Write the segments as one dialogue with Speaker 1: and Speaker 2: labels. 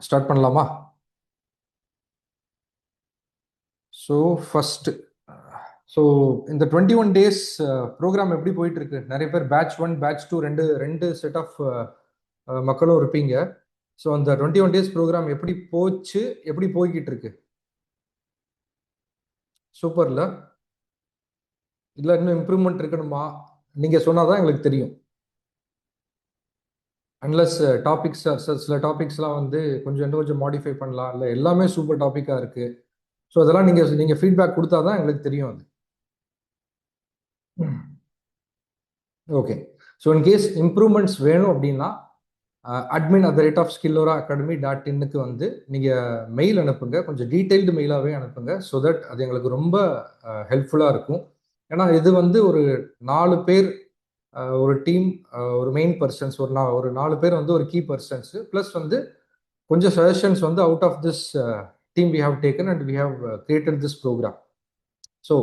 Speaker 1: Start பண்ணலாமா? So first so இந்த 21 days program எப்படி போயிட்டு இருக்கு? நிறைய பேர் பேட்ச் 1 பேட்ச் 2 ரெண்டு ரெண்டு செட் ஆஃப் மக்களும் இருப்பீங்க. ஸோ அந்த 21 days ப்ரோக்ராம் எப்படி போச்சு, எப்படி போய்கிட்டு இருக்கு? சூப்பர்ல. இல்லை இன்னும் இம்ப்ரூவ்மெண்ட் இருக்கணுமா? நீங்க சொன்னாதான் எங்களுக்கு தெரியும். அன்லஸ் டாபிக்ஸ் சில டாபிக்ஸ்லாம் வந்து கொஞ்சம் இன்னும் கொஞ்சம் மாடிஃபை பண்ணலாம், இல்லை எல்லாமே சூப்பர் டாப்பிக்காக இருக்கு. ஸோ அதெல்லாம் நீங்கள் ஃபீட்பேக் கொடுத்தாதான் எங்களுக்கு தெரியும் அது. ஓகே. ஸோ இன்கேஸ் இம்ப்ரூவ்மெண்ட்ஸ் வேணும் அப்படின்னா admin@skillora.academy.in வந்து நீங்கள் மெயில் அனுப்புங்க. கொஞ்சம் டீட்டெயில்டு மெயிலாகவே அனுப்புங்க. ஸோ தட் அது எங்களுக்கு ரொம்ப ஹெல்ப்ஃபுல்லாக இருக்கும். ஏன்னா இது வந்து ஒரு 4 பேர் ஒரு டீம், ஒரு மெயின் பர்சன்ஸ், ஒரு 4 பேர் வந்து ஒரு கீ பர்சன்ஸ், ப்ளஸ் வந்து கொஞ்சம் சஜஷன்ஸ் வந்து out of this team we have taken and we have created this programme. So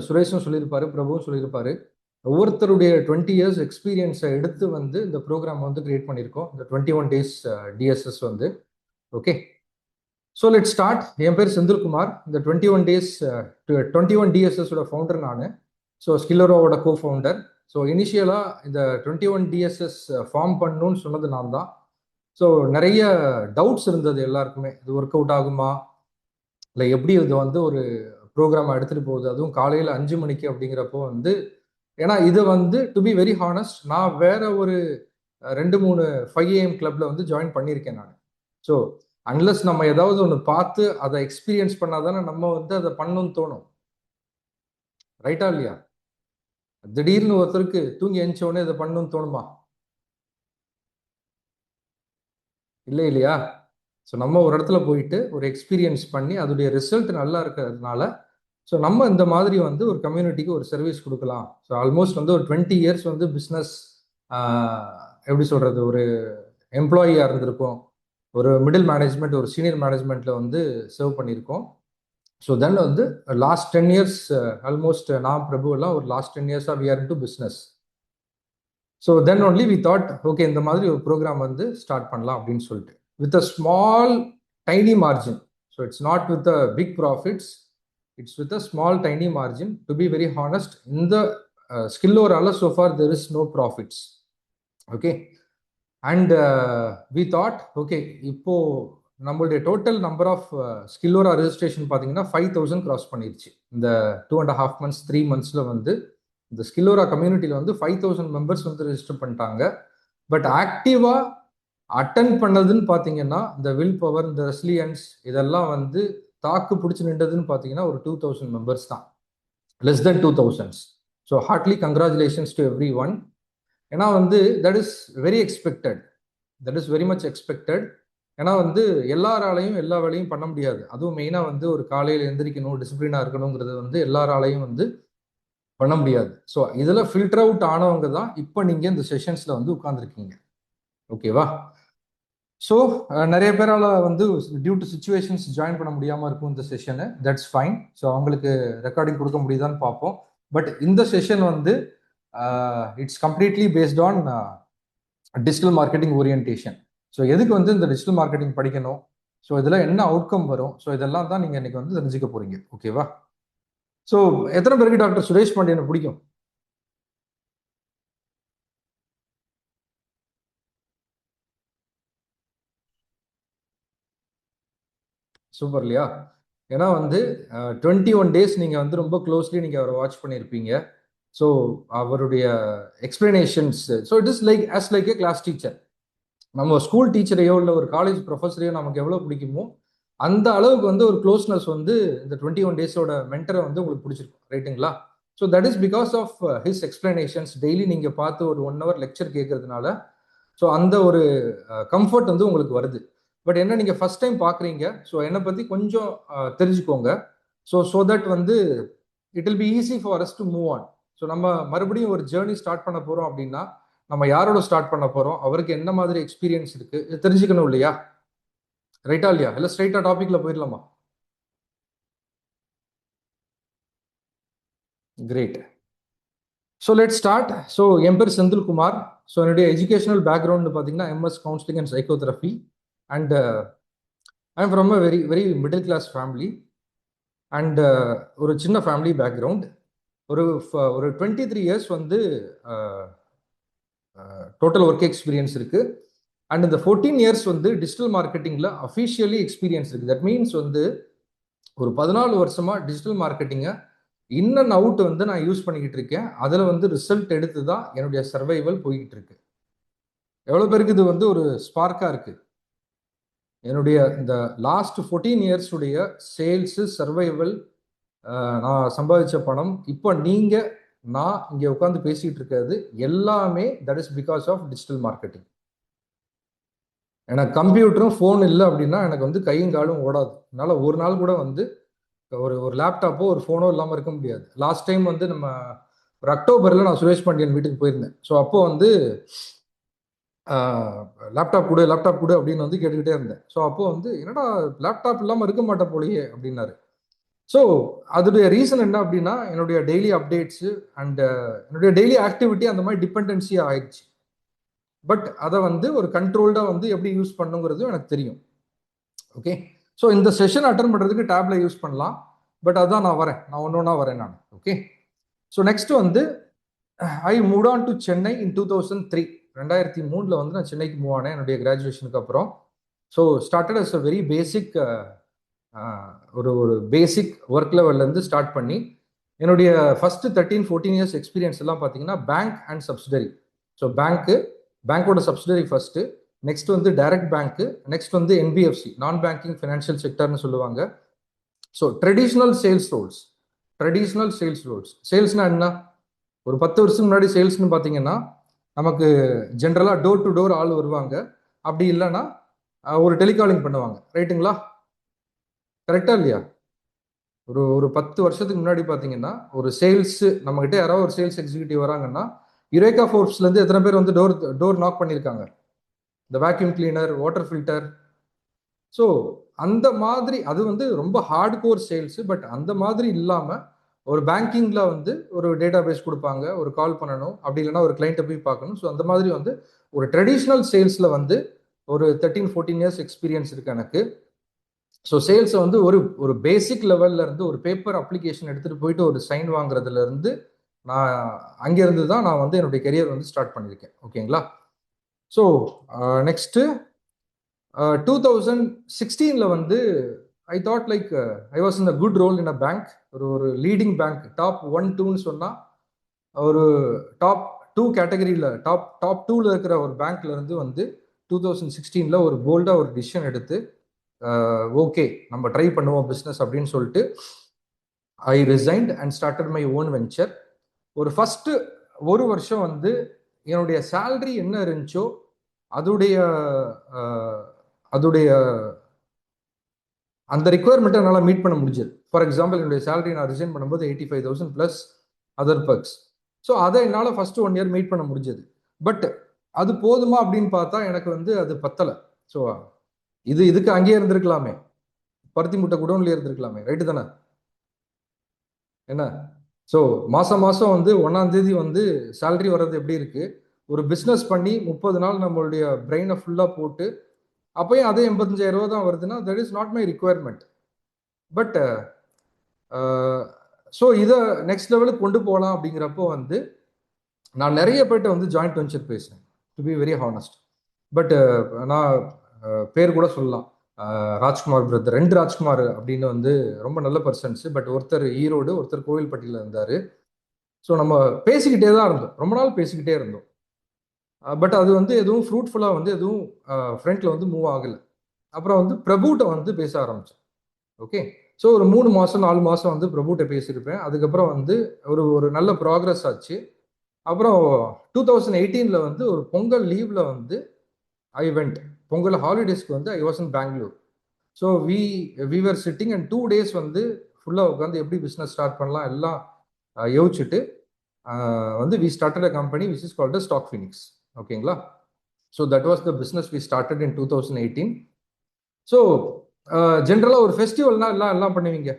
Speaker 1: சுரேஷும் சொல்லியிருப்பாரு, பிரபுவும் சொல்லியிருப்பாரு, ஒவ்வொருத்தருடைய 20 years எக்ஸ்பீரியன்ஸை எடுத்து வந்து இந்த ப்ரோக்ராம் வந்து கிரியேட் பண்ணியிருக்கோம், இந்த 21 days டிஎஸ்எஸ் வந்து. Okay, so let start. என் பேர் செந்தில்குமார். இந்த 21 டிஎஸ்எஸோட ஃபவுண்டர் நான். ஸோ ஸ்கில்லரோவோட கோ ஃபவுண்டர். ஸோ இனிஷியலாக இந்த 21 டிஎஸ்எஸ் ஃபார்ம் பண்ணணும்னு சொன்னது நான் தான். ஸோ நிறைய டவுட்ஸ் இருந்தது எல்லாருக்குமே, இது ஒர்க் அவுட் ஆகுமா, இல்லை எப்படி இது வந்து ஒரு ப்ரோக்ராம் எடுத்துகிட்டு போகுது, அதுவும் காலையில் 5 மணிக்கு அப்படிங்கிறப்போ வந்து. ஏன்னா இது வந்து டு பி வெரி ஹானஸ்ட், நான் வேற ஒரு 2-3 5 AM கிளப்ல வந்து ஜாயின் பண்ணியிருக்கேன் நான். ஸோ அன்லஸ் நம்ம ஏதாவது ஒன்று பார்த்து அதை எக்ஸ்பீரியன்ஸ் பண்ணாதானே நம்ம வந்து அதை பண்ணணும்னு தோணும். ரைட்டா இல்லையா? திடீர்னு ஒருத்தருக்கு தூங்கி எழுந்த உடனே இதை பண்ணணும்னு தோணுமா? இல்லை இல்லையா? ஸோ நம்ம ஒரு இடத்துல போயிட்டு ஒரு எக்ஸ்பீரியன்ஸ் பண்ணி அதோடைய ரிசல்ட் நல்லா இருக்கிறதுனால ஸோ நம்ம இந்த மாதிரி வந்து ஒரு கம்யூனிட்டிக்கு ஒரு சர்வீஸ் கொடுக்கலாம். ஸோ ஆல்மோஸ்ட் வந்து ஒரு 20 years வந்து பிஸ்னஸ் எப்படி சொல்கிறது, ஒரு எம்ப்ளாயியாக இருந்திருக்கோம், ஒரு மிடில் மேனேஜ்மெண்ட், ஒரு சீனியர் மேனேஜ்மெண்ட்டில் வந்து சர்வ் பண்ணியிருக்கோம். ஸோ தென் வந்து லாஸ்ட் 10 years ஆல்மோஸ்ட் நான் பிரபு எல்லாம் ஒரு last 10 years we are into business. So then only we thought okay இந்த மாதிரி ஒரு ப்ரோக்ராம் வந்து ஸ்டார்ட் பண்ணலாம் அப்படின்னு சொல்லிட்டு, with a small tiny margin. So it's not with a big profits, it's with a small tiny margin. To be very honest, in the Skillora so far there is no profits. Okay, and we thought okay, இப்போ நம்மளுடைய total number of ஸ்கில்லோரா registration பார்த்தீங்கன்னா 5,000 cross பண்ணிருச்சு. இந்த 2.5 months 3 monthsல வந்து இந்த ஸ்கில்லோரா கம்யூனிட்டியில் வந்து 5,000 members வந்து ரெஜிஸ்டர் பண்ணிட்டாங்க. பட் ஆக்டிவா அட்டன் பண்ணதுன்னு பார்த்தீங்கன்னா இந்த வில் பவர், இந்த ரெசிலியன்ஸ், இதெல்லாம் வந்து தாக்கு பிடிச்சி நின்றதுன்னு பார்த்தீங்கன்னா ஒரு 2,000 மெம்பர்ஸ் தான், less then 2,000. So hardly congratulations to every one. ஏன்னா வந்து that is very expected, that is very much expected. ஏன்னா வந்து எல்லாராலையும் எல்லா வேலையும் பண்ண முடியாது. அதுவும் மெயினாக வந்து ஒரு காலையில் எந்திரிக்கணும், டிசிப்ளினாக இருக்கணுங்கிறது வந்து எல்லாராலையும் வந்து பண்ண முடியாது. ஸோ இதில் ஃபில்டர் அவுட் ஆனவங்க தான் இப்போ நீங்கள் இந்த செஷன்ஸில் வந்து உட்காந்துருக்கீங்க. ஓகேவா? ஸோ நிறைய பேரால் வந்து டியூ டு சுச்சுவேஷன்ஸ் ஜாயின் பண்ண முடியாமல் இருக்கும் இந்த செஷனு. That's fine. ஸோ அவங்களுக்கு ரெக்கார்டிங் கொடுக்க முடியுதான்னு பார்ப்போம். பட் இந்த செஷன் வந்து it's completely based on digital marketing orientation. So எதுக்கு வந்து இந்த டிஜிட்டல் மார்க்கெட்டிங் படிக்கணும், ஸோ இதில் என்ன அவுட்கம் வரும், ஸோ இதெல்லாம் தான் நீங்கள் இன்னைக்கு வந்து தெரிஞ்சுக்க போறீங்க. ஓகேவா? ஸோ எத்தனை பேருக்கு டாக்டர் சுரேஷ் பாண்டியனை பிடிக்கும்? சூப்பர் இல்லையா? ஏன்னா வந்து 21 days நீங்கள் வந்து ரொம்ப க்ளோஸ்லி நீங்கள் அவரை வாட்ச் பண்ணியிருப்பீங்க. ஸோ அவருடைய explanations, so it is like as like a class teacher. நம்ம ஸ்கூல் டீச்சரையோ இல்லை ஒரு காலேஜ் ப்ரொஃபஸரையோ நமக்கு எவ்வளோ பிடிக்குமோ அந்த அளவுக்கு வந்து ஒரு க்ளோஸ்னஸ் வந்து இந்த 21 daysோட மென்டரை வந்து உங்களுக்கு பிடிச்சிருக்கும். ரைட்டுங்களா? So that is because of his explanations. Daily நீங்கள் பார்த்து ஒரு 1 hour லெக்சர் கேட்கறதுனால ஸோ அந்த ஒரு கம்ஃபர்ட் வந்து உங்களுக்கு வருது. பட் என்ன, நீங்கள் ஃபர்ஸ்ட் டைம் பார்க்குறீங்க, ஸோ என்னை பற்றி கொஞ்சம் தெரிஞ்சுக்கோங்க. ஸோ தட் வந்து it will be easy for us to move on. So நம்ம மறுபடியும் ஒரு ஜேர்னி ஸ்டார்ட் பண்ண போகிறோம் அப்படின்னா நம்ம யாரோட ஸ்டார்ட் பண்ண போகிறோம், அவருக்கு என்ன மாதிரி எக்ஸ்பீரியன்ஸ் இருக்கு, இது தெரிஞ்சுக்கணும் இல்லையா? ரைட்டா இல்லையா? இல்லை ஸ்ட்ரைட்டா டாபிக்ல போயிடலாமா? Great. So let start. So என் பேர் செந்தில்குமார். ஸோ என்னுடைய எஜுகேஷனல் பேக்ரவுண்ட் பார்த்தீங்கன்னா MS counselling and psychotherapy. And I am from a very very middle class family. And ஒரு சின்ன ஃபேமிலி பேக்ரவுண்ட். ஒரு 23 இயர்ஸ் வந்து டோட்டல் ஒர்க் எக்ஸ்பீரியன்ஸ் இருக்கு. அண்ட் இந்த 14 இயர்ஸ் வந்து டிஜிட்டல் மார்க்கெட்டிங்ல அஃபிஷியலி எக்ஸ்பீரியன்ஸ் இருக்கு. தட் மீன்ஸ் வந்து ஒரு 14 வருஷமா டிஜிட்டல் மார்க்கெட்டிங்கை இன் அண்ட் அவுட் வந்து நான் யூஸ் பண்ணிக்கிட்டு இருக்கேன். அதில் வந்து ரிசல்ட் எடுத்து தான் என்னுடைய சர்வைவல் போய்கிட்டு இருக்கு. எவ்வளோ பேருக்கு இது வந்து ஒரு ஸ்பார்க்காக இருக்கு? என்னுடைய இந்த லாஸ்ட் 14 இயர்ஸ் உடைய சேல்ஸ் சர்வைவல், நான் சம்பாதிச்ச பணம், இப்போ நீங்க நான் இங்கே உட்காந்து பேசிட்டு இருக்கிறது எல்லாமே that is because of digital marketing. எனக்கு கம்ப்யூட்டரும் ஃபோன் இல்லை அப்படின்னா எனக்கு வந்து கையும் காலும் ஓடாது. அதனால ஒரு நாள் கூட வந்து ஒரு லேப்டாப்போ ஒரு ஃபோனோ இல்லாமல் இருக்க முடியாது. லாஸ்ட் டைம் வந்து நம்ம ஒரு அக்டோபரில் நான் சுரேஷ் பாண்டியன் வீட்டுக்கு போயிருந்தேன். ஸோ அப்போ வந்து லேப்டாப் கொடு அப்படின்னு வந்து கேட்டுக்கிட்டே இருந்தேன். ஸோ அப்போ வந்து என்னடா லேப்டாப் இல்லாமல் இருக்க மாட்டேன் போலயே அப்படின்னாரு. ஸோ அதோடைய ரீசன் என்ன அப்படின்னா என்னுடைய டெய்லி அப்டேட்ஸு அண்ட் என்னுடைய டெய்லி ஆக்டிவிட்டி அந்த மாதிரி டிபெண்டன்சி ஆயிடுச்சு. பட் அதை வந்து ஒரு கண்ட்ரோல்டாக வந்து எப்படி யூஸ் பண்ணுங்கிறதும் எனக்கு தெரியும். ஓகே, ஸோ இந்த செஷன் அட்டன் பண்ணுறதுக்கு டேப்ல யூஸ் பண்ணலாம். பட் அதான் நான் ஒன்று ஒன்றா வரேன் நான். ஓகே, ஸோ நெக்ஸ்ட் வந்து I move on to Chennai in 2003. 2003 வந்து நான் சென்னைக்கு மூவ் ஆனேன் என்னுடைய கிராஜுவேஷனுக்கு அப்புறம். So started as a very basic ஒரு பேசிக் ஒர்க் லெவல்லேருந்து ஸ்டார்ட் பண்ணி என்னுடைய ஃபர்ஸ்ட் 13-14 இயர்ஸ் எக்ஸ்பீரியன்ஸ் எல்லாம் பார்த்தீங்கன்னா பேங்க் அண்ட் சப்சிடரி. ஸோ பேங்கோட சப்சிடரி ஃபர்ஸ்ட், நெக்ஸ்ட் வந்து டைரக்ட் பேங்க், நெக்ஸ்ட் வந்து என்பிஎஃப்சி, நான் பேங்கிங் ஃபினான்ஷியல் செக்டர்னு சொல்லுவாங்க. So traditional sales roles. சேல்ஸ்னா என்ன? ஒரு 10 வருஷத்துக்கு முன்னாடி சேல்ஸ்னு பார்த்தீங்கன்னா நமக்கு ஜென்ரலாக டோர் டு டோர் ஆள் வருவாங்க. அப்படி இல்லைன்னா ஒரு டெலிகாலிங் பண்ணுவாங்க. ரைட்டுங்களா? கரெக்டா இல்லையா? ஒரு 10 வருஷத்துக்கு முன்னாடி பார்த்தீங்கன்னா ஒரு சேல்ஸ் நம்மகிட்ட யாராவது ஒரு சேல்ஸ் எக்ஸிக்யூட்டிவ் வராங்கன்னா யுரேகா ஃபோர்ப்ஸ்லேருந்து எத்தனை பேர் வந்து டோர் நாக் பண்ணியிருக்காங்க? இந்த vacuum cleaner, water filter. So அந்த மாதிரி அது வந்து ரொம்ப ஹார்ட் கோர் சேல்ஸ். பட் அந்த மாதிரி இல்லாமல் ஒரு பேங்கிங்ல வந்து ஒரு டேட்டா பேஸ் கொடுப்பாங்க, ஒரு கால் பண்ணணும், அப்படி இல்லைன்னா ஒரு கிளைண்ட்டை போய் பார்க்கணும். ஸோ அந்த மாதிரி வந்து ஒரு ட்ரெடிஷ்னல் சேல்ஸ்ல வந்து ஒரு 13-14 இயர்ஸ் எக்ஸ்பீரியன்ஸ் இருக்கு எனக்கு. ஸோ சேல்ஸை வந்து ஒரு பேசிக் லெவல்ல இருந்து ஒரு பேப்பர் அப்ளிகேஷன் எடுத்துட்டு போயிட்டு ஒரு சைன் வாங்குறதுல இருந்து நான் அங்கிருந்து தான் நான் வந்து என்னுடைய கெரியர் வந்து ஸ்டார்ட் பண்ணியிருக்கேன். ஓகேங்களா? ஸோ நெக்ஸ்ட் 2016 வந்து I thought like I was in a good role in a bank. ஒரு லீடிங் பேங்க், டாப் 1-2ன்னு சொன்னால் ஒரு டாப் 2 கேட்டகரியில் டாப் 2ல இருக்கிற ஒரு பேங்க்ல இருந்து வந்து 2016 ஒரு போல்டாக ஒரு டிசிஷன் எடுத்து ஓகே நம்ம ட்ரை பண்ணுவோம் பிஸ்னஸ் அப்படின்னு சொல்லிட்டு I resigned and started my own venture. ஒரு ஃபர்ஸ்ட் ஒரு வருஷம் வந்து என்னுடைய சேலரி என்ன இருந்துச்சோ அதோடைய அந்த ரிக்குவயர்மெண்ட்டை என்னால் மீட் பண்ண முடிஞ்சது. ஃபார் எக்ஸாம்பிள் என்னுடைய சேலரி நான் ரிசைன் பண்ணும்போது 85,000 ப்ளஸ் அதர் பர்க்ஸ். ஸோ அதை என்னால் ஃபர்ஸ்ட் 1 இயர் மீட் பண்ண முடிஞ்சது. பட் அது போதுமா அப்படின்னு பார்த்தா எனக்கு வந்து அது பத்தலை. ஸோ இதுக்கு அங்கேயே இருந்திருக்கலாமே, பருத்தி முட்டை குடோன்லேயே இருந்திருக்கலாமே. ரைட்டு தானே? என்ன? ஸோ மாதம் வந்து 1ஆம் தேதி வந்து சேலரி வர்றது எப்படி இருக்கு? ஒரு பிஸ்னஸ் பண்ணி 30 நாள் நம்மளுடைய பிரெயினை ஃபுல்லாக போட்டு அப்பயும் அதே 85,000 ரூபா தான் வருதுன்னா that is not my requirement. But so இதை நெக்ஸ்ட் லெவலுக்கு கொண்டு போகலாம் அப்படிங்கிறப்போ வந்து நான் நிறைய பேர்ட்ட வந்து ஜாயிண்ட் வெஞ்சர் பேசுகிறேன், to be very honest. But நான் பேர் கூட சொல்லலாம், ராஜ்குமார் பிரதர், 2 ராஜ்குமார் அப்படின்னு வந்து ரொம்ப நல்ல பர்சன்ஸ். பட் ஒருத்தர் ஈரோடு, ஒருத்தர் கோவில்பட்டியில் இருந்தார். ஸோ நம்ம பேசிக்கிட்டே தான் இருந்தோம், ரொம்ப நாள் பேசிக்கிட்டே இருந்தோம். பட் அது வந்து எதுவும் ஃப்ரூட்ஃபுல்லாக வந்து எதுவும் ஃப்ரண்ட்ல வந்து மூவ் ஆகலை. அப்புறம் வந்து பிரபுட்ட வந்து பேச ஆரம்பித்தேன். ஓகே, ஸோ ஒரு 3 மாதம் 4 மாதம் வந்து பிரபுட்ட பேசியிருப்பேன். அதுக்கப்புறம் வந்து ஒரு நல்ல ப்ராக்ரஸ் ஆச்சு. அப்புறம் 2018 வந்து ஒரு பொங்கல் லீவ்ல வந்து ஐ வெண்ட். பொங்கல் ஹாலிடேஸ்க்கு வந்து I was in Bangalore. So we were sitting and 2 days வந்து ஃபுல்லாக உட்காந்து எப்படி பிஸ்னஸ் ஸ்டார்ட் பண்ணலாம் எல்லாம் யோசிச்சுட்டு வந்து we started a company which is called Stock Phoenix. ஓகேங்களா? So that was the business we started in 2018. So ஜென்ரலாக ஒரு ஃபெஸ்டிவல்னா எல்லாம் பண்ணுவீங்க.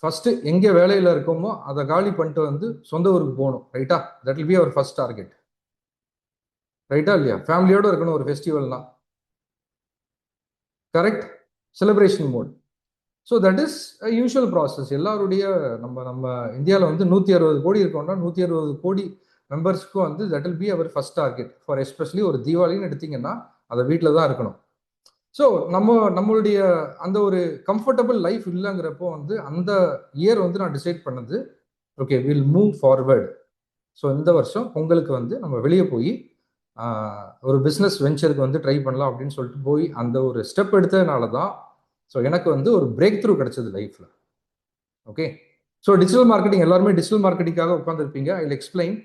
Speaker 1: ஃபர்ஸ்ட் எங்கே வேலையில் இருக்கோமோ அதை காலி பண்ணிட்டு வந்து சொந்த ஊருக்கு போகணும். ரைட்டா? That will be our first target. ரைட்டா இல்லையா? ஃபேமிலியோட இருக்கணும் ஒரு ஃபெஸ்டிவல்னா. Correct? Celebration mode. So that is usual process. எல்லாருடைய நம்ம நம்ம இந்தியாவில் வந்து 160 கோடி இருக்கோம்னா 160 கோடி மெம்பர்ஸ்க்கும் வந்து that will be our first target for especially ஒரு தீபாவளின்னு எடுத்தீங்கன்னா அதை வீட்டில் தான் இருக்கணும். ஸோ நம்மளுடைய அந்த ஒரு கம்ஃபர்டபுள் லைஃப் இல்லைங்கிறப்போ வந்து அந்த இயர் வந்து நான் டிசைட் பண்ணது, okay will move forward. So இந்த வருஷம் பொங்கலுக்கு வந்து நம்ம வெளியே போய் ஒரு பிஸ்னஸ் வெஞ்சருக்கு வந்து ட்ரை பண்ணலாம் அப்படின்னு சொல்லிட்டு போய் அந்த ஒரு ஸ்டெப் எடுத்ததுனால தான் ஸோ எனக்கு வந்து ஒரு பிரேக் த்ரூ கிடைச்சது லைஃப்பில். ஓகே, ஸோ டிஜிட்டல் மார்க்கெட்டிங் எல்லாருமே டிஜிட்டல் மார்க்கெட்டிங்காக உட்காந்துருப்பீங்க. I will explain.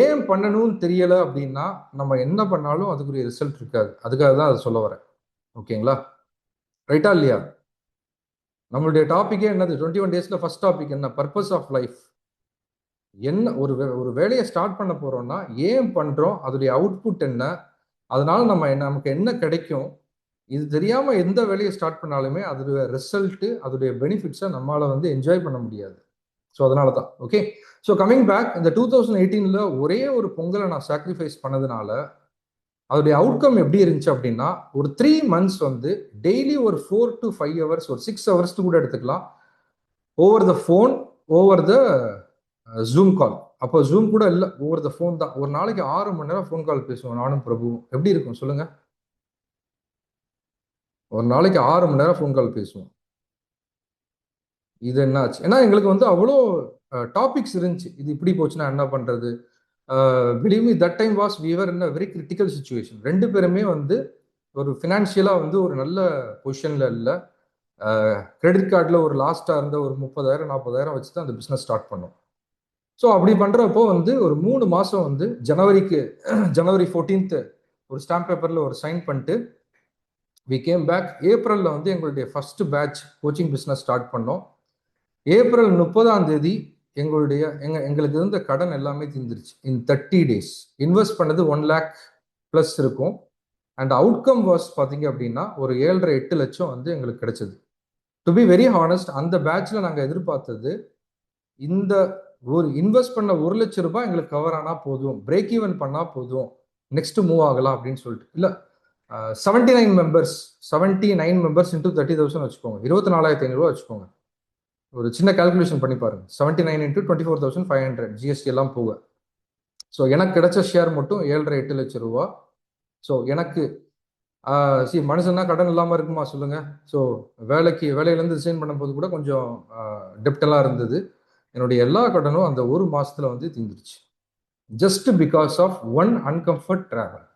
Speaker 1: ஏன் பண்ணணும்னு தெரியலை அப்படின்னா நம்ம என்ன பண்ணாலும் அதுக்குரிய ரிசல்ட் இருக்காது. அதுக்காக தான் அதை சொல்ல வரேன். ஓகேங்களா? ரைட்டா இல்லையா? நம்மளுடைய டாபிக்கே என்னது? 21 டேஸ்ல ஃபர்ஸ்ட் டாபிக் என்ன? Purpose of life. என்ன ஒரு வேலையை ஸ்டார்ட் பண்ண போறோம்னா ஏன் பண்றோம், அதோடைய அவுட்புட் என்ன, அதனால நமக்கு என்ன கிடைக்கும், இது தெரியாம எந்த வேலையை ஸ்டார்ட் பண்ணாலுமே அதோடைய ரிசல்ட், அதோடைய பெனிஃபிட்ஸை நம்மளால வந்து என்ஜாய் பண்ண முடியாது. ஸோ அதனால தான். ஓகே, ஸோ கமிங் பேக், இந்த 2018ல ஒரே ஒரு பொங்கலை நான் சாக்ரிஃபைஸ் பண்ணதுனால அதோடைய அவுட்கம் எப்படி இருந்துச்சு அப்படின்னா, ஒரு 3 months வந்து டெய்லி ஒரு 4 to 5 hours, ஒரு 6 hours கூட எடுத்துக்கலாம், over the phone, over the zoom கால். அப்போ ஜூம் கூட இல்லை, ஓவர் த ஃபோன் தான். ஒரு நாளைக்கு 6 மணி நேரம் ஃபோன் கால் பேசுவோம் நானும் பிரபுவும். எப்படி இருக்கும் சொல்லுங்க? ஒரு நாளைக்கு 6 மணி நேரம் ஃபோன் கால் பேசுவோம். இது என்ன ஆச்சு? ஏன்னா எங்களுக்கு வந்து அவ்வளோ டாபிக்ஸ் இருந்துச்சு. இது இப்படி போச்சுன்னா என்ன பண்றது? Believe me, that time was we were in a very critical situation. 2 பேருமே வந்து ஒரு ஃபினான்ஷியலாக வந்து ஒரு நல்ல பொசிஷனில் இல்லை. கிரெடிட் கார்டில் ஒரு லாஸ்ட்டாக இருந்த ஒரு 30,000 40,000 வச்சு தான் அந்த பிஸ்னஸ் ஸ்டார்ட் பண்ணோம். ஸோ அப்படி பண்ணுறப்போ வந்து ஒரு 3 மாதம் வந்து ஜனவரி 14th ஒரு ஸ்டாம்ப் பேப்பரில் ஒரு சைன் பண்ணிட்டு வி கேம் பேக். ஏப்ரலில் வந்து எங்களுடைய first batch coaching business start பண்ணோம். ஏப்ரல் 30 எங்களுக்கு இருந்த கடன் எல்லாமே தீர்ந்துருச்சு. இன் 30 days இன்வெஸ்ட் பண்ணது 1 lakh ப்ளஸ் இருக்கும். அண்ட் அவுட்கம் வாஸ் பார்த்தீங்க அப்படின்னா ஒரு 7.5 8 லட்சம் வந்து எங்களுக்கு கிடைச்சது. டு பி வெரி ஹானஸ்ட், அந்த பேட்ச்ல நாங்கள் எதிர்பார்த்தது இந்த ஒரு இன்வெஸ்ட் பண்ண 1 லட்சம் ரூபாய் எங்களுக்கு கவர் ஆனால் போதும், பிரேக் ஈவன் பண்ணால் போதும், நெக்ஸ்ட் மூவ் ஆகலாம் அப்படின்னு சொல்லிட்டு. இல்லை, 79 மெம்பர்ஸ் இன்டூ 30,000 வச்சுக்கோங்க, 24,500 வச்சுக்கோங்க. ஒரு சின்ன கால்குலேஷன் பண்ணி பாருங்க. 79 இன்டூ 24,500 ஜிஎஸ்டி எல்லாம் போக. ஸோ எனக்கு கிடைச்ச ஷேர் மட்டும் 7.5 8 லட்சம் ரூபா. ஸோ எனக்கு மனுஷன்னா கடன் இல்லாமல் இருக்குமா சொல்லுங்க? ஸோ வேலையிலேருந்து ரிசைன் பண்ணும்போது கூட கொஞ்சம் டெப்டெல்லாம் இருந்தது. என்னுடைய எல்லா கடனும் அந்த ஒரு மாசத்துல வந்து தீர்ந்துருச்சு, just because of one uncomfort travel.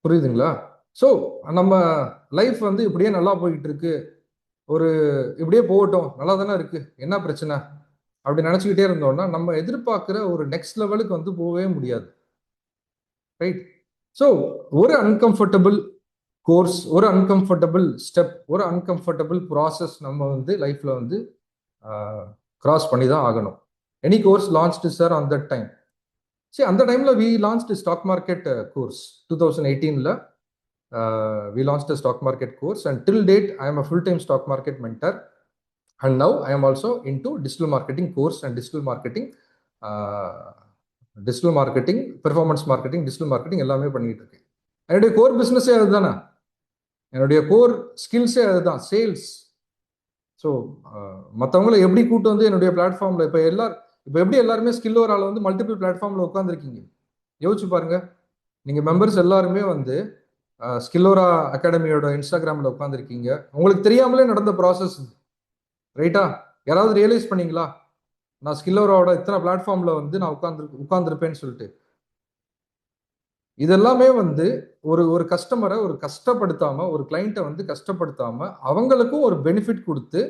Speaker 1: புரியுதுங்களா? ஸோ நம்ம லைஃப் வந்து இப்படியே நல்லா போயிட்டு இருக்கு, ஒரு இப்படியே போகட்டும், நல்லா தானே இருக்கு, என்ன பிரச்சனை அப்படி நினைச்சுக்கிட்டே இருந்தோம்னா நம்ம எதிர்பார்க்கிற ஒரு நெக்ஸ்ட் லெவலுக்கு வந்து போகவே முடியாது. ரைட்? ஸோ ஒரு அன்கம்ஃபர்டபுள் கோர்ஸ், ஒரு அன்கம்ஃபர்டபுள் ஸ்டெப், ஒரு அன்கம்ஃபர்டபுள் ப்ராசஸ் நம்ம வந்து லைஃப்ல வந்து கிராஸ் பண்ணி தான் ஆகணும். Any course launched sir on that time. சரி, அந்த டைம்ல we launched stock market course. 2018ல we launched a stock market course, and till date I am a full-time stock market mentor, and now I am also into digital marketing course and digital marketing, performance marketing, digital marketing எல்லாமே பண்ணிட்டு இருக்கேன். என்னுடைய core பிஸ்னஸே அதுதானே, என்னுடைய core ஸ்கில்ஸே அதுதான், sales. So மற்றவங்களை எப்படி கூட்டு வந்து என்னுடைய பிளாட்ஃபார்மில் இப்போ எப்படி எல்லாருமே ஸ்கில் ஒரு ஆள் வந்து மல்டிபிள் பிளாட்ஃபார்மில் உட்காந்துருக்கீங்க யோசிச்சு பாருங்க. நீங்கள் மெம்பர்ஸ் எல்லாருமே வந்து ஸ்கில்லோரா அகாடமியோட இன்ஸ்டாகிராமில் உட்காந்துருக்கீங்க. உங்களுக்கு தெரியாமலே நடந்த ப்ராசஸ், ரைட்டா? யாராவது ரியலைஸ் பண்ணீங்களா நான் ஸ்கில்லோராவோட இத்தனை பிளாட்ஃபார்மில் வந்து நான் உட்காந்துருப்பேன்னு சொல்லிட்டு? இதெல்லாமே வந்து ஒரு கஸ்டமரை ஒரு கஷ்டப்படுத்தாம, ஒரு கிளைண்ட்டை வந்து கஷ்டப்படுத்தாம அவங்களுக்கும் ஒரு பெனிஃபிட் கொடுத்து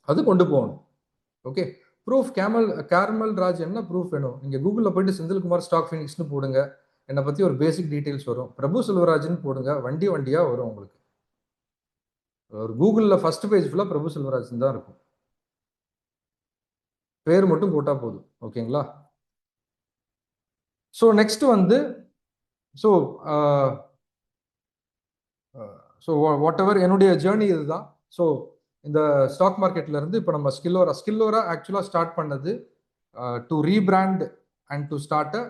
Speaker 1: அது கொண்டு போகணும். ஓகே, ப்ரூஃப் கேர்மல் ராஜ் என்ன ப்ரூஃப் வேணும்? நீங்கள் கூகுளில் போயிட்டு செந்தில்குமார் ஸ்டாக் ஃபினிக்ஸ்னு போடுங்க, என்னை பற்றி ஒரு பேசிக் டீட்டெயில்ஸ் வரும். பிரபு செல்வராஜ்னு போடுங்க, வண்டியாக வரும் உங்களுக்கு. ஒரு கூகுளில் ஃபர்ஸ்ட் பேஜ் ஃபுல்லாக பிரபு செல்வராஜ் தான் இருக்கும், பேர் மட்டும் போட்டால் போதும். ஓகேங்களா? ஸோ நெக்ஸ்ட் வந்து ஸோ வாட் எவர் என்னுடைய ஜேர்னி இதுதான். ஸோ இந்த ஸ்டாக் மார்க்கெட்ல இருந்து இப்போ நம்ம ஸ்கில்லோரா ஆக்சுவலாக ஸ்டார்ட் பண்ணது to rebrand and to start a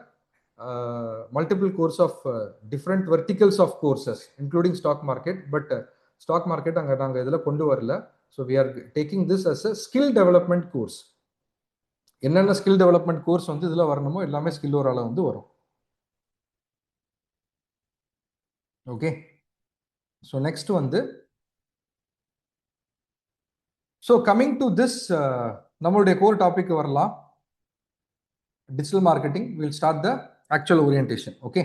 Speaker 1: multiple course of different verticals of courses, including stock market. But stock market அங்கே நாங்கள் இதில் கொண்டு வரல. So we are taking this as a skill development course. என்னென்ன ஸ்கில் டெவலப்மெண்ட் கோர்ஸ் வந்து இதில் வரணுமோ எல்லாமே ஸ்கில் ஓரால வந்து வரும். ஓகே, ஸோ நெக்ஸ்ட் வந்து ஸோ கம்மிங் டு திஸ் நம்மளுடைய கோர் டாபிக் வரலாம். Digital marketing. Will start the actual orientation. Okay,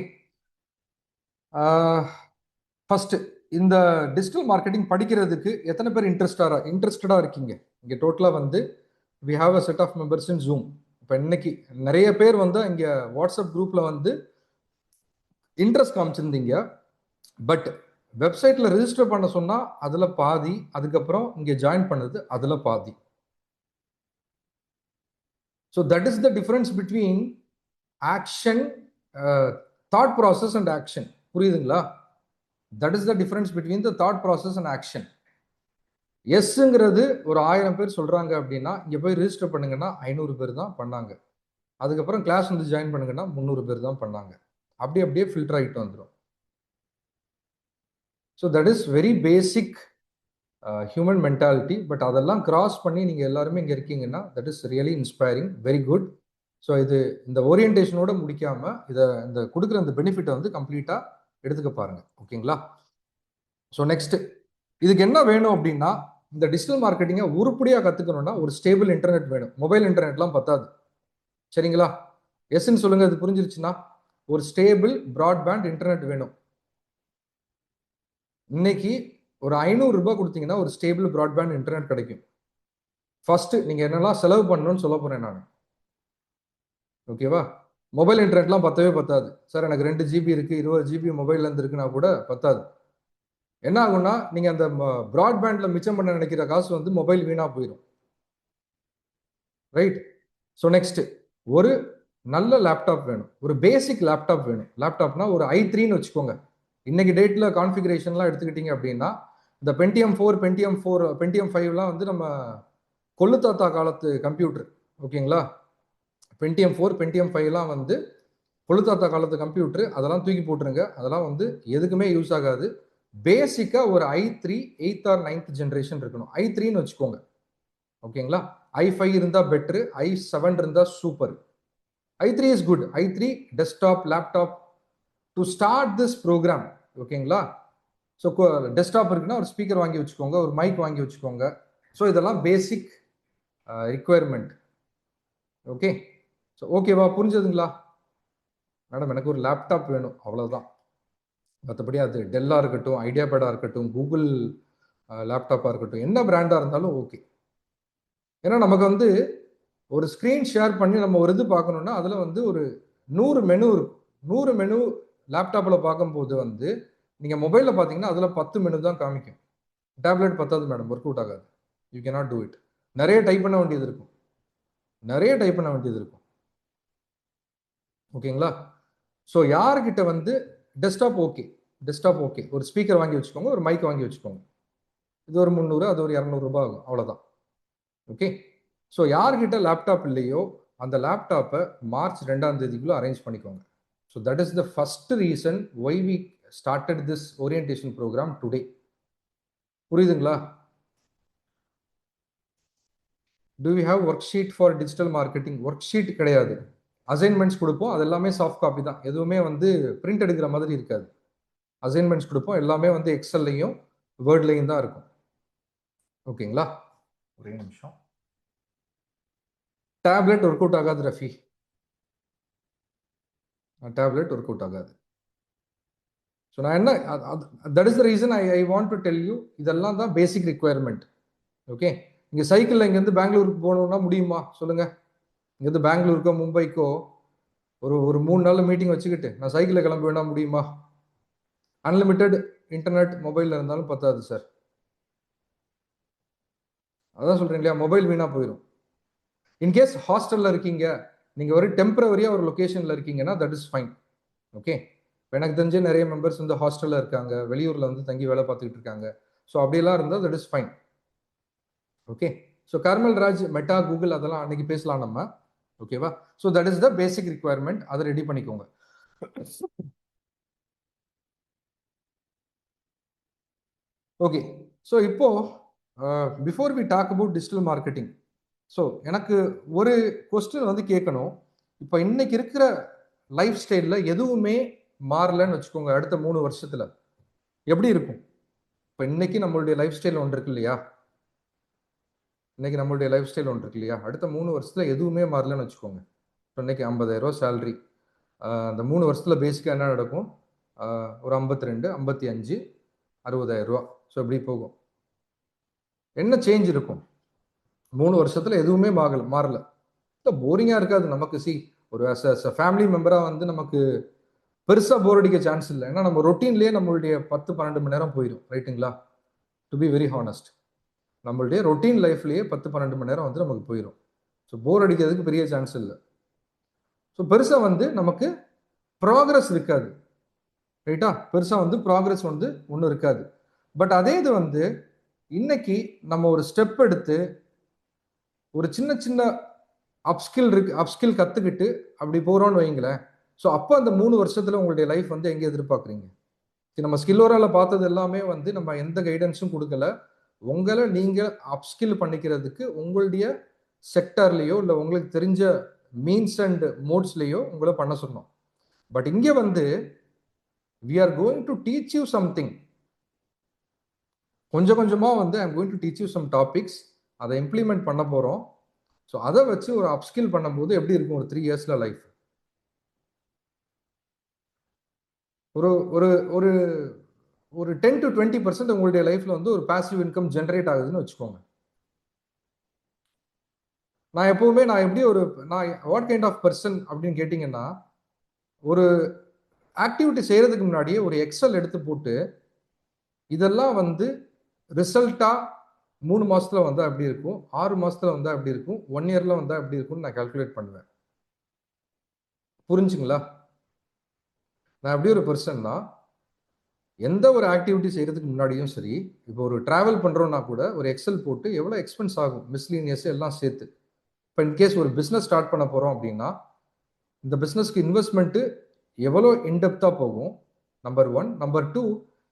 Speaker 1: first இந்த டிஜிட்டல் மார்க்கெட்டிங் படிக்கிறதுக்கு எத்தனை பேர் இன்ட்ரெஸ்டடா இருக்கீங்க? இங்கே டோட்டலாக வந்து we have a set of members in Zoom. இப்போ இன்னைக்கு நிறைய பேர் வந்து இங்கே வாட்ஸ்அப் குரூப்ல வந்து இன்ட்ரெஸ்ட் காமிச்சிருந்தீங்க. பட் வெப்சைட்ல ரெஜிஸ்டர் பண்ண சொன்னா அதுல பாதி, அதுக்கப்புறம் இங்கே ஜாயின் பண்ணது அதுல பாதி. So that is the difference between action, thought process and action. புரியுதுங்களா? That is the difference between the thought process and action. எஸ்ங்கிறது ஒரு 1000 பேர் சொல்றாங்க அப்படின்னா இங்க போய் ரெஜிஸ்டர் பண்ணுங்கன்னா 500 பேர் தான் பண்ணாங்க. அதுக்கப்புறம் கிளாஸ் வந்து ஜாயின் பண்ணுங்கன்னா 300 பேர் தான் பண்ணாங்க. அப்படியே ஃபில்டர் ஆகிட்டு வந்துடும். So that is very basic human mentality. But அதெல்லாம் கிராஸ் பண்ணி நீங்கள் எல்லாருமே இங்கே இருக்கீங்கன்னா that is really inspiring, very good. So இது இந்த ஓரியன்டேஷனோட முடிக்காமல் இந்த கொடுக்குற அந்த பெனிஃபிட்டை வந்து கம்ப்ளீட்டாக எடுத்துக்க பாருங்க. ஓகேங்களா? ஸோ நெக்ஸ்ட் இதுக்கு என்ன வேணும் அப்படின்னா, இந்த டிஜிட்டல் மார்க்கெட்டிங்கை உருப்படியாக கற்றுக்கணும்னா ஒரு ஸ்டேபிள் இன்டர்நெட் வேணும். மொபைல் இன்டர்நெட்லாம் பத்தாது. சரிங்களா? எஸ்ன்னு சொல்லுங்க, இது புரிஞ்சிருச்சுன்னா. ஒரு ஸ்டேபிள் ப்ராட்பேண்ட் இன்டர்நெட் வேணும். இன்னைக்கு ஒரு 500 ரூபாய் கொடுத்தீங்கன்னா ஒரு ஸ்டேபிள் ப்ராட்பேண்ட் இன்டர்நெட் கிடைக்கும். ஃபர்ஸ்ட் நீங்க என்னெல்லாம் செலவு பண்ணணும்னு சொல்ல போறேன் நான். ஓகேவா? மொபைல் இன்டர்நெட்லாம் பத்தவே பத்தாது. சார் எனக்கு 2 GB இருக்கு, 20 GB மொபைல்ல இருந்து இருக்குன்னா கூட பத்தாது. என்ன ஆகும்னா நீங்க அந்த ப்ராட்பேண்ட்ல மிச்சம் பண்ண நினைக்கிற காசு வந்து மொபைல் வீணா போயிடும். ரைட்? ஸோ நெக்ஸ்ட் ஒரு நல்ல லேப்டாப் வேணும். ஒரு பேசிக் லேப்டாப் வேணும். லேப்டாப்னா ஒரு i3ன்னு வச்சுக்கோங்க. இன்னைக்கு டேட்ல கான்ஃபிகரேஷன்லாம் எடுத்துக்கிட்டீங்க அப்படின்னா இந்த பென்டிஎம் 4, பென்டிஎம் 5லாம் வந்து நம்ம கொள்ளுத்தாத்தா காலத்து கம்ப்யூட்டர். ஓகேங்களா? பென்டிஎம் 4, பென்டிஎம் 5லாம் வந்து கொள்ளுத்தாத்தா காலத்து கம்ப்யூட்டர். அதெல்லாம் தூக்கி போட்டுருங்க. அதெல்லாம் வந்து எதுக்குமே யூஸ் ஆகாது. பேசிக்காக ஒரு i3 8th or 9th generation இருக்கணும். i3ன்னு வச்சுக்கோங்க. ஓகேங்களா? i5 இருந்தால் பெட்ரு, i7 இருந்தால் super. i3 is good. i3 desktop, laptop to start this program. ஓகேங்களா? ஸோ டெஸ்க்டாப் இருக்குன்னா ஒரு ஸ்பீக்கர் வாங்கி வச்சுக்கோங்க, ஒரு மைக் வாங்கி வச்சுக்கோங்க. ஸோ இதெல்லாம் பேசிக் ரிக்குவயர்மெண்ட். ஓகே, ஸோ ஓகேவா? புரிஞ்சதுங்களா? மேடம் எனக்கு ஒரு லேப்டாப் வேணும், அவ்வளோதான். மற்றபடி அது டெல்லாக இருக்கட்டும், ஐடியாபேடாக இருக்கட்டும், கூகுள் லேப்டாப்பாக இருக்கட்டும், என்ன பிராண்டாக இருந்தாலும் ஓகே. ஏன்னா நமக்கு வந்து ஒரு ஸ்க்ரீன் ஷேர் பண்ணி நம்ம ஒரு இது பார்க்கணுன்னா அதில் வந்து ஒரு 100 மெனு இருக்கும். 100 மெனு லேப்டாப்பில் பார்க்கும்போது வந்து நீங்கள் மொபைலில் பார்த்தீங்கன்னா அதில் 10 மெனு தான் காமிக்கும். டேப்லெட் பத்தாது மேடம், ஒர்க் அவுட் ஆகாது. You cannot do it. நிறைய டைப் பண்ண வேண்டியது இருக்கும். ஓகேங்களா? ஸோ யார்கிட்ட வந்து டெஸ்க்டாப் ஓகே, ஒரு ஸ்பீக்கர் வாங்கி வச்சுக்கோங்க, ஒரு மைக் வாங்கி வச்சுக்கோங்க. இது ஒரு 300, அது ஒரு 200 ரூபாய் ஆகும், அவ்வளோதான். ஓகே, ஸோ யார்கிட்ட லேப்டாப் இல்லையோ அந்த லேப்டாப்பை மார்ச் 2ஆம் தேதிக்குள்ள அரேஞ்ச் பண்ணிக்கோங்க. So that is the first reason why we started this orientation programme today. புரியுதுங்களா? Do we have worksheet for digital marketing? Worksheet கிடையாது, அசைன்மெண்ட்ஸ் கொடுப்போம். அது எல்லாமே சாஃப்ட் காப்பி தான், எதுவுமே வந்து பிரிண்ட் எடுக்கிற மாதிரி இருக்காது. அசைன்மெண்ட்ஸ் கொடுப்போம், எல்லாமே வந்து எக்ஸல்லையும் வேர்ட்லையும் தான் இருக்கும். ஓகேங்களா? ஒரே நிமிஷம். டேப்லெட் ஒர்க் அவுட் ஆகாது ரஃபி, டேப்லெட் ஒர்க் அவுட் ஆகாது. ஸோ நான் என்ன, that is the reason I want to tell you, இதெல்லாம் தான் பேசிக் ரிக்குவயர்மெண்ட். ஓகே, இங்கே சைக்கிளில் இங்கேருந்து பெங்களூருக்கு போகணுன்னா முடியுமா சொல்லுங்கள்? இங்கேருந்து பெங்களூருக்கோ மும்பைக்கோ ஒரு 3 நாள் மீட்டிங் வச்சுக்கிட்டு நான் சைக்கிளில் கிளம்ப வேணா முடியுமா? அன்லிமிட்டெட் இன்டர்நெட் மொபைலில் இருந்தாலும் பத்தாது சார். அதான் சொல்கிறேன் இல்லையா, மொபைல் வீணாக போயிடும். இன்கேஸ் ஹாஸ்டலில் இருக்கீங்க, நீங்கள் ஒரு டெம்பரவரியாக ஒரு லொக்கேஷனில் இருக்கீங்கன்னா தட் இஸ் ஃபைன். ஓகே, எனக்கு தெரிஞ்ச நிறைய மெம்பர்ஸ் வந்து ஹாஸ்டலில் இருக்காங்க, வெளியூரில் வந்து தங்கி வேலை பார்த்துக்கிட்டு இருக்காங்க. ஸோ அப்படியெல்லாம் இருந்தால் that is fine. Okay, so கர்மல் ராஜ், மெட்டா, கூகுள் அதெல்லாம் அன்னைக்கு பேசலாம் நம்ம. ஓகேவா? So that is the basic requirement. அதை ரெடி பண்ணிக்கோங்க. ஓகே, ஸோ இப்போ before we talk about digital marketing, so எனக்கு ஒரு கொஸ்டின் வந்து கேட்கணும். இப்போ இன்னைக்கு இருக்கிற லைஃப் ஸ்டைலில் எதுவுமே மாறலன்னு வச்சுக்கோங்க, அடுத்த 3 வருஷத்துல எப்படி இருக்கும்? இப்போ இன்னைக்கு நம்மளுடைய லைஃப் ஸ்டைல் ஒன்று இருக்கு இல்லையா? இன்னைக்கு நம்மளுடைய லைஃப் ஸ்டைல் ஒன்று இருக்கு இல்லையா? அடுத்த 3 வருஷத்துல எதுவுமே மாறலன்னு வச்சுக்கோங்க. இப்போ இன்னைக்கு 50,000 சேலரி, அந்த 3 வருஷத்துல பேசிக்காக என்ன நடக்கும்? ஒரு 52, 55, 60,000 ரூபா. ஸோ இப்படி போகும். என்ன சேஞ்ச் இருக்கும்? 3 வருஷத்துல எதுவுமே மாறல. போரிங்கா இருக்காது நமக்கு. ஒரு ஃபேமிலி மெம்பரா வந்து நமக்கு பெருசா போர் அடிக்க சான்ஸ் இல்லை. ஏன்னா நம்ம ரொட்டீன்லயே நம்மளுடைய 10-12 மணி நேரம் போயிடும், ரைட்டுங்களா? டு பி வெரி ஹானஸ்ட், நம்மளுடைய ரொட்டீன் லைஃப்லயே 10-12 மணி நேரம் வந்து நமக்கு போயிடும். ஸோ போர் அடிக்கிறதுக்கு பெரிய சான்ஸ் இல்லை. ஸோ பெருசா வந்து நமக்கு ப்ராக்ரஸ் இருக்காது, ரைட்டா? பெருசா வந்து ப்ராக்ரஸ் வந்து ஒன்றும் இருக்காது. பட் அதே இது வந்து இன்னைக்கு நம்ம ஒரு ஸ்டெப் எடுத்து ஒரு சின்ன சின்ன அப்ஸ்கில் கத்துக்கிட்டு அப்படி போறோம்னு வைங்களேன். ஸோ அப்போ அந்த 3 வருஷத்துல உங்களுடைய லைஃப் வந்து எங்க எதிர்பார்க்குறீங்க? நம்ம ஸ்கில்லோரால பார்த்தது எல்லாமே வந்து நம்ம எந்த கைடன்ஸும் கொடுக்கல. உங்களை நீங்க அப்ஸ்கில் பண்ணிக்கிறதுக்கு உங்களுடைய செக்டர்லயோ இல்லை உங்களுக்கு தெரிஞ்ச மீன்ஸ் அண்ட் மோட்ஸ்லயோ உங்களை பண்ண சொன்னோம். பட் இங்க வந்து we are going to teach you something. கொஞ்சம் கொஞ்சமா வந்து I am going to teach you some topics. அதை இம்ப்ளிமெண்ட் பண்ண போறோம். ஸோ அதை வச்சு ஒரு அப்ஸ்கில் பண்ணும்போது எப்படி இருக்கும் ஒரு 3 இயர்ஸ்ல லைஃப்? ஒரு ஒரு ஒரு ஒரு 10-20% உங்களுடைய லைஃப்ல வந்து ஒரு பாசிவ் இன்கம் ஜென்ரேட் ஆகுதுன்னு வச்சுக்கோங்க. நான் எப்பவுமே நான் வாட் கைண்ட் ஆஃப் பர்சன் அப்படின்னு கேட்டீங்கன்னா, ஒரு ஆக்டிவிட்டி செய்யறதுக்கு முன்னாடியே ஒரு எக்ஸல் எடுத்து போட்டு இதெல்லாம் வந்து ரிசல்ட்டா 3 மாசத்துல வந்தா எப்படி இருக்கும், 6 மாசத்துல வந்தா எப்படி இருக்கும், 1 இயர்ல வந்தா எப்படி இருக்கும்னு நான் கால்குலேட் பண்ணுவேன். புரிஞ்சுங்களா? நான் எப்படி ஒரு பர்சன் தான், எந்த ஒரு ஆக்டிவிட்டி செய்யறதுக்கு முன்னாடியும் சரி, இப்போ ஒரு டிராவல் பண்றோம்னா கூட ஒரு எக்ஸல் போட்டு எவ்வளவு எக்ஸ்பென்ஸ் ஆகும், மிஸ்லீனியஸ் எல்லாம் சேர்த்து. இப்போ இன்கேஸ் ஒரு பிஸ்னஸ் ஸ்டார்ட் பண்ண போறோம் அப்படின்னா, இந்த பிஸ்னஸ்க்கு இன்வெஸ்ட்மெண்ட் எவ்வளோ இன்டெப்தா போகும், number 1. Number 2,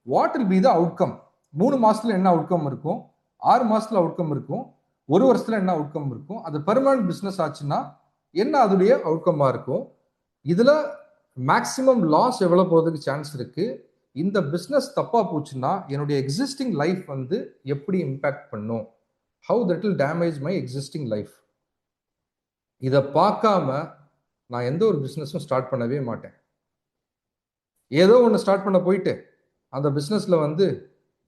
Speaker 1: what will be the outcome? 3 மாசத்துல என்ன அவுட்கம் இருக்கும், 6 மாசத்துல அவுட்கம் இருக்கும், 1 வருஷத்துல என்ன அவுட்கம் இருக்கும், அது பெர்மனன்ட் பிஸ்னஸ் ஆச்சுன்னா என்ன அதோடைய அவுட்கமா இருக்கும், இதுல மேக்சிமம் லாஸ் எவ்வளவு போறதுக்கு சான்ஸ் இருக்கு, இந்த பிஸ்னஸ் தப்பா போச்சுன்னா என்னுடைய எக்ஸிஸ்டிங் லைஃப் வந்து எப்படி இம்பாக்ட் பண்ணும், how that will damage my existing life. இதை பார்க்காம நான் எந்த ஒரு பிஸ்னஸும் ஸ்டார்ட் பண்ணவே மாட்டேன். ஏதோ ஒன்று ஸ்டார்ட் பண்ண போயிட்டு அந்த பிஸ்னஸ்ல வந்து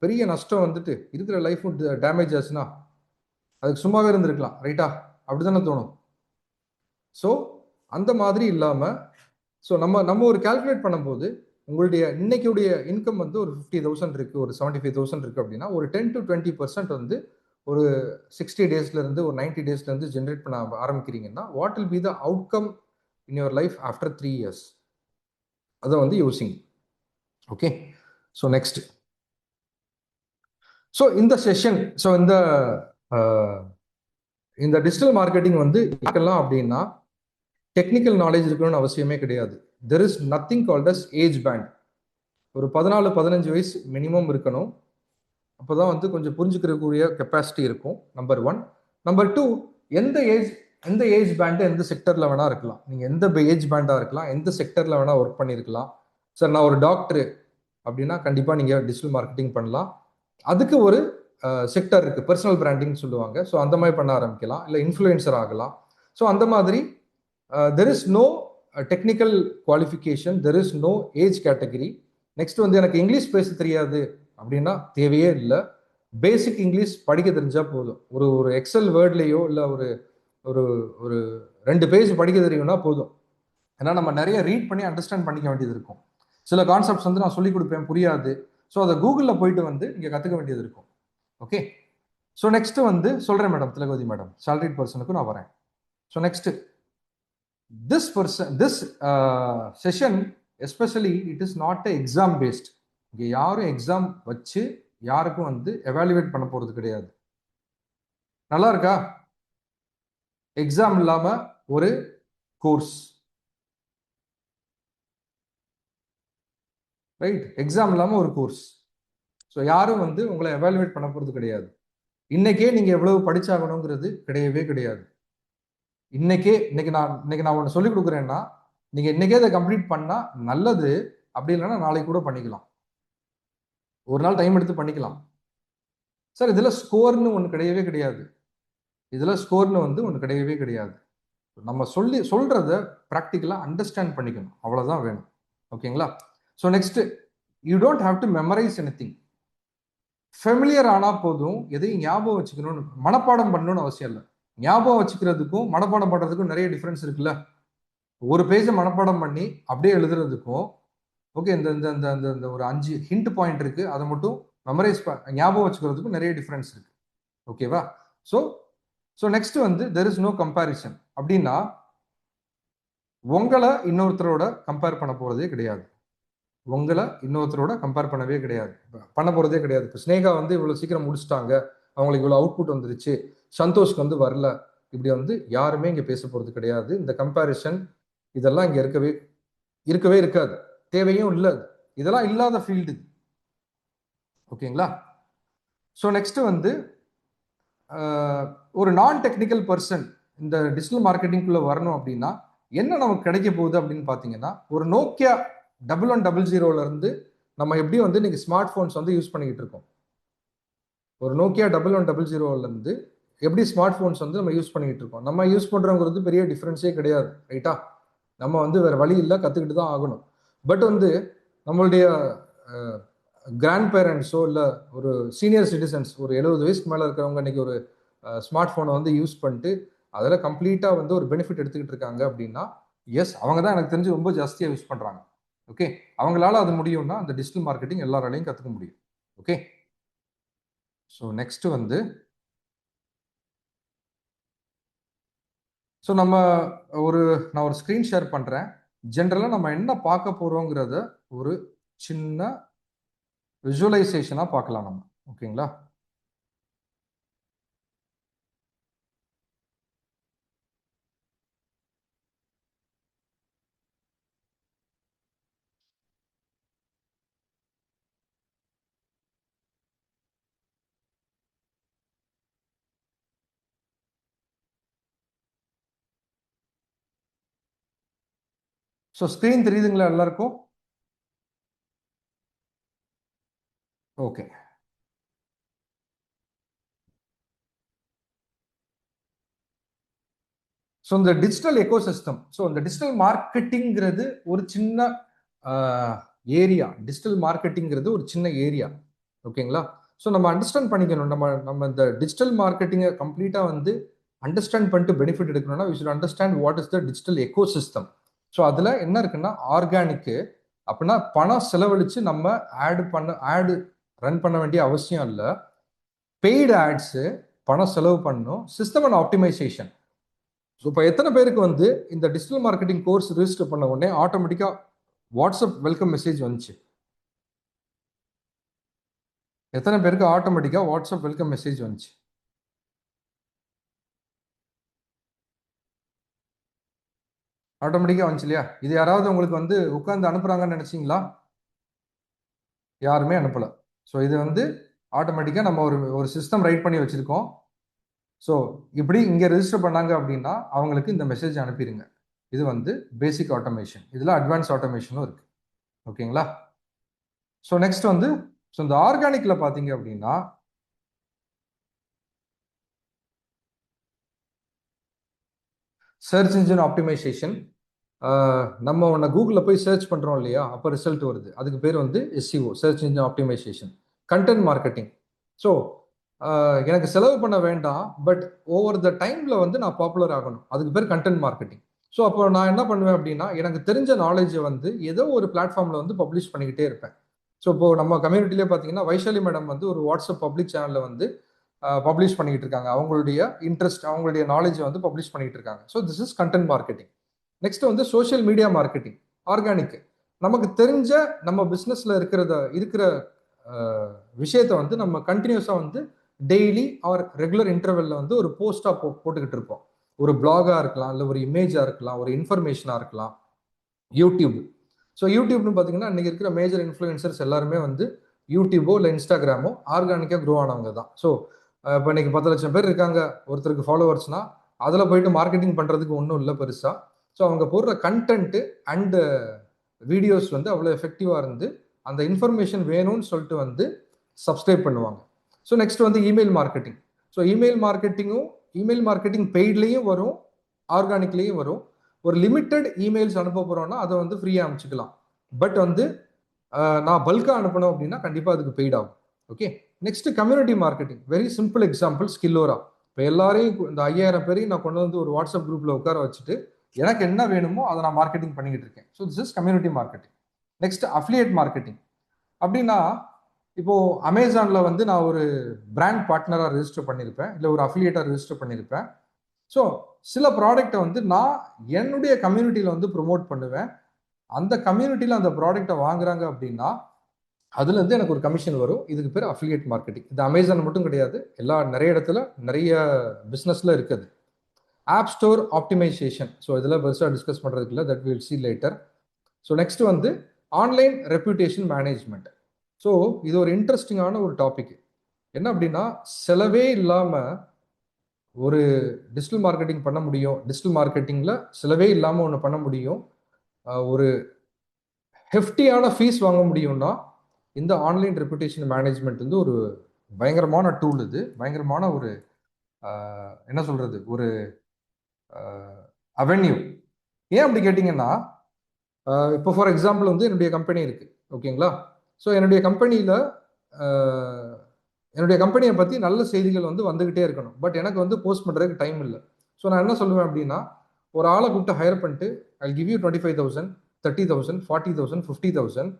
Speaker 1: பெரிய நஷ்டம் வந்துட்டு இருக்கிற லைஃபும் டேமேஜ் ஆச்சுன்னா அதுக்கு சும்மாவே இருந்திருக்கலாம், ரைட்டா? அப்படிதானே தோணும். ஸோ அந்த மாதிரி இல்லாமல், ஸோ நம்ம ஒரு கால்குலேட் பண்ணும்போது உங்களுடைய இன்னைக்குடைய இன்கம் வந்து ஒரு 50,000 இருக்கு, ஒரு 75,000 இருக்கு அப்படின்னா ஒரு 10-20% வந்து ஒரு 60 டேஸ்ல இருந்து ஒரு 90 டேஸ்ல இருந்து ஜென்ரேட் பண்ண ஆரம்பிக்கிறீங்கன்னா what will be the outcome in your life after 3 years? அதை வந்து யோசிங்க. ஓகே, ஸோ நெக்ஸ்ட், ஸோ இந்த செஷன், ஸோ இந்த டிஜிட்டல் மார்க்கெட்டிங் வந்து இருக்கலாம் அப்படின்னா டெக்னிக்கல் நாலேஜ் இருக்கணும்னு அவசியமே கிடையாது. There is nothing called as age band. ஒரு 14-15 வயசு மினிமம் இருக்கணும். அப்போதான் வந்து கொஞ்சம் புரிஞ்சுக்கிறக்கூடிய கெப்பாசிட்டி இருக்கும், நம்பர் 1. நம்பர் 2, எந்த ஏஜ் பேண்டு எந்த செக்டர்ல வேணா இருக்கலாம். நீங்க எந்த ஏஜ் பேண்டா இருக்கலாம், எந்த செக்டர்ல வேணா ஒர்க் பண்ணியிருக்கலாம். சார் நான் ஒரு டாக்டர் அப்படின்னா கண்டிப்பா நீங்க டிஜிட்டல் மார்க்கெட்டிங் பண்ணலாம். அதுக்கு ஒரு செக்டர் இருக்கு, பர்சனல் பிராண்டிங் சொல்லுவாங்க. ஸோ அந்த மாதிரி பண்ண ஆரம்பிக்கலாம், இல்லை இன்ஃப்ளூயன்சர் ஆகலாம். ஸோ அந்த மாதிரி there is no technical qualification, there is no age category. Next வந்து எனக்கு இங்கிலீஷ் பேச தெரியாது அப்படின்னா தேவையே இல்லை. பேசிக் இங்கிலீஷ் படிக்க தெரிஞ்சா போதும். ஒரு எக்ஸல் வேர்ட்லேயோ இல்லை ஒரு ஒரு ஒரு 2 பேஜ் படிக்க தெரியும்னா போதும். ஏன்னா நம்ம நிறைய ரீட் பண்ணி அண்டர்ஸ்டாண்ட் பண்ணிக்க வேண்டியது இருக்கும். சில கான்செப்ட்ஸ் வந்து நான் சொல்லிக் கொடுப்பேன், புரியாது. ஸோ அதை கூகுளில் போயிட்டு வந்து இங்கே கற்றுக்க வேண்டியது இருக்கும். ஓகே, ஸோ நெக்ஸ்ட் வந்து சொல்கிறேன் மேடம், திலகவதி மேடம், சேலரிட் பர்சனுக்கு நான் வரேன். So next, this session especially it is not a exam based. இங்கே யாரும் எக்ஸாம் வச்சு யாருக்கும் வந்து எவாலுவேட் பண்ண போறது கிடையாது. நல்லா இருக்கா? எக்ஸாம் இல்லாம ஒரு கோர்ஸ், ரைட்? எக்ஸாம் இல்லாம ஒரு கோர்ஸ். ஸோ யாரும் வந்து உங்களை எவாலுவேட் பண்ண போறது கிடையாது. இன்னைக்கே நீங்க எவ்வளவு படிச்சாகணுங்கிறது கிடையவே கிடையாது. இன்னைக்கு நான் ஒன்று சொல்லிக் கொடுக்குறேன்னா நீங்க இன்னைக்கே அதை கம்ப்ளீட் பண்ணா நல்லது. அப்படி இல்லைன்னா நாளைக்கு கூட பண்ணிக்கலாம், ஒரு நாள் டைம் எடுத்து பண்ணிக்கலாம். சார் இதுல ஸ்கோர்னு ஒன்று கிடையவே கிடையாது. இதுல ஸ்கோர்னு வந்து ஒன்று கிடையவே கிடையாது. நம்ம சொல்றத ப்ராக்டிக்கலா அண்டர்ஸ்டாண்ட் பண்ணிக்கணும், அவ்வளவுதான் வேணும். ஓகேங்களா? So next, you don't have to memorise anything. Familiar ஆனா போதும். எதையும் ஞாபகம் வச்சுக்கணும்னு, மனப்பாடம் பண்ணணும்னு அவசியம் இல்லை. ஞாபகம் வச்சுக்கிறதுக்கும் மனப்பாடம் பண்றதுக்கும் நிறைய டிஃபரன்ஸ் இருக்குல்ல. ஒரு பேஜை மனப்பாடம் பண்ணி அப்படியே எழுதுறதுக்கும், ஓகே, இந்த இந்த இந்த இந்த இந்த ஒரு 5 ஹிண்ட் பாயிண்ட் இருக்கு, அதை மட்டும் மெமரைஸ் ஞாபகம் வச்சுக்கிறதுக்கும் நிறைய டிஃபரன்ஸ் இருக்கு. ஓகேவா? ஸோ ஸோ நெக்ஸ்ட் வந்து தெர் இஸ் நோ கம்பேரிசன். அப்படின்னா உங்களை இன்னொருத்தரோட கம்பேர் பண்ண போறதே கிடையாது. உங்களை இன்னொருத்தரோட கம்பேர் பண்ணவே கிடையாது, பண்ண போறதே கிடையாது. இப்போ ஸ்னேகா வந்து இவ்வளவு சீக்கிரம் முடிச்சிட்டாங்க, அவங்களுக்கு இவ்வளவு அவுட்புட் வந்துருச்சு, சந்தோஷ்க்கு வந்து வரல, இப்படி வந்து யாருமே இங்க பேச போறது கிடையாது. இந்த கம்பேரிசன் இதெல்லாம் இங்க இருக்கவே இருக்காது, தேவையும் இல்லை. இதெல்லாம் இல்லாத ஃபீல்டு. ஓகேங்களா? ஸோ நெக்ஸ்ட் வந்து ஒரு நான் டெக்னிக்கல் பர்சன் இந்த டிஜிட்டல் மார்க்கெட்டிங்குள்ள வரணும் அப்படின்னா என்ன நமக்கு கிடைக்க போகுது அப்படின்னு பார்த்தீங்கன்னா, ஒரு நோக்கியா 1100 இருந்து நம்ம எப்படி வந்து இன்னைக்கு ஸ்மார்ட் போன்ஸ் வந்து யூஸ் பண்ணிக்கிட்டு இருக்கோம். ஒரு நோக்கியா 1100 இருந்து எப்படி ஸ்மார்ட் போன்ஸ் வந்து நம்ம யூஸ் பண்ணிக்கிட்டு இருக்கோம். நம்ம யூஸ் பண்றோங்கிறது பெரிய டிஃபரன்ஸே கிடையாது, ரைட்டா? நம்ம வந்து வேற வழி இல்லை, கத்துக்கிட்டு தான் ஆகணும். பட் வந்து நம்மளுடைய கிராண்ட் பேரண்ட்ஸோ இல்லை ஒரு சீனியர் சிட்டிசன்ஸ், ஒரு 70 வயசுக்கு மேலே இருக்கிறவங்க இன்னைக்கு ஒரு ஸ்மார்ட் ஃபோனை வந்து யூஸ் பண்ணிட்டு அதில் கம்ப்ளீட்டாக வந்து ஒரு பெனிஃபிட் எடுத்துக்கிட்டு இருக்காங்க அப்படின்னா, எஸ், அவங்க தான் எனக்கு தெரிஞ்சு ரொம்ப ஜாஸ்தியாக யூஸ் பண்ணுறாங்க. ஓகே, அவங்களால அது முடியும்னா அந்த டிஜிட்டல் மார்க்கெட்டிங் எல்லாராலையும் கற்றுக்க முடியும். ஓகே, ஸோ நெக்ஸ்ட் வந்து ஸோ நான் ஒரு ஸ்க்ரீன் ஷேர் பண்ணுறேன். ஜென்ரலாக நம்ம என்ன பார்க்க போகிறோங்கிறத ஒரு சின்ன விஜுவலைசேஷனாக பார்க்கலாம் நம்ம. ஓகேங்களா? ஸோ ஸ்க்ரீன் தெரியுதுங்களா எல்லாருக்கும்? ஓகே. ஸோ இந்த டிஜிட்டல் எக்கோசிஸ்டம், ஸோ இந்த டிஜிட்டல் மார்க்கெட்டிங்கிறது ஒரு சின்ன ஏரியா. டிஜிட்டல் மார்க்கெட்டிங்கிறது ஒரு சின்ன ஏரியா. ஓகேங்களா? ஸோ நம்ம அண்டர்ஸ்டாண்ட் பண்ணிக்கணும். நம்ம இந்த டிஜிட்டல் மார்க்கெட்டிங்கை கம்ப்ளீட்டாக வந்து அண்டர்ஸ்டாண்ட் பண்ணிட்டு பெனிஃபிட் எடுக்கணும்னா we should understand what is the digital ecosystem. So அதில் என்ன இருக்குன்னா, ஆர்கானிக்கு அப்படின்னா பணம் செலவழித்து நம்ம ஆடு ரன் பண்ண வேண்டிய அவசியம் இல்லை. பெய்டு ஆட்ஸு பணம் செலவு பண்ணணும். System and optimisation. ஸோ இப்போ எத்தனை பேருக்கு வந்து இந்த டிஜிட்டல் மார்க்கெட்டிங் கோர்ஸ் ரிஜிஸ்டர் பண்ண உடனே ஆட்டோமேட்டிக்காக வாட்ஸ்அப் வெல்கம் மெசேஜ் வந்துச்சு? எத்தனை பேருக்கு ஆட்டோமேட்டிக்காக வாட்ஸ்அப் வெல்கம் மெசேஜ் வந்துச்சு? ஆட்டோமேட்டிக்காக வந்துச்சு இல்லையா? இது யாராவது உங்களுக்கு வந்து உட்காந்து அனுப்புறாங்கன்னு நினைச்சிங்களா? யாருமே அனுப்பலை. ஸோ இது வந்து ஆட்டோமேட்டிக்காக நம்ம ஒரு சிஸ்டம் ரைட் பண்ணி வச்சுருக்கோம். ஸோ இப்படி இங்கே ரெஜிஸ்டர் பண்ணாங்க அப்படின்னா அவங்களுக்கு இந்த மெசேஜ் அனுப்பிடுங்க. இது வந்து பேசிக் ஆட்டோமேஷன். இதில் அட்வான்ஸ் ஆட்டோமேஷனும் இருக்குது. ஓகேங்களா? ஸோ நெக்ஸ்ட் வந்து ஸோ இந்த ஆர்கானிக்கில் பார்த்தீங்க அப்படின்னா சர்ச் இன்ஜின் ஆப்டிமைசேஷன். நம்ம ஒன்று கூகுளில் போய் சர்ச் பண்ணுறோம் இல்லையா, அப்போ ரிசல்ட் வருது, அதுக்கு பேர் வந்து SEO, search engine optimization. Content marketing. So எனக்கு செலவு பண்ண வேண்டாம், பட் ஓவர் த டைமில் வந்து நான் பாப்புலர் ஆகணும், அதுக்கு பேர் கண்டென்ட் மார்க்கெட்டிங். ஸோ அப்போ நான் என்ன பண்ணுவேன் அப்படின்னா, எனக்கு தெரிஞ்ச நாலேஜை வந்து ஏதோ ஒரு பிளாட்ஃபார்மில் வந்து பப்ளிஷ் பண்ணிக்கிட்டே இருப்பேன். ஸோ இப்போ நம்ம கம்யூனிட்டிலே பார்த்தீங்கன்னா வைஷாலி மேடம் வந்து ஒரு வாட்ஸ்அப் பப்ளிக் சேனலில் வந்து பப்ளிஷ் பண்ணிக்கிட்டு இருக்காங்க. அவங்களுடைய இன்ட்ரெஸ்ட், அவங்களுடைய நாலேஜை வந்து பப்ளிஷ் பண்ணிட்டு இருக்காங்க. So this is content marketing. Next வந்து சோஷியல் மீடியா மார்க்கெட்டிங், ஆர்கானிக். நமக்கு தெரிஞ்ச நம்ம பிஸ்னஸ்ல இருக்கிற விஷயத்த வந்து நம்ம கண்டினியூஸாக வந்து டெய்லி ஆர் ரெகுலர் இன்டர்வெல்ல வந்து ஒரு போஸ்டா போட்டுக்கிட்டு இருப்போம். ஒரு பிளாகாக இருக்கலாம், இல்லை ஒரு இமேஜாக இருக்கலாம், ஒரு இன்ஃபர்மேஷனாக இருக்கலாம். யூடியூப். ஸோ யூடியூப்னு பார்த்தீங்கன்னா இன்றைக்கி இருக்கிற மேஜர் இன்ஃப்ளூயன்சர்ஸ் எல்லாருமே வந்து யூடியூபோ இல்லை இன்ஸ்டாகிராமோ ஆர்கானிக்காக க்ரோ ஆனவங்க தான். ஸோ இப்போ இன்றைக்கி 10 லட்சம் பேர் இருக்காங்க ஒருத்தருக்கு ஃபாலோவர்ஸ்னால் அதில் போயிட்டு மார்க்கெட்டிங் பண்ணுறதுக்கு ஒன்றும் இல்லை பெருசாக. ஸோ அவங்க போடுற கண்டென்ட்டு அண்டு வீடியோஸ் வந்து அவ்வளோ எஃபெக்டிவாக இருந்து அந்த இன்ஃபர்மேஷன் வேணும்னு சொல்லிட்டு வந்து சப்ஸ்கிரைப் பண்ணுவாங்க. ஸோ நெக்ஸ்ட் வந்து email marketing. So email marketing பெய்ட்லேயும் வரும், ஆர்கானிக்லேயும் வரும். ஒரு லிமிட்டட் இமெயில்ஸ் அனுப்ப போகிறோன்னா அதை வந்து ஃப்ரீயாக அனுப்பிச்சிக்கலாம். பட் வந்து நான் பல்காக அனுப்பணும் அப்படின்னா கண்டிப்பாக அதுக்கு பெய்ட் ஆகும். Okay, next community marketing. Very simple example Skillora. இப்போ எல்லாரையும் இந்த 5000 பேரையும் நான் கொண்டு வந்து ஒரு வாட்ஸ்அப் குரூப்பில் உட்கார வச்சுட்டு எனக்கு என்ன வேணுமோ அதை நான் மார்க்கெட்டிங் பண்ணிக்கிட்டு இருக்கேன். So this is community marketing. Next affiliate marketing. அப்படின்னா இப்போ அமேசானில் வந்து நான் ஒரு பிராண்ட் பார்ட்னராக ரெஜிஸ்டர் பண்ணியிருப்பேன், இல்லை ஒரு அஃபிலியேட்டாக ரெஜிஸ்டர் பண்ணியிருப்பேன். ஸோ சில ப்ராடக்டை வந்து நான் என்னுடைய கம்யூனிட்டியில் வந்து ப்ரொமோட் பண்ணுவேன். அந்த கம்யூனிட்டியில் அந்த ப்ராடக்டை வாங்குறாங்க அப்படின்னா அதுலேருந்து எனக்கு ஒரு கமிஷன் வரும். இதுக்கு பேர் அஃபிலியேட் மார்க்கெட்டிங். இது அமேசான் மட்டும் கிடையாது, நிறைய இடத்துல நிறைய பிஸ்னஸில் இருக்குது. App store optimisation. ஸோ இதெல்லாம் பெருசாக டிஸ்கஸ் பண்ணுறதுக்கு இல்லை, that will see later. So next வந்து ஆன்லைன் ரெப்யூட்டேஷன் மேனேஜ்மெண்ட். ஸோ இது ஒரு இன்ட்ரெஸ்டிங்கான ஒரு டாபிக். என்ன அப்படின்னா செலவே இல்லாமல் ஒரு டிஜிட்டல் மார்க்கெட்டிங் பண்ண முடியும். டிஜிட்டல் மார்க்கெட்டிங்கில் செலவே இல்லாமல் ஒன்று பண்ண முடியும். ஒரு ஹெஃப்டியான ஃபீஸ் வாங்க முடியும்னா இந்த ஆன்லைன் ரெப்யூட்டேஷன் மேனேஜ்மெண்ட் வந்து ஒரு பயங்கரமான டூல். இது பயங்கரமான ஒரு என்ன சொல்கிறது, ஒரு அவென்யூ. ஏன் அப்படி கேட்டிங்கன்னா இப்போ ஃபார் எக்ஸாம்பிள் வந்து என்னுடைய கம்பெனி இருக்குது, ஓகேங்களா? ஸோ என்னுடைய கம்பெனியை பற்றி நல்ல செய்திகள் வந்து வந்துக்கிட்டே இருக்கணும். பட் எனக்கு வந்து போஸ்ட் பண்ணுறதுக்கு டைம் இல்லை. ஸோ நான் என்ன சொல்லுவேன் அப்படின்னா, ஒரு ஆளை கூப்பிட்டு ஹையர் பண்ணிட்டு ஐ கிவ் யூ 25,000, 30,000, 40,000, 50,000.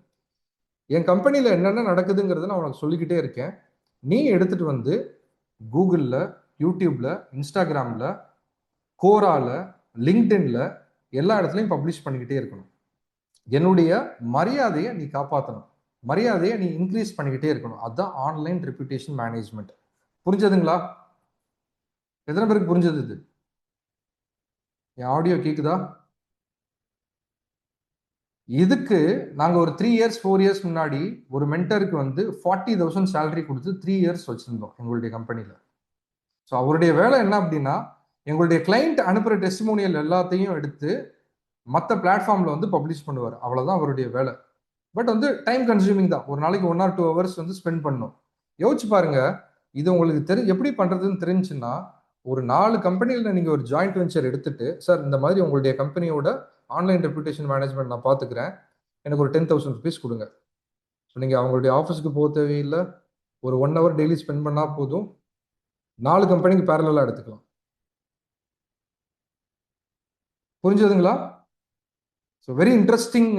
Speaker 1: என் கம்பெனியில் என்னென்ன நடக்குதுங்கிறத நான் உனக்கு சொல்லிக்கிட்டே இருக்கேன். நீ எடுத்துகிட்டு வந்து கூகுளில், யூடியூப்பில், இன்ஸ்டாகிராமில், கோராவில், லிங்க்டின்ல எல்லா இடத்துலையும் பப்ளிஷ் பண்ணிக்கிட்டே இருக்கணும். என்னுடைய மரியாதையை நீ காப்பாற்றணும், மரியாதையை நீ இன்க்ரீஸ் பண்ணிக்கிட்டே இருக்கணும். அதுதான் ஆன்லைன் ரெப்யூட்டேஷன் மேனேஜ்மெண்ட். புரிஞ்சதுங்களா? எத்தனை பேருக்கு புரிஞ்சது? இது என் ஆடியோ கேக்குதா? இதுக்கு நாங்கள் ஒரு 3 இயர்ஸ் 4 இயர்ஸ் முன்னாடி ஒரு மென்டருக்கு வந்து 40,000 சேலரி கொடுத்து 3 இயர்ஸ் வச்சுருந்தோம் எங்களுடைய கம்பெனியில். ஸோ அவருடைய வேலை என்ன அப்படின்னா, எங்களுடைய கிளைண்ட் அனுப்புகிற டெஸ்டிமோனியல் எல்லாத்தையும் எடுத்து மற்ற பிளாட்ஃபார்மில் வந்து பப்ளிஷ் பண்ணுவார். அவ்வளோதான் அவருடைய வேலை. பட் வந்து டைம் கன்சியூமிங் தான். ஒரு நாளைக்கு 1 or 2 hours வந்து ஸ்பெண்ட் பண்ணணும். யோசிச்சு பாருங்க, இது உங்களுக்கு எப்படி பண்ணுறதுன்னு தெரிஞ்சுன்னா, ஒரு 4 கம்பெனியில் நீங்கள் ஒரு ஜாயிண்ட் வெஞ்சர் எடுத்துட்டு, சார் இந்த மாதிரி உங்களுடைய கம்பெனியோட ஆன்லைன் ரெப்யூட்டேஷன் மேனேஜ்மெண்ட் நான் பார்த்துக்கிறேன், எனக்கு ஒரு 10,000 rupees கொடுங்க. ஸோ நீங்கள் அவங்களுடைய ஆஃபீஸுக்கு போக தேவையில்லை, ஒரு 1 hour டெய்லி ஸ்பெண்ட் பண்ணால் போதும், 4 கம்பெனிக்கு பேரலாக எடுத்துக்கலாம். புரிஞ்சதுங்களா? ஸோ வெரி இன்ட்ரெஸ்டிங்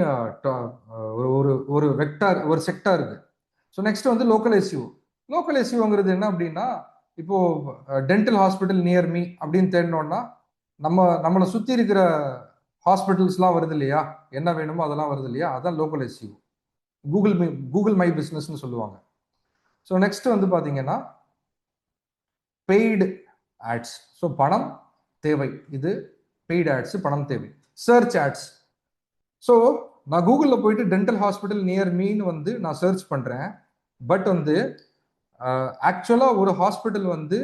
Speaker 1: ஒரு வெக்டார், ஒரு செக்டார் இருக்கு. ஸோ நெக்ஸ்ட் வந்து லோக்கல் எஸ்யூ. லோக்கல் எஸ்யூங்கிறது என்ன அப்படின்னா, இப்போ டென்டல் ஹாஸ்பிட்டல் நியர் மீ அப்படின்னு தேடினோம்னா நம்மளை சுற்றி இருக்கிற ஹாஸ்பிட்டல்ஸ்லாம் வருது இல்லையா, என்ன வேணுமோ அதெல்லாம் வருது இல்லையா, அதான் லோக்கல் எஸ்யூ. கூகுள் மை பிஸ்னஸ்ன்னு சொல்லுவாங்க. ஸோ நெக்ஸ்ட் வந்து பார்த்தீங்கன்னா பெய்டு ஆட்ஸ். ஸோ பணம் தேவை, இது பெய்டு ஆட்ஸ், பணம் தேவை. Search ads. ஸோ நான் கூகுளில் போயிட்டு டென்டல் ஹாஸ்பிட்டல் நியர் மீன்னு வந்து நான் சர்ச் பண்ணுறேன். பட் வந்து ஆக்சுவலாக ஒரு ஹாஸ்பிட்டல் வந்து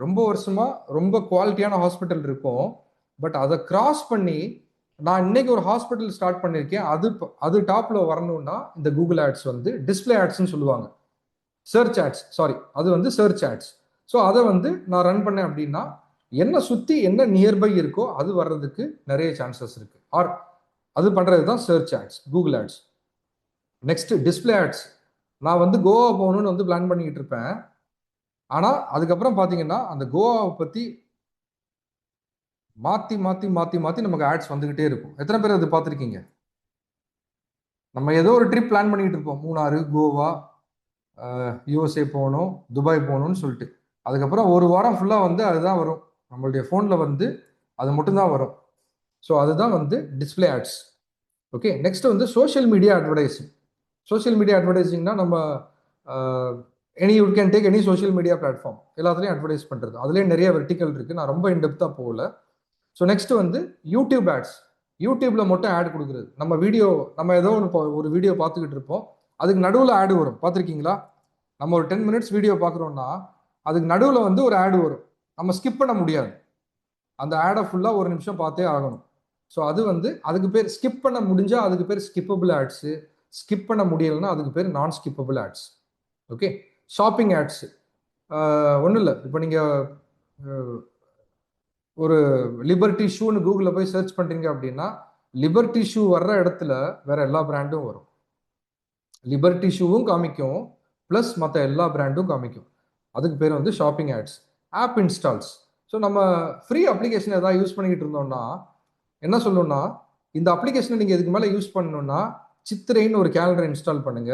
Speaker 1: ரொம்ப வருஷமாக ரொம்ப குவாலிட்டியான ஹாஸ்பிட்டல் இருக்கும். பட் அதை கிராஸ் பண்ணி நான் இன்னைக்கு ஒரு ஹாஸ்பிட்டல் ஸ்டார்ட் பண்ணியிருக்கேன், அது டாப்பில் வரணும்னா இந்த கூகுள் ஆட்ஸ் வந்து டிஸ்பிளே ஆட்ஸ்ன்னு சொல்லுவாங்க. சர்ச் ஆட்ஸ், சாரி, அது வந்து சர்ச் ஆட்ஸ். ஸோ அதை வந்து நான் ரன் பண்ணேன் அப்படின்னா என்ன சுற்றி என்ன நியர்பை இருக்கோ அது வர்றதுக்கு நிறைய சான்சஸ் இருக்குது. ஆர் அது பண்ணுறது தான் search ads, Google ads. Next display ads. நான் வந்து கோவா போகணும்னு வந்து பிளான் பண்ணிக்கிட்டு இருப்பேன். ஆனால் அதுக்கப்புறம் பார்த்தீங்கன்னா அந்த கோவாவை பற்றி மாற்றி மாற்றி மாற்றி மாற்றி நமக்கு ஆட்ஸ் வந்துக்கிட்டே இருக்கும். எத்தனை பேர் அது பார்த்துருக்கீங்க? நம்ம ஏதோ ஒரு ட்ரிப் பிளான் பண்ணிக்கிட்டு இருப்போம், மூணாறு, கோவா, யூஎஸ்ஏ போகணும், துபாய் போகணும்னு சொல்லிட்டு. அதுக்கப்புறம் ஒரு வாரம் ஃபுல்லாக வந்து அதுதான் வரும் நம்மளுடைய ஃபோனில், வந்து அது மட்டும்தான் வரும். ஸோ அதுதான் வந்து டிஸ்பிளே ஆட்ஸ். ஓகே, நெக்ஸ்ட் வந்து social media advertising. Social media அட்வர்டைசிங்னா நம்ம you can take any social media platform, எல்லாத்துலேயும் அட்வர்டைஸ் பண்ணுறது. அதுலேயே நிறைய வெர்டிக்கல் இருக்குது, நான் ரொம்ப இன்டெப்த்தாக போகல. ஸோ நெக்ஸ்ட் வந்து யூடியூப் ஆட்ஸ். யூடியூப்ல மட்டும் ஆட் கொடுக்குறது. நம்ம ஏதோ ஒரு வீடியோ பார்த்துக்கிட்டு இருப்போம், அதுக்கு நடுவில் ஆடு வரும், பார்த்துருக்கீங்களா? நம்ம ஒரு 10 மினிட்ஸ் வீடியோ பார்க்குறோம்னா அதுக்கு நடுவில் வந்து ஒரு ஆடு வரும், நம்ம ஸ்கிப் பண்ண முடியாது, அந்த ஆடை ஃபுல்லாக ஒரு நிமிஷம் பார்த்தே ஆகணும். ஸோ அது வந்து அதுக்கு பேர் ஸ்கிப் பண்ண முடிஞ்சா அதுக்கு பேர் ஸ்கிப்பபிள் ஆட்ஸு, ஸ்கிப் பண்ண முடியலைன்னா அதுக்கு பேர் நான் skippable ads. Okay. Shopping ads ஒன்றும் இல்லை, இப்போ நீங்கள் ஒரு லிபர்ட்டி ஷூன்னு கூகுளில் போய் சர்ச் பண்ணுறீங்க அப்படின்னா லிபர்ட்டி ஷூ வர்ற இடத்துல வேற எல்லா பிராண்டும் வரும். லிபர்ட்டி ஷூவும் காமிக்கும், ப்ளஸ் மற்ற எல்லா பிராண்டும் காமிக்கும். அதுக்கு பேர் வந்து shopping ads. App installs. So நம்ம ஃப்ரீ அப்ளிகேஷன் ஏதாவது யூஸ் பண்ணிக்கிட்டு இருந்தோம்னா என்ன சொல்லணும்னா, இந்த அப்ளிகேஷனை நீங்கள் இதுக்கு மேலே யூஸ் பண்ணணும்னா சித்திரைன்னு ஒரு கேலண்டர் இன்ஸ்டால் பண்ணுங்க,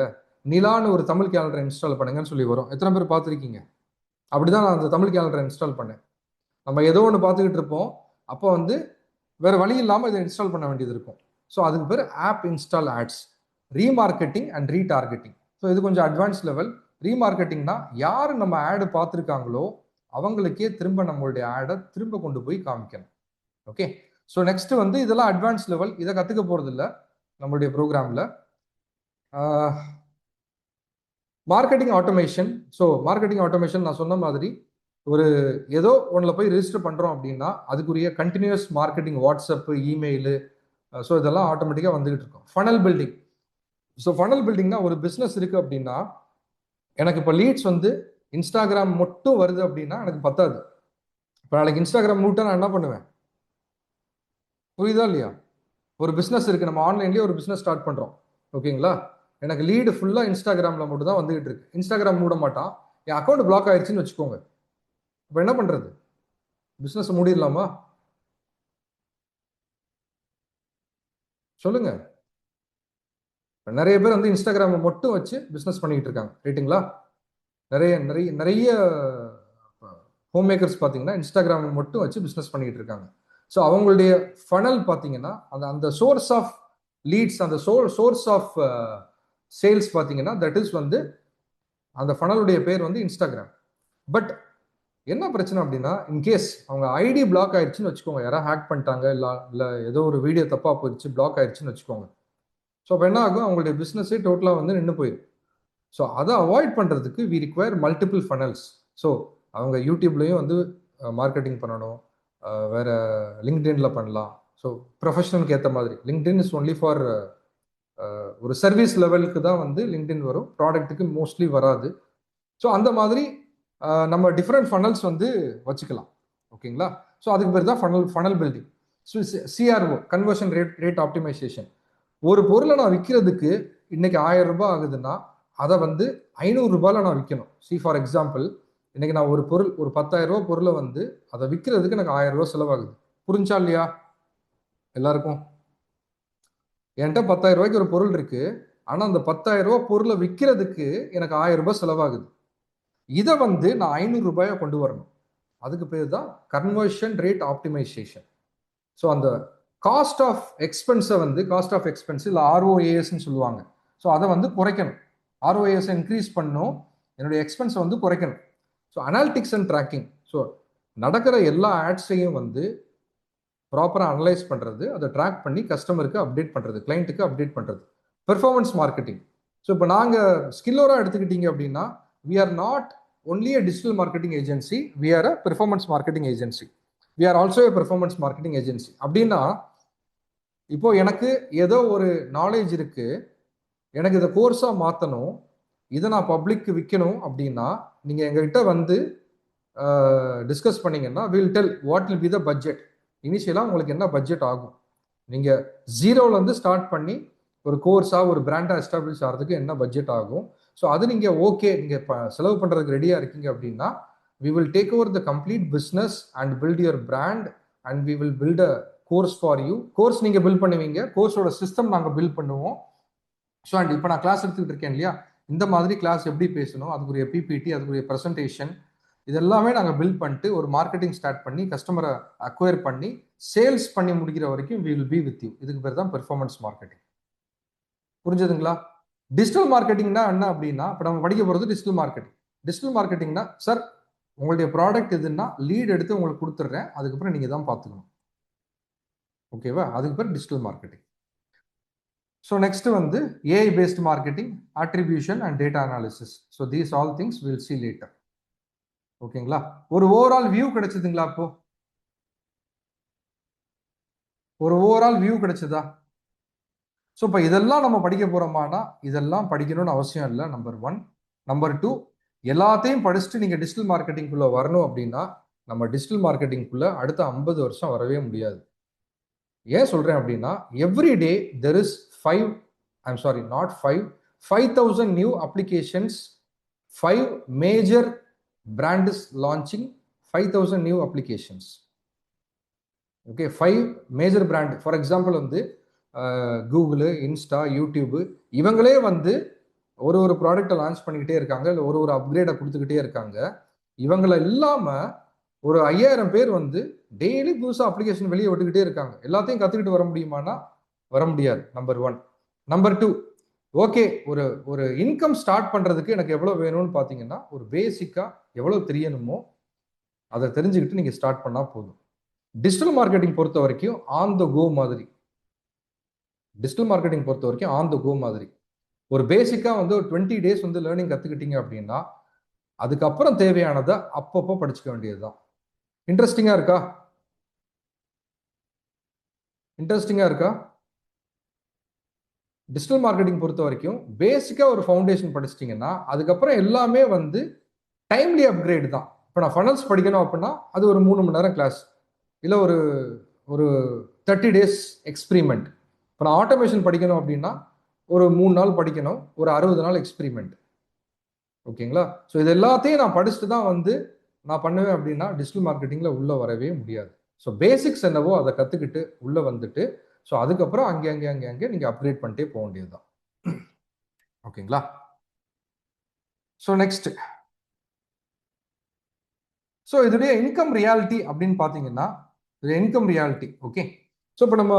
Speaker 1: நிலான்னு ஒரு தமிழ் கேலண்டர் இன்ஸ்டால் பண்ணுங்கன்னு சொல்லி வரும். எத்தனை பேர் பார்த்துருக்கீங்க? அப்படிதான் நான் அந்த தமிழ் கேலண்டரை இன்ஸ்டால் பண்ணேன். நம்ம ஏதோ ஒன்று பார்த்துக்கிட்டு இருப்போம், அப்போ வந்து வேற வழி இல்லாமல் இதை இன்ஸ்டால் பண்ண வேண்டியது இருக்கும். ஸோ அதுக்கு பேர் app install ads. Remarketing and retargeting. So இது கொஞ்சம் அட்வான்ஸ் லெவல். ரீமார்க்கெட்டிங்னா யார் நம்ம ஆடு பார்த்துருக்காங்களோ அவங்களுக்கே திரும்ப நம்மளுடைய ஆடை திரும்ப கொண்டு போய் காமிக்கணும். ஓகே. ஸோ நெக்ஸ்ட் வந்து இதெல்லாம் அட்வான்ஸ் லெவல், இதை கற்றுக்க போகிறது இல்லை நம்மளுடைய ப்ரோக்ராமில். Marketing automation. So marketing automation நான் சொன்ன மாதிரி ஒரு ஏதோ ஒன்றில் போய் ரிஜிஸ்டர் பண்ணுறோம் அப்படின்னா அதுக்குரிய continuous marketing, WhatsApp, email, so இதெல்லாம் ஆட்டோமேட்டிக்காக வந்துகிட்டு இருக்கும். Funnel building. ஸோ ஃபனல் பில்டிங்னா ஒரு பிஸ்னஸ் இருக்குது அப்படின்னா எனக்கு இப்போ லீட்ஸ் வந்து இன்ஸ்டாகிராம் மட்டும் வருது அப்படின்னா எனக்கு பத்தாது. இப்போ நாளைக்கு இன்ஸ்டாகிராம் மூட்டை நான் என்ன பண்ணுவேன்? புரியுதா இல்லையா? ஒரு பிஸ்னஸ் இருக்குது, நம்ம ஆன்லைன்லேயே ஒரு பிஸ்னஸ் ஸ்டார்ட் பண்ணுறோம், ஓகேங்களா? எனக்கு லீடு ஃபுல்லாக இன்ஸ்டாகிராமில் மட்டும் தான் வந்துகிட்டு இருக்கு. இன்ஸ்டாகிராம் மூட மாட்டான், என் அக்கௌண்ட் பிளாக் ஆயிடுச்சுன்னு வச்சுக்கோங்க. இப்போ என்ன பண்ணுறது? பிஸ்னஸ் மூடிடலாமா? சொல்லுங்க. நிறைய பேர் வந்து இன்ஸ்டாகிராமை மட்டும் வச்சு பிஸ்னஸ் பண்ணிக்கிட்டு இருக்காங்க, ரைட்டுங்களா? நிறைய நிறைய நிறைய ஹோம் மேக்கர்ஸ் பார்த்தீங்கன்னா இன்ஸ்டாகிராமை மட்டும் வச்சு பிஸ்னஸ் பண்ணிக்கிட்டு இருக்காங்க. ஸோ அவங்களுடைய ஃபனல் பார்த்தீங்கன்னா அந்த அந்த சோர்ஸ் ஆஃப் லீட்ஸ், அந்த சோர்ஸ் ஆஃப் சேல்ஸ் பார்த்தீங்கன்னா தட் இஸ் வந்து அந்த ஃபனலுடைய பேர் வந்து இன்ஸ்டாகிராம். பட் என்ன பிரச்சனை அப்படின்னா, இன்கேஸ் அவங்க ஐடி பிளாக் ஆயிடுச்சுன்னு வச்சுக்கோங்க, யாராவது ஹேக் பண்ணிட்டாங்க, இல்லை ஏதோ ஒரு வீடியோ தப்பாக போயிடுச்சு, பிளாக் ஆயிடுச்சுன்னு வச்சுக்கோங்க. ஸோ அப்போ என்ன ஆகும்? அவங்களுடைய பிஸ்னஸே டோட்டலாக வந்து நின்று போயிடும். ஸோ அதை அவாய்ட் பண்ணுறதுக்கு we require multiple funnels. So அவங்க யூடியூப்லேயும் வந்து மார்க்கெட்டிங் பண்ணணும், வேற லிங்க்டின்ல பண்ணலாம். ஸோ ப்ரொஃபஷனலுக்கு ஏற்ற மாதிரி லிங்க்டின் இஸ் ஒன்லி ஃபார் ஒரு சர்வீஸ் லெவலுக்கு தான் வந்து லிங்க்டின் வரும், ப்ராடக்ட்டுக்கு மோஸ்ட்லி வராது. ஸோ அந்த மாதிரி நம்ம டிஃப்ரெண்ட் ஃபனல்ஸ் வந்து வச்சுக்கலாம், ஓகேங்களா? ஸோ அதுக்கு பேர் தான் funnel building. So CRO, conversion rate optimization. ஒரு பொருளை நான் விற்கிறதுக்கு இன்னைக்கு 1000 ரூபாய் ஆகுதுன்னா அதை வந்து 500 ரூபாயில நான் விற்கணும். ஃபார் எக்ஸாம்பிள், இன்னைக்கு நான் ஒரு பொருள், ஒரு 10,000 ரூபாய் பொருளை வந்து அதை விற்கிறதுக்கு எனக்கு 1000 ரூபாய் செலவாகுது. புரிஞ்சா இல்லையா எல்லாருக்கும்? என்கிட்ட 10,000 ரூபாய்க்கு ஒரு பொருள் இருக்கு, ஆனா அந்த 10,000 ரூபாய் பொருளை விற்கிறதுக்கு எனக்கு 1000 ரூபாய் செலவாகுது. இதை வந்து நான் 500 ரூபாயை கொண்டு வரணும். அதுக்கு பேர் தான் கன்வர்ஷன் ரேட் ஆப்டிமைசேஷன். ஸோ அந்த காஸ்ட் ஆஃப் எக்ஸ்பென்ஸை வந்து, காஸ்ட் ஆஃப் எக்ஸ்பென்ஸ் இல்லை ஆர்ஓஏஎஸ்ன்னு சொல்லுவாங்க. ஸோ அதை வந்து குறைக்கணும். ஆர்ஓஏஎஸ் இன்க்ரீஸ் பண்ணணும், என்னுடைய எக்ஸ்பென்ஸை வந்து குறைக்கணும். So analytics and tracking. So நடக்கிற எல்லா ஆட்ஸையும் வந்து ப்ராப்பராக அனலைஸ் பண்ணுறது, அதை ட்ராக் பண்ணி கஸ்டமருக்கு அப்டேட் பண்ணுறது, கிளைண்ட்டுக்கு அப்டேட் பண்ணுறது. Performance marketing. ஸோ இப்போ நாங்கள் ஸ்கில்லோராக எடுத்துக்கிட்டீங்க அப்படின்னா we are not only a digital marketing agency, we are a performance marketing agency. We are also a performance marketing agency. அப்படின்னா இப்போ எனக்கு ஏதோ ஒரு நாலேஜ் இருக்கு, எனக்கு இதை கோர்ஸாக மாற்றணும், இதை நான் பப்ளிக்கு விற்கணும் அப்படின்னா நீங்கள் எங்ககிட்ட வந்து டிஸ்கஸ் பண்ணீங்கன்னா will tell what will be the budget. இனிஷியலாக உங்களுக்கு என்ன பட்ஜெட் ஆகும், நீங்கள் ஜீரோலேருந்து ஸ்டார்ட் பண்ணி ஒரு கோர்ஸாக ஒரு பிராண்டாக எஸ்டாப்ளிஷ் ஆகிறதுக்கு என்ன பட்ஜெட் ஆகும். ஸோ அது நீங்கள் ஓகே, நீங்கள் செலவு பண்ணுறதுக்கு ரெடியாக இருக்கீங்க அப்படின்னா we will take over the complete business and build your brand and we will build a course for you. Course நீங்கள் பில்ட் பண்ணுவீங்க, கோர்ஸோட சிஸ்டம் நாங்கள் பில்ட் பண்ணுவோம். ஸோ அண்ட் இப்போ நான் கிளாஸ் எடுத்துக்கிட்டு இருக்கேன் இல்லையா, இந்த மாதிரி கிளாஸ் எப்படி பேசணும், அதுக்குரிய பிபிடி, அதுக்குரிய ப்ரெசன்டேஷன், இதெல்லாமே நாங்கள் பில்ட் பண்ணிட்டு ஒரு மார்க்கெட்டிங் ஸ்டார்ட் பண்ணி கஸ்டமரை அக்வயர் பண்ணி சேல்ஸ் பண்ணி முடிக்கிற வரைக்கும் we will be with you. இதுக்கு பேர் தான் பெர்ஃபார்மன்ஸ் மார்க்கெட்டிங். புரிஞ்சதுங்களா? டிஜிட்டல் மார்க்கெட்டிங்னா என்ன அப்படின்னா, இப்போ நம்ம படிக்க போகிறது டிஜிட்டல் மார்க்கெட்டிங். டிஜிட்டல் மார்க்கெட்டிங்னா சார் உங்களுடைய ப்ராடக்ட் எதுன்னா லீட் எடுத்து உங்களுக்கு கொடுத்துட்றேன், அதுக்கப்புறம் நீங்கள் தான் பார்த்துக்கணும். ஓகேவா? அதுக்கு பேர் டிஜிட்டல் மார்க்கெட்டிங். ஸோ நெக்ஸ்ட் வந்து AI paste marketing, attribution and data analysis. So these all things will see later. ஓகேங்களா? ஒரு ஓவரால் வியூ கிடைச்சதுங்களா? அப்போ ஒரு ஓவரால் வியூ கிடைச்சதா? ஸோ இப்போ இதெல்லாம் நம்ம படிக்க போறோமானா இதெல்லாம் படிக்கணும்னு அவசியம் இல்லை. நம்பர் 1. நம்பர் 2, எல்லாத்தையும் படிச்சுட்டு நீங்க டிஜிட்டல் மார்க்கெட்டிங்குள்ள வரணும் அப்படின்னா நம்ம டிஜிட்டல் மார்க்கெட்டிங்குள்ள அடுத்த 50 வருஷம் வரவே முடியாது. ஏன் சொல்றேன் அப்படின்னா every day there is 5,000 new applications, 5 major brand is launching 5,000 new applications. Okay, 5 major brand. For example வந்து கூகுளு, இன்ஸ்டா, யூடியூபு இவங்களே வந்து ஒரு ப்ராடக்டை லான்ச் பண்ணிக்கிட்டே இருக்காங்க, இல்லை ஒரு அப்கிரேடை கொடுத்துக்கிட்டே இருக்காங்க. இவங்களை இல்லாமல் ஒரு 5,000 பேர் வந்து டெய்லி புதுசாக அப்ளிகேஷன் வெளியே விட்டுக்கிட்டே இருக்காங்க. எல்லாத்தையும் கற்றுக்கிட்டு வர முடியுமானா வர முடியாது. நம்பர் 1. நம்பர் 2, ஓகே, ஒரு இன்கம் ஸ்டார்ட் பண்ணுறதுக்கு எனக்கு எவ்வளோ வேணும்னு பார்த்தீங்கன்னா ஒரு பேசிக்காக எவ்வளோ தெரியணுமோ அதை தெரிஞ்சுக்கிட்டு நீங்கள் ஸ்டார்ட் பண்ணால் போதும். டிஜிட்டல் மார்க்கெட்டிங் பொறுத்த வரைக்கும் ஆன் த கோ மாதிரி. ஒரு பேசிக்காக வந்து ஒரு 20 டேஸ் வந்து லேர்னிங் கற்றுக்கிட்டீங்க அப்படின்னா அதுக்கப்புறம் தேவையானதை அப்பப்போ படிச்சுக்க வேண்டியதுதான். இன்ட்ரெஸ்டிங்காக இருக்கா? டிஜிட்டல் மார்க்கெட்டிங் பொறுத்த வரைக்கும் பேசிக்காக ஒரு ஃபவுண்டேஷன் படிச்சிட்டிங்கன்னா அதுக்கப்புறம் எல்லாமே வந்து டைம்லி அப்கிரேட் தான். இப்போ நான் ஃபனல்ஸ் படிக்கணும் அப்படின்னா அது ஒரு 3 மணி நேரம் கிளாஸ், இல்லை ஒரு 30 டேஸ் எக்ஸ்பிரிமெண்ட். இப்போ நான் ஆட்டோமேஷன் படிக்கணும் அப்படின்னா ஒரு 3 நாள் படிக்கணும், ஒரு 60 நாள் எக்ஸ்பிரிமெண்ட். ஓகேங்களா? ஸோ இது எல்லாத்தையும் நான் படிச்சுட்டு தான் வந்து நான் பண்ணுவேன் அப்படின்னா டிஜிட்டல் மார்க்கெட்டிங்கில் உள்ளே வரவே முடியாது. ஸோ பேசிக்ஸ் என்னவோ அதை கற்றுக்கிட்டு உள்ளே வந்துட்டு ஸோ அதுக்கப்புறம் அங்கே நீங்கள் அப்கிரேட் பண்ணிட்டே போக வேண்டியது தான். ஓகேங்களா? ஸோ நெக்ஸ்ட், ஸோ இதோடைய இன்கம் ரியாலிட்டி அப்படின்னு பார்த்தீங்கன்னா இது இன்கம் ரியாலிட்டி. ஓகே, ஸோ இப்போ நம்ம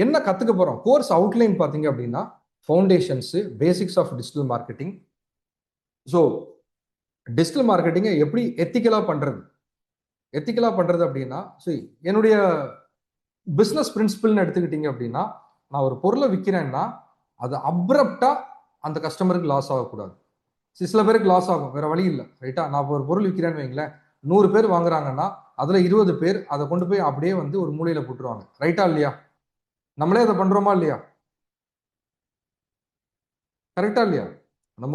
Speaker 1: என்ன கற்றுக்க போகிறோம்? கோர்ஸ் அவுட்லைன் பார்த்தீங்க அப்படின்னா foundations, basics of digital marketing. So digital மார்க்கெட்டிங்கை எப்படி எத்திக்கலாக பண்ணுறது அப்படின்னா, சரி, என்னுடைய பிஸ்னஸ் பிரின்சிபிள்னு எடுத்துக்கிட்டீங்க அப்படின்னா நான் ஒரு பொருளை விற்கிறேன்னா அது அப்ரப்டாக அந்த கஸ்டமருக்கு லாஸ் ஆகக்கூடாது. சில பேருக்கு லாஸ் ஆகும், வேற வழி இல்லை, ரைட்டா? நான் ஒரு பொருள் விற்கிறேன்னு வைங்களேன், 100 பேர் வாங்குறாங்கன்னா அதில் 20 பேர் அதை கொண்டு போய் அப்படியே வந்து ஒரு மூலையில் போட்டுருவாங்க, ரைட்டா இல்லையா? நம்மளே அதை பண்ணுறோமா இல்லையா? கரெக்டா இல்லையா? நம்ம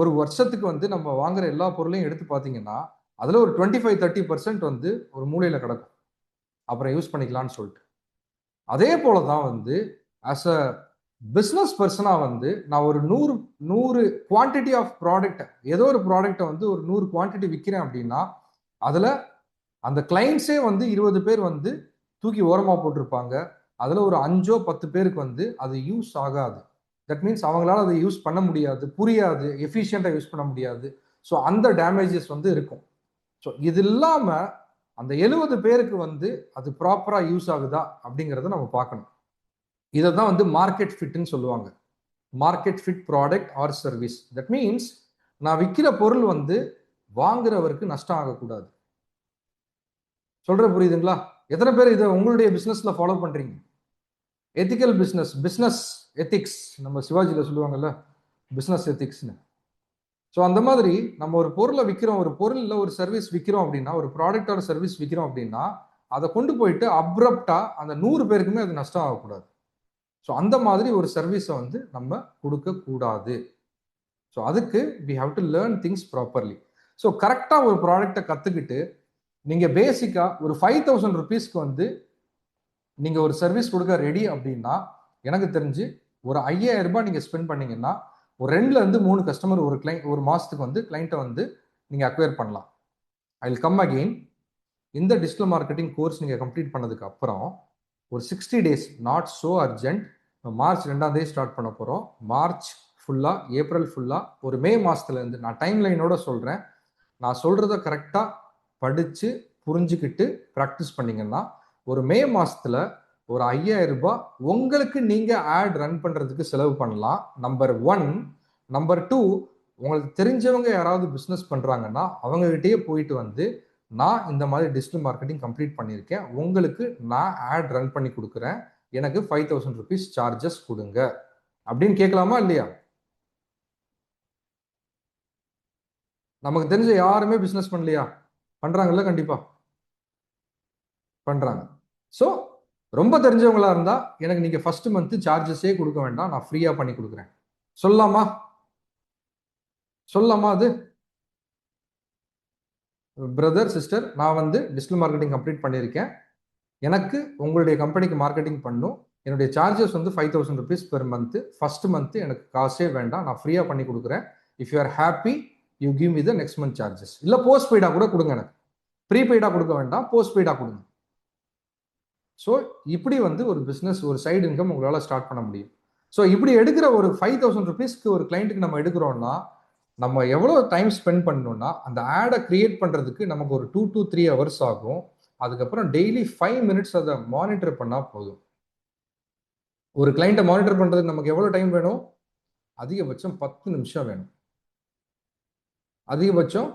Speaker 1: ஒரு வருஷத்துக்கு வந்து நம்ம வாங்குற எல்லா பொருளையும் எடுத்து பார்த்தீங்கன்னா அதில் ஒரு 25-30% வந்து ஒரு மூலையில் கிடக்கும், அப்புறம் யூஸ் பண்ணிக்கலாம்னு சொல்லிட்டு. அதே போல தான் வந்து ஆஸ் அ பிஸ்னஸ் பர்சனாக வந்து நான் ஒரு 100 குவான்டிட்டி ஆஃப் ப்ராடக்ட், ஏதோ ஒரு ப்ராடக்டை வந்து ஒரு 100 குவான்டிட்டி விற்கிறேன் அப்படின்னா அதில் அந்த கிளைண்ட்ஸே வந்து 20 பேர் வந்து தூக்கி ஓரமாக போட்டிருப்பாங்க. அதில் ஒரு 5-10 பேருக்கு வந்து அது யூஸ் ஆகாது. தட் மீன்ஸ் அவங்களால அதை யூஸ் பண்ண முடியாது, புரியாது, எஃபிஷியண்டாக யூஸ் பண்ண முடியாது. ஸோ அந்த டேமேஜஸ் வந்து இருக்கும். ஸோ இது இல்லாமல் அந்த 70 பேருக்கு வந்து அது ப்ராப்பராக யூஸ் ஆகுதா அப்படிங்கிறத நம்ம பார்க்கணும். இதை தான் வந்து மார்க்கெட் ஃபிட்னு சொல்லுவாங்க. Market fit product or service. That means நான் விற்கிற பொருள் வந்து வாங்குறவருக்கு நஷ்டம் ஆகக்கூடாது. சொல்ற புரியுதுங்களா? எத்தனை பேர் இதை உங்களுடைய பிஸ்னஸ்ல ஃபாலோ பண்றீங்க? எத்திக்கல் பிஸ்னஸ் எத்திக்ஸ், நம்ம சிவாஜியில் சொல்லுவாங்கல்ல பிஸ்னஸ் எத்திக்ஸ்னு. ஸோ அந்த மாதிரி நம்ம ஒரு பொருளை விற்கிறோம், ஒரு பொருளில் ஒரு சர்வீஸ் விற்கிறோம் அப்படின்னா, ஒரு ப்ராடக்ட் ஆர் சர்வீஸ் விற்கிறோம் அப்படின்னா அதை கொண்டு போயிட்டு அப்ரப்டா அந்த 100 பேருக்குமே அது நஷ்டம் ஆகக்கூடாது. ஸோ அந்த மாதிரி ஒரு சர்வீஸை வந்து நம்ம கொடுக்கக்கூடாது. ஸோ அதுக்கு we have to learn things properly. So கரெக்டாக ஒரு ப்ராடக்டை கற்றுக்கிட்டு நீங்கள் பேசிக்காக ஒரு 5,000 ருபீஸ்க்கு வந்து நீங்கள் ஒரு சர்வீஸ் கொடுக்க ரெடி அப்படின்னா எனக்கு தெரிஞ்சு ஒரு 5,000 ரூபாய் நீங்கள் ஸ்பெண்ட் பண்ணீங்கன்னா ஒரு 2லேருந்து 3 கஸ்டமர் ஒரு மாதத்துக்கு வந்து கிளைண்ட்டை வந்து நீங்கள் அக்வயர் பண்ணலாம். I will come again. இந்த டிஜிட்டல் மார்க்கெட்டிங் கோர்ஸ் நீங்கள் கம்ப்ளீட் பண்ணதுக்கு அப்புறம் ஒரு 60 days, not so urgent, March 2ஆம் தேதி ஸ்டார்ட் பண்ண போகிறோம். மார்ச் ஃபுல்லாக, ஏப்ரல் ஃபுல்லாக, ஒரு மே மாதத்துலேருந்து நான் டைம் லைனோட சொல்கிறேன். நான் சொல்கிறத கரெக்டாக படித்து புரிஞ்சுக்கிட்டு ப்ராக்டிஸ் பண்ணிங்கன்னா ஒரு மே மாதத்தில் ஒரு 5,000 ரூபாய் உங்களுக்கு நீங்கள் ஆட் ரன் பண்ணுறதுக்கு செலவு பண்ணலாம். நம்பர் 1. நம்பர் 2, உங்களுக்கு தெரிஞ்சவங்க யாராவது பிஸ்னஸ் பண்ணுறாங்கன்னா அவங்ககிட்டயே போயிட்டு வந்து, நான் இந்த மாதிரி டிஜிட்டல் மார்க்கெட்டிங் கம்ப்ளீட் பண்ணியிருக்கேன், உங்களுக்கு நான் ஆட் ரன் பண்ணி கொடுக்குறேன், எனக்கு 5000 rupees சார்ஜஸ் கொடுங்க அப்படின்னு கேட்கலாமா இல்லையா? நமக்கு தெரிஞ்ச யாருமே பிஸ்னஸ் பண்ணலையா? பண்றாங்கல்ல? கண்டிப்பா பண்றாங்க. ஸோ ரொம்ப தெரிஞ்சவங்களா இருந்தா எனக்கு நீங்க ஃபர்ஸ்ட் மந்த் சார்ஜஸே கொடுக்க வேண்டாம், நான் ஃப்ரீயா பண்ணி கொடுக்குறேன். சொல்லலாமா? சொல்லலாமா அது? பிரதர் சிஸ்டர், நான் வந்து டிஜிட்டல் மார்க்கெட்டிங் கம்ப்ளீட் பண்ணியிருக்கேன், எனக்கு உங்களுடைய கம்பெனிக்கு மார்க்கெட்டிங் பண்ணும், என்னுடைய சார்ஜஸ் வந்து 5000 rupees per month, first month எனக்கு காசே வேண்டாம், நான் ஃப்ரீயா பண்ணி கொடுக்குறேன். If you are happy you give me the next month charges. இல்லை போஸ்ட் பெய்டா கூட கொடுங்க, எனக்கு ப்ரீபெய்டா கொடுக்க வேண்டாம், போஸ்ட் பெய்டா கொடுங்க. ஸோ இப்படி வந்து ஒரு பிஸ்னஸ், ஒரு சைடு இன்கம் உங்களால் ஸ்டார்ட் பண்ண முடியும். ஸோ இப்படி எடுக்கிற ஒரு 5000 rupeesக்கு ஒரு கிளைண்ட்டுக்கு நம்ம எடுக்கிறோம்னா நம்ம எவ்வளோ டைம் ஸ்பெண்ட் பண்ணணும்னா அந்த ஆடை கிரியேட் பண்ணுறதுக்கு நமக்கு ஒரு 2 to 3 hours ஆகும். அதுக்கப்புறம் டெய்லி 5 minutes அதை மானிட்டர் பண்ணால் போதும். ஒரு கிளைண்ட்டை மானிட்டர் பண்ணுறதுக்கு நமக்கு எவ்வளோ டைம் வேணும்? அதிகபட்சம் 10 நிமிஷம் வேணும். அதிகபட்சம்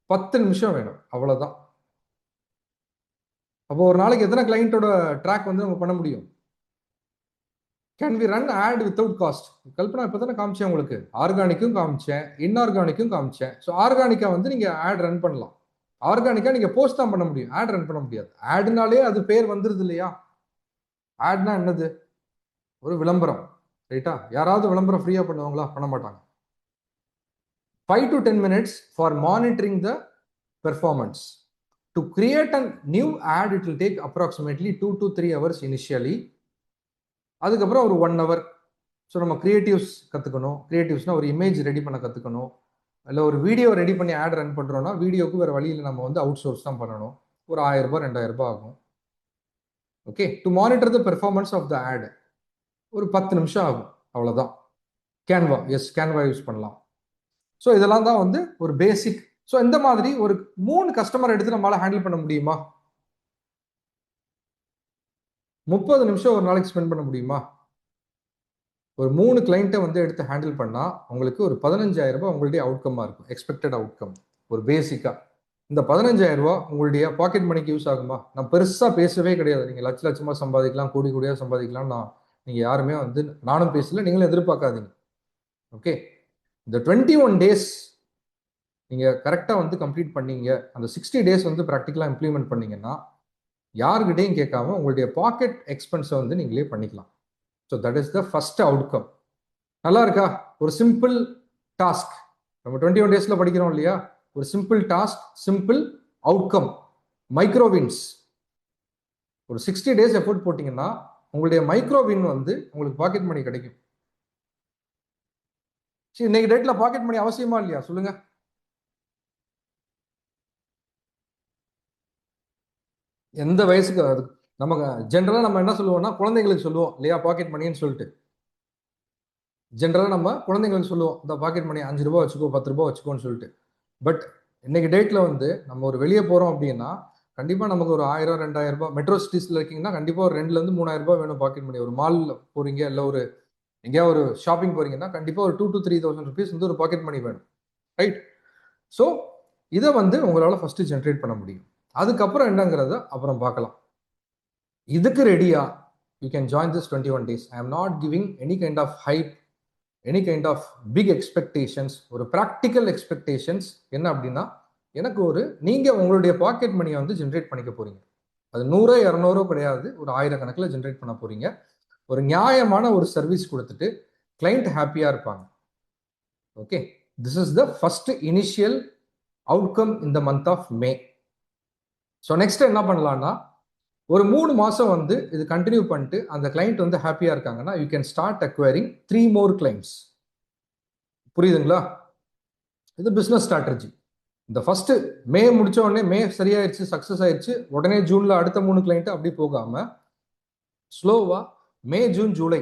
Speaker 1: 10 நிமிஷம் வேணும், அவ்வளோதான். அப்போ ஒரு நாளைக்கு எத்தனை கிளைண்ட்டோட ட்ராக் வந்து நம்ம பண்ண முடியும்? Can we run ad without cost? Kalpana இப்போ தானே காமிச்சேன் உங்களுக்கு, ஆர்கானிக்கும் காமிச்சேன், இன்ஆர்கானிக்கும் காமிச்சேன். ஸோ ஆர்கானிக்கா வந்து நீங்கள் ஆட் ரன் பண்ணலாம். ஆர்கானிக்கா நீங்கள் போஸ்ட் தான் பண்ண முடியும், ஆட் ரன் பண்ண முடியாது. ஆட்னாலே அது பேர் வந்துருது இல்லையா? ஆட்னா என்னது? ஒரு விளம்பரம், ரைட்டா? யாராவது விளம்பரம் ஃப்ரீயா பண்ணுவாங்களா? பண்ண மாட்டாங்க. 5 to 10 minutes for monitoring the performance. To create a new ad, it will take approximately 2 to 3 hours initially. அதுக்கப்புறம் ஒரு 1 hour. ஸோ நம்ம கிரியேட்டிவ்ஸ் கற்றுக்கணும். கிரியேட்டிவ்ஸ்னால் ஒரு இமேஜ் ரெடி பண்ண கற்றுக்கணும், இல்லை ஒரு வீடியோ ரெடி பண்ணி ஆட் ரன் பண்ணுறோன்னா வீடியோக்கு வேறு வழியில் நம்ம வந்து அவுட் சோர்ஸ் தான் பண்ணணும். ஒரு 1000 ரூபாய் 2000 ரூபாய் ஆகும். Okay, to monitor the performance of the ad ஒரு 10 நிமிஷம் ஆகும், அவ்வளோதான். கேன்வா, எஸ் கேன்வா யூஸ் பண்ணலாம். ஸோ இதெல்லாம் தான் வந்து ஒரு பேசிக். ஸோ இந்த மாதிரி ஒரு 3 கஸ்டமர் எடுத்து நம்மளால ஹேண்டில் பண்ண முடியுமா? 30 நிமிஷம் ஒரு நாளைக்கு ஸ்பெண்ட் பண்ண முடியுமா? ஒரு 3 கிளைண்ட்டை வந்து எடுத்து ஹேண்டில் பண்ணால் உங்களுக்கு ஒரு 15000 ரூபாய் உங்களுடைய அவுட்கம்மாக இருக்கும், எக்ஸ்பெக்டட் அவுட்கம். ஒரு பேசிக்காக இந்த 15000 ரூபாய் உங்களுடைய பாக்கெட் மணிக்கு யூஸ் ஆகுமா? நான் பெருசாக பேசவே கிடையாது, நீங்கள் லட்சமாக சம்பாதிக்கலாம், கோடி கோடியாக சம்பாதிக்கலாம். நீங்கள் யாருமே வந்து, நானும் பேசல, நீங்களும் எதிர்பார்க்காதீங்க. ஓகே, இந்த 21 days நீங்கள் கரெக்டாக வந்து கம்ப்ளீட் பண்ணீங்க, அந்த 60 days வந்து ப்ராக்டிக்கலாக இம்ப்ளிமெண்ட் பண்ணீங்கன்னா யாருக்கிட்டையும் கேட்காம உங்களுடைய பாக்கெட் எக்ஸ்பென்ஸை வந்து நீங்களே பண்ணிக்கலாம். So that is the first outcome. நல்லா இருக்கா? ஒரு சிம்பிள் டாஸ்க். நம்ம 21 days படிக்கிறோம் இல்லையா? ஒரு simple task, simple outcome, micro wins. ஒரு 60 days எஃபோர்ட் போட்டிங்கன்னா உங்களுடைய மைக்ரோ வின் வந்து உங்களுக்கு பாக்கெட் மணி கிடைக்கும். சரி, இன்னைக்கு டேட்ல பாக்கெட் மணி அவசியமா இல்லையா? சொல்லுங்க. எந்த வயசுக்கு அது நமக்கு ஜென்ரலா நம்ம என்ன சொல்லுவோம்னா குழந்தைங்களுக்கு சொல்லுவோம் இல்லையா பாக்கெட் மணின்னு சொல்லிட்டு. ஜென்ரலா நம்ம குழந்தைங்களுக்கு சொல்லுவோம், இந்த பாக்கெட் மணி 5 ரூபாய் வச்சுக்கோ, 10 ரூபாய் வச்சுக்கோன்னு சொல்லிட்டு. பட் இன்னைக்கு டேட்ல வந்து நம்ம ஒரு வெளியே போறோம் அப்படின்னா கண்டிப்பா நமக்கு ஒரு 1000 2000 ரூபாய், மெட்ரோ சிட்டிஸ்ல இருக்கீங்கன்னா கண்டிப்பா ஒரு 2ல இருந்து 3000 ரூபாய் வேணும் பாக்கெட் மணி. ஒரு மால்ல போறீங்க, இல்லை ஒரு எங்கேயாவது ஒரு ஷாப்பிங் போறீங்கன்னா கண்டிப்பா ஒரு 2 to 3000 rupees வந்து ஒரு பாக்கெட் மணி வேணும், ரைட்? ஸோ இதை வந்து உங்களால் ஃபர்ஸ்ட் ஜென்ரேட் பண்ண முடியும். அதுக்கப்புறம் என்னங்கிறத அப்புறம் பார்க்கலாம். இதுக்கு ரெடியா? You can join this 21 days. I am not giving any kind of hype, any kind of big expectations. ஒரு ப்ராக்டிக்கல் எக்ஸ்பெக்டேஷன்ஸ் என்ன அப்படின்னா, எனக்கு ஒரு நீங்கள் உங்களுடைய பாக்கெட் மணியை வந்து ஜென்ரேட் பண்ணிக்க போறீங்க. அது 100 200 கிடையாது, ஒரு 1000 கணக்கில் ஜென்ரேட் பண்ண போறீங்க. ஒரு நியாயமான ஒரு சர்வீஸ் கொடுத்துட்டு கிளைண்ட் ஹாப்பியா இருப்பாங்க. Okay, this is the first initial outcome in the month of May. So next என்ன பண்ணலாம்னா, ஒரு 3 மாசம் வந்து இது கண்டினியூ பண்ணிட்டு அந்த கிளைண்ட் வந்து ஹாப்பியா இருக்காங்கன்னா you can start acquiring 3 more clients. புரியுதுங்களா? இது பிசினஸ் ஸ்ட்ராட்டஜி. இந்த ஃபர்ஸ்ட் மே முடிச்ச உடனே, மே சரியாயிருச்சு, சக்சஸ் ஆயிடுச்சு, உடனே ஜூன்ல அடுத்த 3 கிளைண்ட் அப்படி போகாம ஸ்லோவா மே ஜூன் ஜூலை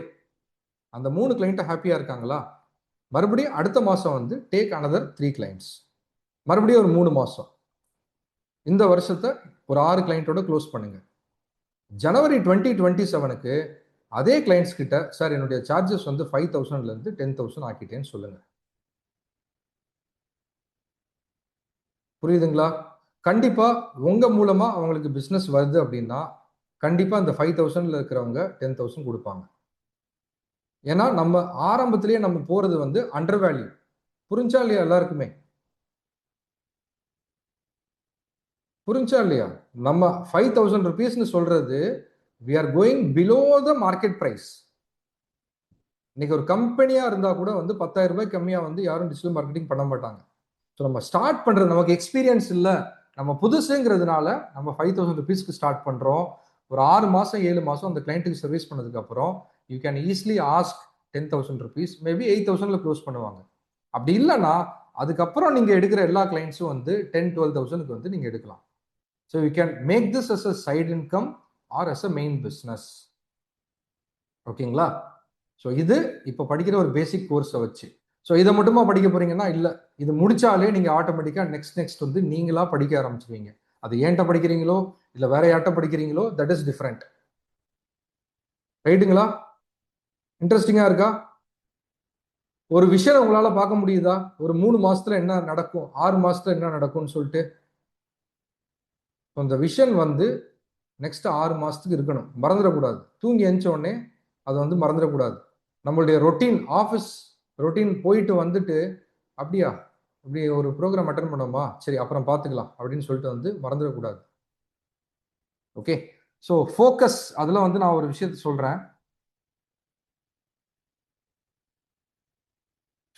Speaker 1: அந்த 3 கிளைண்ட் ஹாப்பியா இருக்காங்களா, மறுபடியும் அடுத்த மாசம் வந்து டேக் அனதர் 3 clients, மறுபடியும் ஒரு 3 மாசம். இந்த வருஷத்தை ஒரு 6 கிளைண்டோட க்ளோஸ் பண்ணுங்க. ஜனவரி 2027க்கு அதே கிளைண்ட்ஸ் கிட்ட, சார் என்னுடைய சார்ஜஸ் வந்து 5000ல இருந்து 10,000 ஆக்கிட்டேன்னு சொல்லுங்க. புரியுதுங்களா? கண்டிப்பா உங்க மூலமா அவங்களுக்கு பிசினஸ் வருது அப்படின்னா கண்டிப்பா அந்த 5000ல இருக்கிறவங்க 10,000 கொடுப்பாங்க. ஏன்னா நம்ம ஆரம்பத்திலேயே நம்ம போறது வந்து அண்டர் வேல்யூ. புரிஞ்சா இல்லையா எல்லாருக்குமே? புரிஞ்சா இல்லையா? நம்ம 5000 ருபீஸ்னு சொல்றது we are going below the market price. இன்னைக்கு ஒரு கம்பெனியா இருந்தா கூட வந்து 10,000 ரூபாய் கம்மியா வந்து யாரும் டிஜிட்டல் மார்க்கெட்டிங் பண்ண மாட்டாங்க. ஸோ நம்ம ஸ்டார்ட் பண்றது நமக்கு எக்ஸ்பீரியன்ஸ் இல்லை, நம்ம புதுசுங்கிறதுனால நம்ம 5000 ருபீஸ்க்கு ஸ்டார்ட் பண்றோம். ஒரு 6 மாசம் 7 மாசம் அந்த கிளைண்ட்டுக்கு சர்வீஸ் பண்ணதுக்கு அப்புறம் you can easily ask 10,000 rupees, maybe 8,000ல க்ளோஸ் பண்ணுவாங்க. அப்படி இல்லைன்னா அதுக்கப்புறம் நீங்க எடுக்கிற எல்லா கிளைண்ட்ஸும் வந்து 10-12,000க்கு வந்து நீங்க எடுக்கலாம். So you can make this as a side income or as a main business. ஓகேங்களா? ஸோ இது இப்போ படிக்கிற ஒரு பேசிக் கோர்ஸை வச்சு. ஸோ இதை மட்டுமா படிக்க போறீங்கன்னா இல்லை, இது முடிச்சாலே நீங்க ஆட்டோமேட்டிக்கா நெக்ஸ்ட் வந்து நீங்களா படிக்க ஆரம்பிச்சிருவீங்க. அது ஏன்ட்ட படிக்கிறீங்களோ இல்லை வேற யார்ட்ட படிக்கிறீங்களோ தட் இஸ் டிஃப்ரெண்ட். ரைட்டுங்களா? இன்ட்ரெஸ்டிங்கா இருக்கா? ஒரு விஷயம் உங்களால பார்க்க முடியுதா? ஒரு 3 மாசத்துல என்ன நடக்கும், 6 மாசத்துல என்ன நடக்கும்னு சொல்லிட்டு அந்த விஷன் வந்து நெக்ஸ்ட் 6 மாசத்துக்கு இருக்கணும். மறந்துடக்கூடாது. தூங்கி எந்திச்ச உடனே அதை வந்து மறந்துடக்கூடாது. நம்மளுடைய ரொட்டீன் ஆஃபீஸ் ரொட்டீன் போயிட்டு வந்துட்டு அப்படியா இப்படி ஒரு ப்ரோக்ராம் அட்டன் பண்ணோமா, சரி அப்புறம் பார்த்துக்கலாம் அப்படின்னு சொல்லிட்டு வந்து மறந்துடக்கூடாது. ஓகே, ஸோ ஃபோக்கஸ் அதில் வந்து நான் ஒரு விஷயத்த சொல்கிறேன்.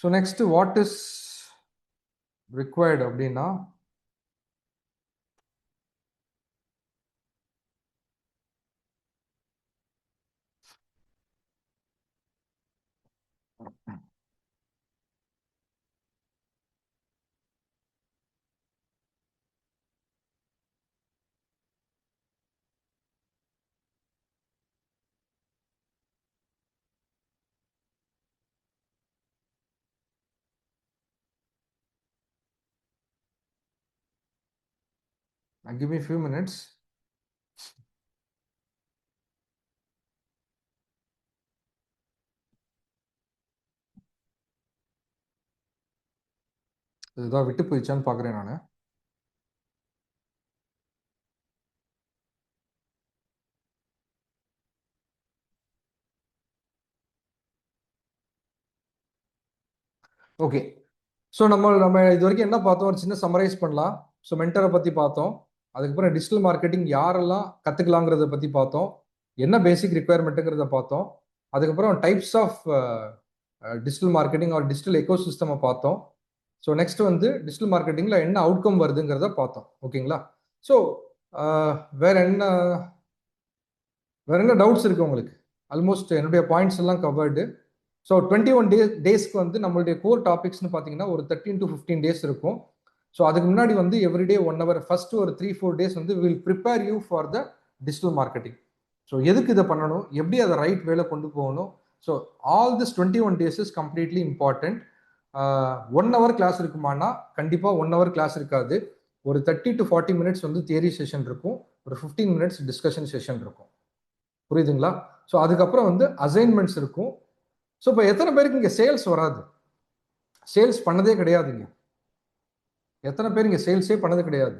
Speaker 1: So next what is required அப்படின்னா give me a few minutes. இதுதான் விட்டு போயிடுச்சான்னு பார்க்குறேன் நான். ஓகே, ஸோ நம்ம நம்ம இது வரைக்கும் என்ன பார்த்தோம், ஒரு சின்ன சம்மரைஸ் பண்ணலாம். ஸோ மென்டரை பற்றி பார்த்தோம், அதுக்கப்புறம் டிஜிட்டல் மார்க்கெட்டிங் யாரெல்லாம் கற்றுக்கலாங்கிறத பற்றி பார்த்தோம், என்ன பேசிக் ரிக்குவயர்மெண்ட்டுங்கிறத பார்த்தோம், அதுக்கப்புறம் types of digital marketing or digital ecosystem பார்த்தோம். ஸோ நெக்ஸ்ட் வந்து டிஜிட்டல் மார்க்கெட்டிங்கில் என்ன அவுட்கம் வருதுங்கிறத பார்த்தோம். ஓகேங்களா? ஸோ வேற என்ன வேற என்ன டவுட்ஸ் இருக்கு உங்களுக்கு? ஆல்மோஸ்ட் என்னுடைய பாயிண்ட்ஸ் எல்லாம் கவர்டு. ஸோ 21 டேஸ்க்கு வந்து நம்மளுடைய கோர் டாபிக்ஸ்னு பார்த்தீங்கன்னா ஒரு 13 to 15 டேஸ் இருக்கும். ஸோ அதுக்கு முன்னாடி வந்து எவ்ரிடே 1 hour ஃபர்ஸ்ட் ஒரு 3-4 டேஸ் வந்து will prepare you for the digital marketing. So எதுக்கு இதை பண்ணணும், எப்படி அதை ரைட் வேலை கொண்டு போகணும். So all this 21 days is completely important. 1 hour class இருக்குமானா கண்டிப்பாக 1 hour கிளாஸ் இருக்காது. ஒரு 30 to 40 மினிட்ஸ் வந்து தியரி செஷன் இருக்கும், ஒரு 15 மினிட்ஸ் டிஸ்கஷன் செஷன் இருக்கும். புரியுதுங்களா? ஸோ அதுக்கப்புறம் வந்து அசைன்மெண்ட்ஸ் இருக்கும். ஸோ இப்போ எத்தனை பேருக்கு இங்கே சேல்ஸ் வராது, சேல்ஸ் பண்ணதே கிடையாதுங்க? எத்தனை பேர் இங்கே சேல்ஸே பண்ணது கிடையாது?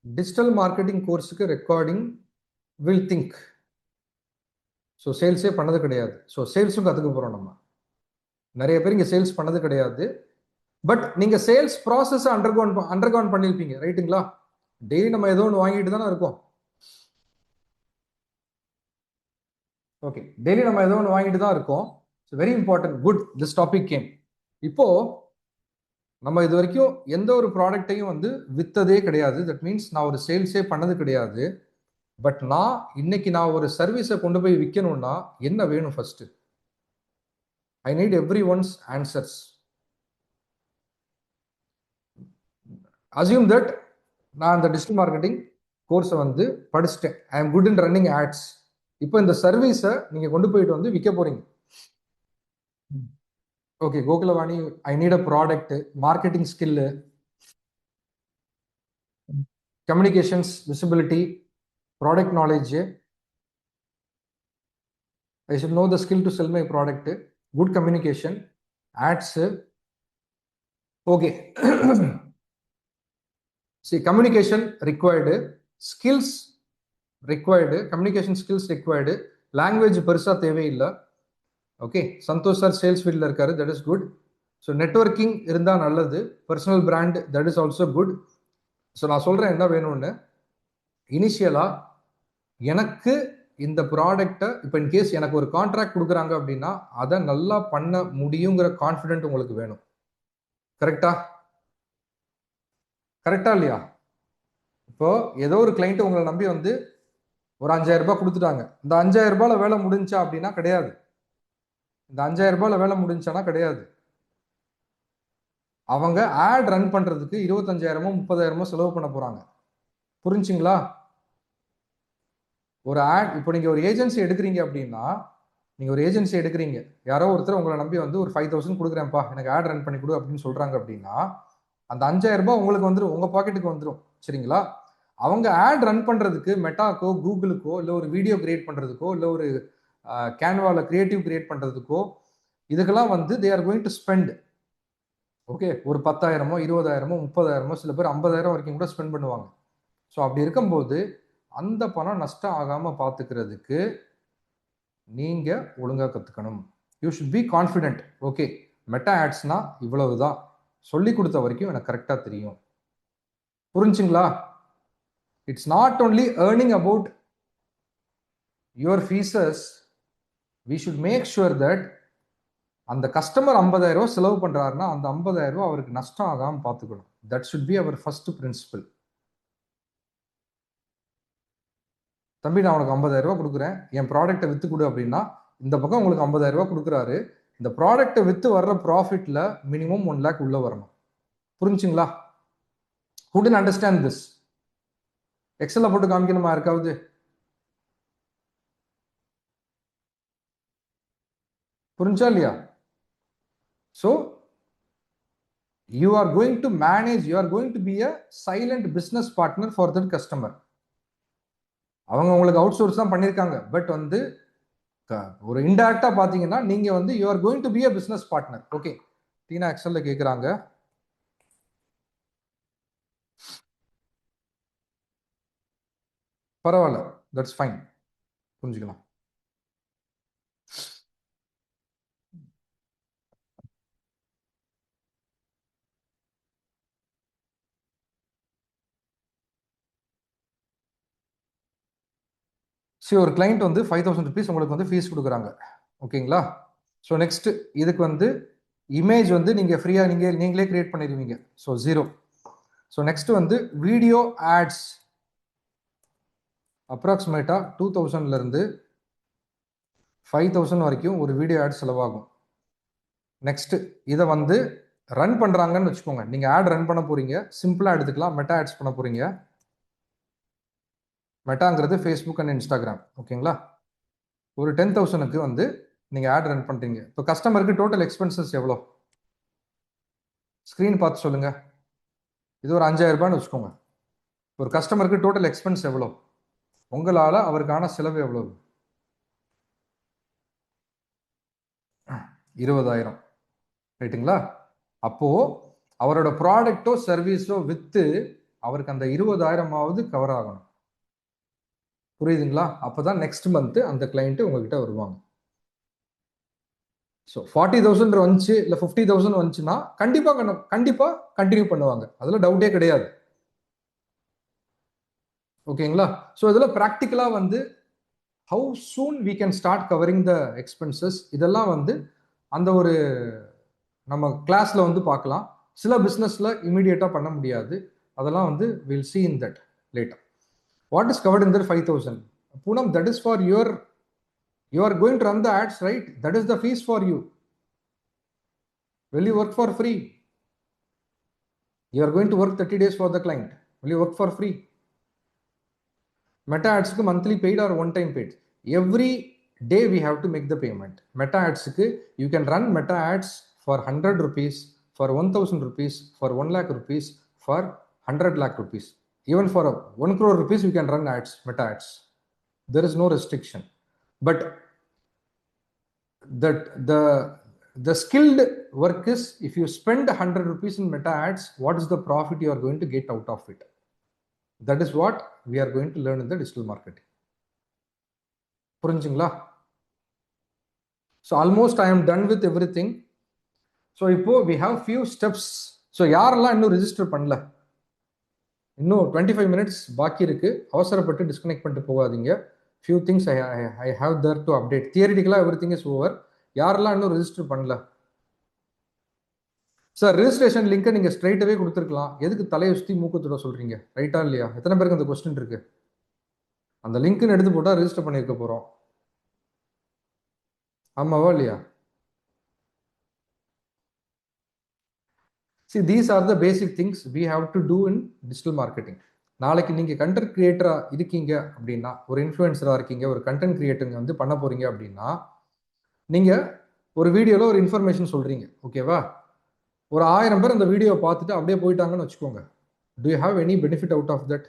Speaker 1: டிஜிட்டல் மார்க்கெட்டிங் கோர்ஸுக்கு ரெக்கார்டிங் வில் திங்க். ஸோ சேல்ஸே பண்ணது கிடையாது. ஸோ சேல்ஸும் கற்றுக்க போகிறோம் நம்ம. நிறைய பேர் இங்கே சேல்ஸ் பண்ணது கிடையாது. பட் நீங்கள் சேல்ஸ் ப்ராசஸ் அண்டர்கவுன் பண்ணியிருப்பீங்க, ரைட்டுங்களா? டெய்லி நம்ம ஏதோ ஒன்று வாங்கிட்டு தானே இருக்கோம். ஓகே, டெய்லி நம்ம ஏதோ ஒன்று வாங்கிட்டு தான் இருக்கோம். Very important, good, this topic game. இப்போ நம்ம இது வரைக்கும் எந்த ஒரு ப்ராடக்டையும் வந்து வித்ததே கிடையாது. தட் மீன்ஸ் நான் ஒரு சேல்ஸே பண்ணது கிடையாது. பட் இன்னைக்கு நான் ஒரு சர்வீஸை கொண்டு போய் விற்கணும்னா என்ன வேணும்? First I need every ones answers. Assume that நான் அந்த டிஜிட்டல் மார்க்கெட்டிங் கோர்ஸை வந்து படிச்சுட்டேன், I am good in running ads. இப்போ இந்த சர்வீஸை நீங்க கொண்டு போயிட்டு வந்து விற்க போறீங்க. Okay Gokulavani, I need a product, marketing skill, communications, visibility, product knowledge. I should know the skill to sell my product, good communication, ads, okay. see, communication required, skills required, communication skills required, language பெருசா தேவையில்லை. Okay, Santhosh sir sales ஃபீல்டில் இருக்காரு, that is good. So networking இருந்தால் நல்லது. Personal brand, that is also good. So நான் சொல்கிறேன் என்ன வேணும்னு. இனிஷியலாக எனக்கு இந்த ப்ராடக்டை இப்போ இன்கேஸ் எனக்கு ஒரு கான்ட்ராக்ட் கொடுக்குறாங்க அப்படின்னா அதை நல்லா பண்ண முடியுங்கிற கான்ஃபிடென்ட் உங்களுக்கு வேணும். கரெக்டா? கரெக்டா இல்லையா? இப்போ ஏதோ ஒரு கிளைண்ட் உங்களை நம்பி வந்து ஒரு 5000 ரூபாய் கொடுத்துட்டாங்க. இந்த 5000 ரூபாயில வேலை முடிஞ்சா அப்படின்னா கிடையாது. இந்த 5000 ரூபாயில வேலை முடிஞ்சானா கிடையாது. அவங்க ஆட் ரன் பண்றதுக்கு 25,000மோ 30,000மோ செலவு பண்ண போறாங்க. புரிஞ்சுங்களா? ஒரு ஆட், இப்போ நீங்க ஒரு ஏஜென்சி எடுக்கிறீங்க அப்படின்னா, நீங்க ஒரு ஏஜென்சி எடுக்கிறீங்க, யாரோ ஒருத்தர் உங்களை நம்பி வந்து ஒரு 5,000 கொடுக்குறேன்ப்பா எனக்கு ஆட் ரன் பண்ணி கொடு அப்படின்னு சொல்றாங்க அப்படின்னா, அந்த 5,000 ரூபாய் உங்களுக்கு வந்துடும், உங்க பாக்கெட்டுக்கு வந்துடும். சரிங்களா? அவங்க ஆட் ரன் பண்றதுக்கு மெட்டாக்கோ கூகுளுக்கோ இல்லை ஒரு வீடியோ கிரியேட் பண்றதுக்கோ இல்லை ஒரு கேன்வால கிரியேட்டிவ் கிரியேட் பண்றதுக்கோ இதுக்கெல்லாம் வந்து they are going to spend. Okay, ஒரு 10,000மோ 20,000மோ 30,000மோ சில பேர் 50,000 வரைக்கும் கூட ஸ்பெண்ட் பண்ணுவாங்க. ஸோ அப்படி இருக்கும்போது அந்த பணம் நஷ்டம் ஆகாம பார்த்துக்கிறதுக்கு நீங்க ஒழுங்கா கத்துக்கணும். You should be confident. Okay, Meta ஆட்ஸ்னா இவ்வளவுதான், சொல்லி கொடுத்த வரைக்கும் எனக்கு கரெக்டா தெரியும். புரிஞ்சுங்களா? It's not only earning about your fees. We should make sure that அந்த கஸ்டமர் 50,000 ரூபாய் செலவு பண்றாருன்னா அந்த 50,000 ரூபாய் அவருக்கு நஷ்டம் ஆகாம பார்த்துக்கணும். That should be our first principle. தம்பி, நான் உனக்கு 50,000 ரூபாய் கொடுக்குறேன், என் ப்ராடக்ட்டை வித்து கொடு அப்படின்னா, இந்த பக்கம் உங்களுக்கு 50,000 ரூபாய் கொடுக்குறாரு, இந்த ப்ராடக்ட்டை வித்து வர்ற ப்ராஃபிட்ல மினிமம் 1 lakh உள்ள வரணும். புரிஞ்சுங்களா? Who didn't understand this? எக்ஸல்ல போட்டு காமிக்கணுமா இருக்காவது? புரிஞ்சா இல்லையா? So you are going to manage, you are going to be a silent business partner for that customer. அவங்க உங்களுக்கு அவுட் சோர்ஸ் தான் பண்ணியிருக்காங்க, பட் வந்து ஒரு இன்டைரக்டா பாத்தீங்கன்னா நீங்க வந்து you are going to be a business partner. Okay, Teena எக்ஸல்ல கேக்குறாங்க. பரவாயில்ல, தட்ஸ் ஃபைன், புரிஞ்சுக்கலாம். சரி, ஒரு கிளைண்ட் வந்து 5,000 rupees உங்களுக்கு வந்து ஃபீஸ் கொடுக்குறாங்க. ஓகேங்களா? ஸோ நெக்ஸ்ட் இதுக்கு வந்து இமேஜ் வந்து நீங்க ஃப்ரீயா நீங்களே கிரியேட் பண்ணிடுவீங்க. ஸோ 0. ஸோ நெக்ஸ்ட் வந்து வீடியோ ஆட்ஸ் அப்ராக்சிமேட்டா 2,000ல இருந்து 5,000 வரைக்கும் ஒரு வீடியோ ஆட் செலவாகும். நெக்ஸ்ட் இதை வந்து ரன் பண்றாங்கன்னு வச்சுக்கோங்க, நீங்க ஆட் ரன் பண்ண போறீங்க, சிம்பிளா எடுத்துக்கலாம். மெட்டா ஆட்ஸ் பண்ண போறீங்க. மெட்டாங்கிறது ஃபேஸ்புக் அண்ட் இன்ஸ்டாகிராம். ஓகேங்களா? ஒரு 10,000க்கு வந்து நீங்க ஆட் ரன் பண்றீங்க. இப்போ கஸ்டமருக்கு டோட்டல் எக்ஸ்பென்சஸ் எவ்வளோ? ஸ்கிரீன் பார்த்து சொல்லுங்க. இது ஒரு 5,000 ரூபான்னு வச்சுக்கோங்க. ஒரு கஸ்டமருக்கு டோட்டல் எக்ஸ்பென்ஸ் எவ்வளோ? உங்களால அவருக்கான செலவு எவ்வளவு? 20,000. ரைட்டுங்களா? அப்போ அவரோட ப்ராடக்டோ சர்வீஸோ வித்து அவருக்கு அந்த 20,000ஆவது கவர் ஆகணும். புரியுதுங்களா? அப்பதான் நெக்ஸ்ட் மந்த் அந்த கிளைண்ட் உங்ககிட்ட வருவாங்க. ஸோ 40,000 வந்துச்சு இல்லை 50,000 வந்துச்சுன்னா கண்டிப்பா கண்டினியூ பண்ணுவாங்க, அதுல டவுட்டே கிடையாது. ஓகேங்களா? ஸோ இதில் ப்ராக்டிக்கலாக வந்து how soon we can start covering the expenses, இதெல்லாம் வந்து அந்த ஒரு நம்ம கிளாஸ்ல வந்து பார்க்கலாம். சில பிஸ்னஸ்ல இமீடியட்டாக பண்ண முடியாது, அதெல்லாம் வந்து will see in that later. What is covered in that 5,000? Poonam, that is for your, you are going to run the ads, right? That is the fees for you. Will you work for free? You are going to work 30 days for the client. Will you work for free? Meta ads ku monthly paid or one time paid? Every day we have to make the payment. Meta ads ku you can run meta ads for 100 rupees, for 1,000 rupees, for 1 lakh rupees, for 100 lakh rupees. Even for 1 crore rupees you can run ads, meta ads. There is no restriction. But that the skilled work is, if you spend 100 rupees in Meta ads, what is the profit you are going to get out of it? That is what we are going to learn in the digital marketing. புரிஞ்சுங்களா? So almost I am done with everything. So இப்போ we have few steps. So யாரெல்லாம் இன்னும் register பண்ணல, இன்னும் 25 minutes பாக்கி இருக்கு. அவசரப்பட்டு disconnect பண்ணிட்டு போகாதீங்க. Few things I have there to update. தியரிட்டிக்கலாக எவ்ரி திங் இஸ் ஓவர். யாரெல்லாம் இன்னும் ரிஜிஸ்டர் பண்ணல? சார் ரிஜிஸ்ட்ரேஷன் லிங்கை நீங்கள் ஸ்ட்ரைட்டாகவே கொடுத்துருக்கலாம். எதுக்கு தலையை சுற்றி மூக்கத்தோட சொல்கிறீங்க? ரைட்டா இல்லையா? எத்தனை பேருக்கு அந்த கொஸ்டின் இருக்கு? அந்த லிங்க்னு எடுத்து போட்டால் ரிஜிஸ்டர் பண்ணியிருக்க போகிறோம். ஆமாவா இல்லையா? See, these are the basic things we have to do in digital marketing. நாளைக்கு நீங்கள் கண்டென்ட் கிரியேட்டராக இருக்கீங்க அப்படின்னா, ஒரு இன்ஃப்ளூயன்சராக இருக்கீங்க, ஒரு கண்டென்ட் கிரியேட்டருங்க வந்து பண்ண போகிறீங்க அப்படின்னா, நீங்கள் ஒரு வீடியோவில் ஒரு இன்ஃபர்மேஷன் சொல்கிறீங்க, ஓகேவா? ஒரு 1000 பேர் அந்த வீடியோவை பார்த்துட்டு அப்படியே போயிட்டாங்கன்னு வச்சுக்கோங்க. Do you have any benefit out of that?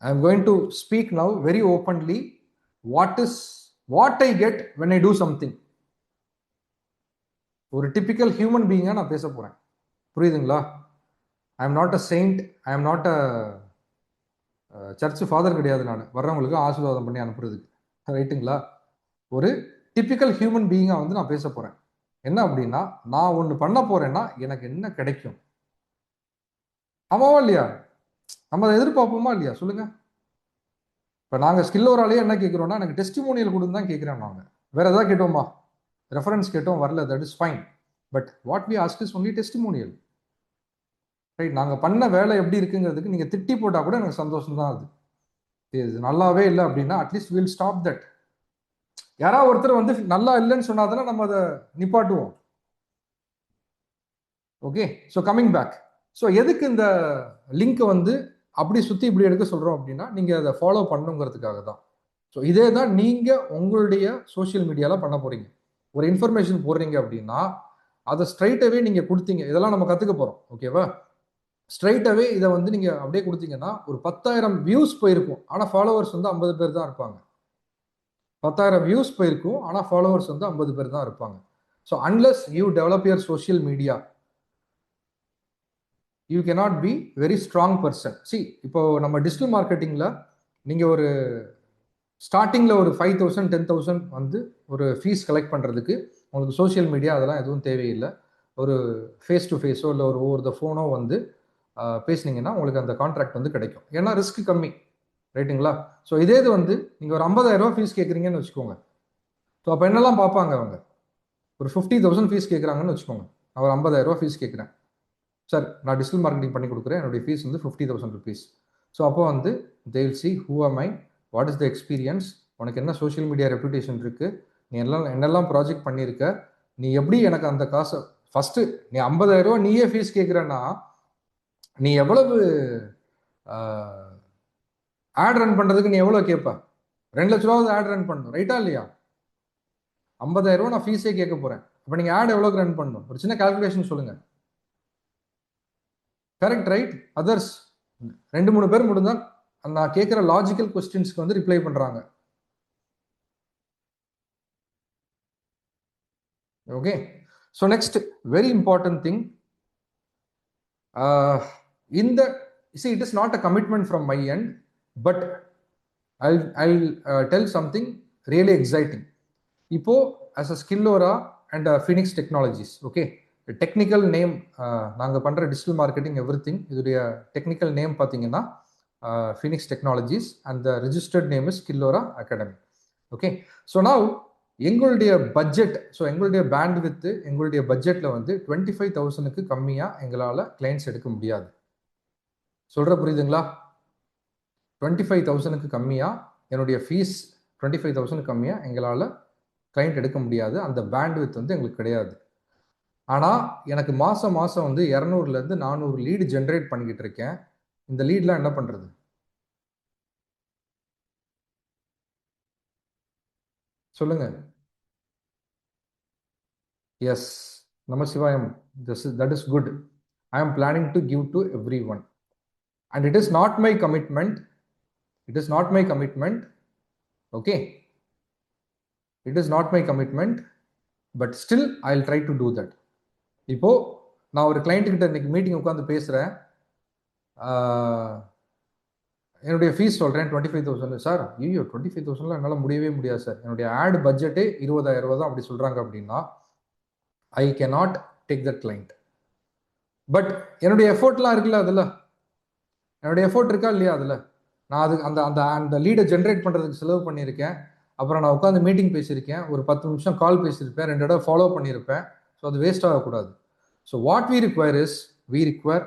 Speaker 1: I am going to speak now very openly what I get when I do something. ஒரு டிபிக்கல் ஹியூமன் பீயிங்காக நான் பேச போகிறேன். புரியுதுங்களா? ஐ am not a saint, I am not a search father கிடையாது. நான் வர்றவங்களுக்கு ஆசீர்வாதம் பண்ணி அனுப்புறதுக்கு, ரைட்டுங்களா? ஒரு டிபிக்கல் ஹியூமன் பீயிங்காக வந்து நான் பேச போகிறேன். என்ன அப்படின்னா, நான் ஒன்று பண்ண போகிறேன்னா எனக்கு என்ன கிடைக்கும்? ஆமாவா இல்லையா? நம்ம அதை எதிர்பார்ப்போமா இல்லையா? சொல்லுங்கள். இப்போ நாங்கள் ஸ்கில்லோராலேயே என்ன கேட்குறோன்னா, எனக்கு டெஸ்டிமோனியல் கொடுன்னு தான் கேட்குறோம். நாங்கள் வேறு எதாவது கேட்டோமா? ரெஃபரன்ஸ் கேட்டோம், வரல, that is fine. But what we ask is only testimonial, right? நாங்கள் பண்ண வேலை எப்படி இருக்குங்கிறதுக்கு நீங்கள் திட்டி போட்டால் கூட எனக்கு சந்தோஷம் தான். அது இது நல்லாவே இல்லை அப்படின்னா அட்லீஸ்ட் வில் ஸ்டாப் தட். யாராவது ஒருத்தர் வந்து நல்லா இல்லைன்னு சொன்னா தானே நம்ம அதை நிப்பாட்டுவோம். Okay, so coming back. So எதுக்கு இந்த லிங்க் வந்து அப்படி சுற்றி இப்படி எடுக்க சொல்கிறோம் அப்படின்னா, நீங்கள் அதை ஃபாலோ பண்ணுங்கிறதுக்காக தான். ஸோ இதே தான் நீங்கள் உங்களுடைய சோஷியல் மீடியாவில் பண்ண போகிறீங்க. ஒரு இன்ஃபர்மேஷன் போடுறீங்க அப்படின்னா அதை ஸ்ட்ரைட்டாகவே நீங்கள் கொடுத்தீங்க. இதெல்லாம் நம்ம கற்றுக்க போகிறோம், ஓகேவா? ஸ்ட்ரைட்டாகவே இதை வந்து நீங்கள் அப்படியே கொடுத்தீங்கன்னா ஒரு 10,000 வியூஸ் போயிருக்கும், ஆனால் ஃபாலோவர்ஸ் வந்து 50 பேர் தான் இருப்பாங்க. 10,000 வியூஸ் போயிருக்கும், ஆனால் ஃபாலோவர்ஸ் வந்து 50 பேர் தான் இருப்பாங்க. So unless you develop your social media, you cannot be very strong person. C, இப்போ நம்ம டிஜிட்டல் மார்க்கெட்டிங்கில் நீங்கள் ஒரு ஸ்டார்டிங்கில் ஒரு 5,000 10,000 வந்து ஒரு ஃபீஸ் கலெக்ட் பண்ணுறதுக்கு உங்களுக்கு சோஷியல் மீடியா அதெல்லாம் எதுவும் தேவையில்லை. ஒரு ஃபேஸ் டு ஃபேஸோ இல்லை ஒரு ஓவர் த ஃபோனோ வந்து பேசுனீங்கன்னா உங்களுக்கு அந்த கான்ட்ராக்ட் வந்து கிடைக்கும். ஏன்னா ரிஸ்க் கம்மி, ரைட்டுங்களா? ஸோ இதே இது வந்து நீங்கள் ஒரு 50,000 ரூபா ஃபீஸ் கேட்குறீங்கன்னு வச்சுக்கோங்க. ஸோ அப்போ என்னெல்லாம் பார்ப்பாங்க அவங்க? ஒரு 50,000 ஃபீஸ் கேட்குறாங்கன்னு வச்சுக்கோங்க. நான் ஒரு 50,000 ரூபா ஃபீஸ் கேட்குறேன் சார், நான் டிஜிட்டல் மார்க்கெட்டிங் பண்ணி கொடுக்குறேன், என்னுடைய ஃபீஸ் வந்து 50,000 ருபீஸ். ஸோ அப்போ வந்து தே வில் சி ஹூ ஆம் ஐ, வாட் இஸ் த எக்ஸ்பீரியன்ஸ், உனக்கு என்ன சோஷியல் மீடியா ரெப்யூட்டேஷன் இருக்குது, நீ என்னெல்லாம் ப்ராஜெக்ட் பண்ணியிருக்க, நீ எப்படி எனக்கு அந்த காசை ஃபஸ்ட்டு நீ 50,000 ரூபா நீயே ஃபீஸ் கேட்குறேன்னா நீ எவ்வளவு ஆட் ரன் பண்ணுறதுக்கு நீ எவ்வளோ கேட்ப? 2 லட்ச ரூபாவது ஆட் ரன் பண்ணணும், ரைட்டா இல்லையா? 50,000 ரூபா நான் ஃபீஸே கேட்க போகிறேன், அப்போ நீங்கள் ஆட் எவ்வளோக்கு ரன் பண்ணணும்? ஒரு சின்ன கால்குலேஷன் சொல்லுங்கள். Correct, right? அதர்ஸ் 2-3 பேர் மட்டும்தான் நான் கேட்குற லாஜிக்கல் கொஸ்டின்ஸ்க்கு வந்து ரிப்ளை பண்ணுறாங்க. Okay, so next very important thing, see, it is not a commitment from my end, but I'll tell something really exciting. இப்போ as a Skillora and Phoenix Technologies, okay, technical name, நாங்கள் பண்ணுற digital marketing every thing, இதோடைய technical name பார்த்தீங்கன்னா Phoenix Technologies and the registered name is Skillora Academy. Okay, so now எங்களுடைய budget, so எங்களுடைய pant with எங்களுடைய பட்ஜெட்டில் வந்து 25,000க்கு கம்மியாக எங்களால் கிளைண்ட்ஸ் எடுக்க முடியாது. சொல்கிற புரியுதுங்களா? 25,000க்கு கம்மியாக என்னுடைய ஃபீஸ் 25,000க்கு கம்மியாக எங்களால் கிளைண்ட் எடுக்க முடியாது. அந்த பேண்ட் வித் வந்து எங்களுக்கு கிடையாது. ஆனால் எனக்கு மாதம் வந்து 200லேருந்து 400 லீடு ஜென்ரேட் பண்ணிக்கிட்டு இருக்கேன். இந்த லீட்லாம் என்ன பண்ணுறது? சொல்லுங்க. எஸ், நம சிவாயம். That is good. ஐ ஆம் planning to give to every one and it is not my commitment. It is not my commitment. Okay, it is not my commitment but still I will try to do that. இப்போது நான் ஒரு கிளைண்ட்டுக்கிட்ட இன்னைக்கு meeting உட்காந்து பேசுகிறேன். என்னுடைய fees சொல்கிறேன் 25,000 sir. ஐயோ 25,000 என்னால் முடியவே முடியாது சார், என்னுடைய ஆட் பட்ஜெட்டே 20,000 ரூபா தான் அப்படி சொல்கிறாங்க அப்படின்னா I cannot take that client. But என்னுடைய எஃபோர்ட்லாம் இருக்குல்ல, அதில் என்னுடைய எஃபோர்ட் இருக்கா இல்லையா, அதில் நான் அது அந்த அந்த அந்த லீடை ஜென்ரேட் பண்ணுறதுக்கு செலவு பண்ணியிருக்கேன். அப்புறம் நான் உட்காந்து மீட்டிங் பேசியிருக்கேன், ஒரு 10 நிமிஷம் கால் பேசியிருப்பேன், 2 தடவை ஃபாலோ பண்ணியிருப்பேன். ஸோ அது வேஸ்ட் ஆகக்கூடாது. So what we require is, we require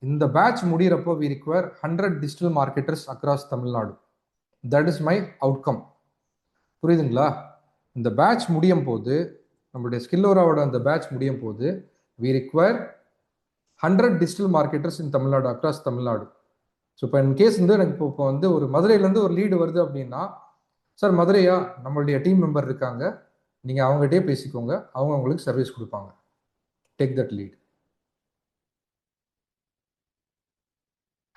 Speaker 1: இந்த பேட்ச் முடிகிறப்போ we require 100 digital marketers across Tamil Nadu. That is my outcome. புரியுதுங்களா? இந்த பேட்ச் முடியும் போது, நம்மளுடைய ஸ்கில்லோராவோட அந்த பேட்ச் முடியும் போது we require 100 digital marketers in Tamil Nadu, across Tamil Nadu. So இப்போ இன் கேஸ் வந்து எனக்கு இப்போ வந்து ஒரு மதுரையிலேருந்து ஒரு லீடு வருது அப்படின்னா, சார் மதுரையா, நம்மளுடைய டீம் மெம்பர் இருக்காங்க, நீங்கள் அவங்ககிட்டயே பேசிக்கோங்க, அவங்க உங்களுக்கு சர்வீஸ் கொடுப்பாங்க. Take that lead.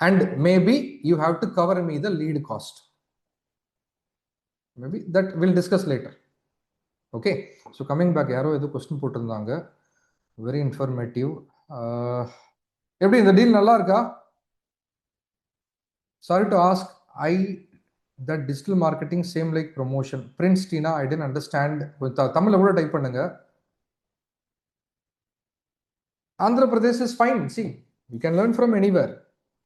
Speaker 1: And maybe you have to cover me the lead cost. Maybe that we'll discuss later. Okay. So coming back, யாரோ ஏதோ கொஸ்டின் போட்டிருந்தாங்க, வெரி இன்ஃபர்மேட்டிவ். எப்படி இந்த டீல் நல்லா இருக்கா? Sorry to ask, I that digital marketing same like promotion. Prince Tina, I didn't understand. தமிழ்ல கூட type பண்ணுங்க. Andhra Pradesh is fine. See, you can learn from anywhere.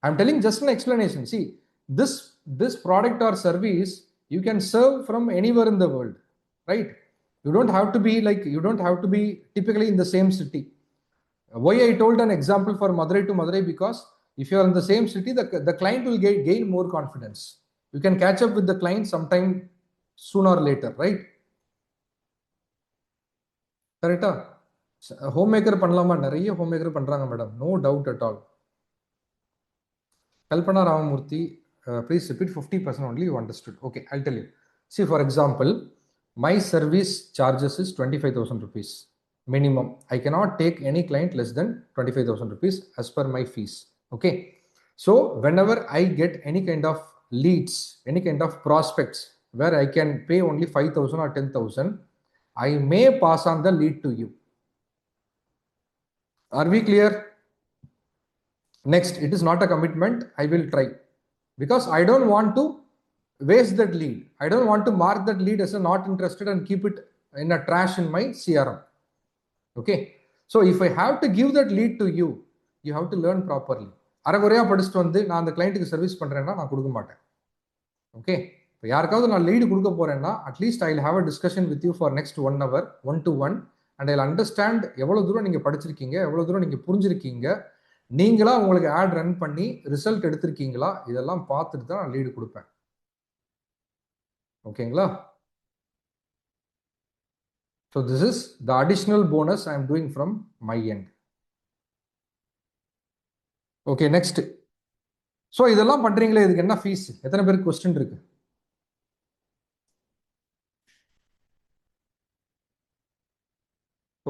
Speaker 1: I'm telling just an explanation. See, this product or service you can serve from anywhere in the world, right? You don't have to be typically in the same city. Why I told an example for Madurai to Madurai, because if you are in the same city, the client will gain more confidence. You can catch up with the client sometime sooner or later, right? Correct? Home maker பண்ணலாமா? நிறைய home maker பண்றாங்க madam, no doubt at all. Kalpana Ramamurthy, please repeat 50% only you understood. Okay, I'll tell you. See, for example, my service charges is 25,000 rupees minimum. I cannot take any client less than 25,000 rupees as per my fees. Okay. So whenever I get any kind of leads, any kind of prospects where I can pay only 5,000 or 10,000, I may pass on the lead to you. Are we clear? Next, it is not a commitment. I will try, because I don't want to waste that lead. I don't want to mark that lead as a not interested and keep it in a trash in my CRM. Okay. So if I have to give that lead to you, you have to learn properly. அரைகுறையா படிச்சுட்டு வந்து நான் அந்த கிளைண்ட்டுக்கு service பண்றேன்னா நான் கொடுக்க மாட்டேன். Okay. இப்போ யாருக்காவது நான் லீடு கொடுக்க போறேன்னா at least I will have a discussion with you for next 1 hour, 1-to-1, and I will understand எவ்வளவு தூரம் நீங்க படிச்சிருக்கீங்க, எவ்வளவு தூரம் நீங்க புரிஞ்சிருக்கீங்க, நீங்களா உங்களுக்கு ஆட் ரன் பண்ணி ரிசல்ட் எடுத்திருக்கீங்களா, இதெல்லாம் பார்த்துட்டு தான் நான் லீடு கொடுப்பேன். ஓகேங்களா? So this is the additional bonus I am doing from my end. Okay, next. So இதெல்லாம் பண்றீங்களே, இதுக்கு என்ன ஃபீஸ்? எத்தனை பேருக்கு क्वेश्चन இருக்கு?